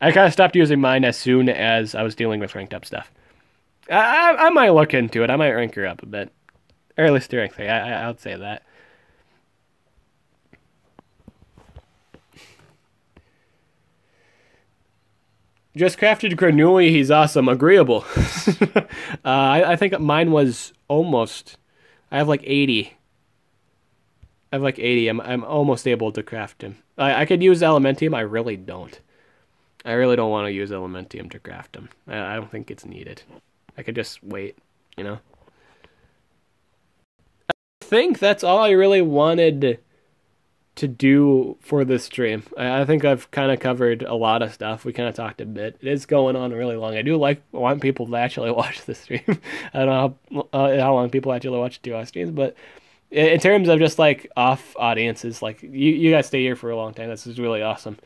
I kind of stopped using mine as soon as I was dealing with ranked up stuff. I might look into it. I might rank her up a bit. Or at least rank 3. I would say that. Just crafted Granuli, he's awesome. Agreeable. I think mine was almost... I have like 80. I have like 80. I'm almost able to craft him. I could use Elementium. I really don't. I really don't want to use Elementium to craft him. I don't think it's needed. I could just wait, I think that's all I really wanted to do for this stream. I think I've kind of covered a lot of stuff. We kind of talked a bit. It is going on really long. I want people to actually watch the stream. I don't know how long people actually watch 2 hour streams, but in terms of just like off audiences, like you guys stay here for a long time. This is really awesome.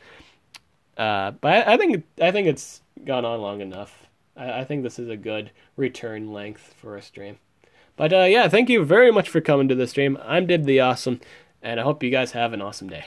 But I think it's gone on long enough. I think this is a good return length for a stream. But yeah, thank you very much for coming to the stream. I'm Dib the Awesome, and I hope you guys have an awesome day.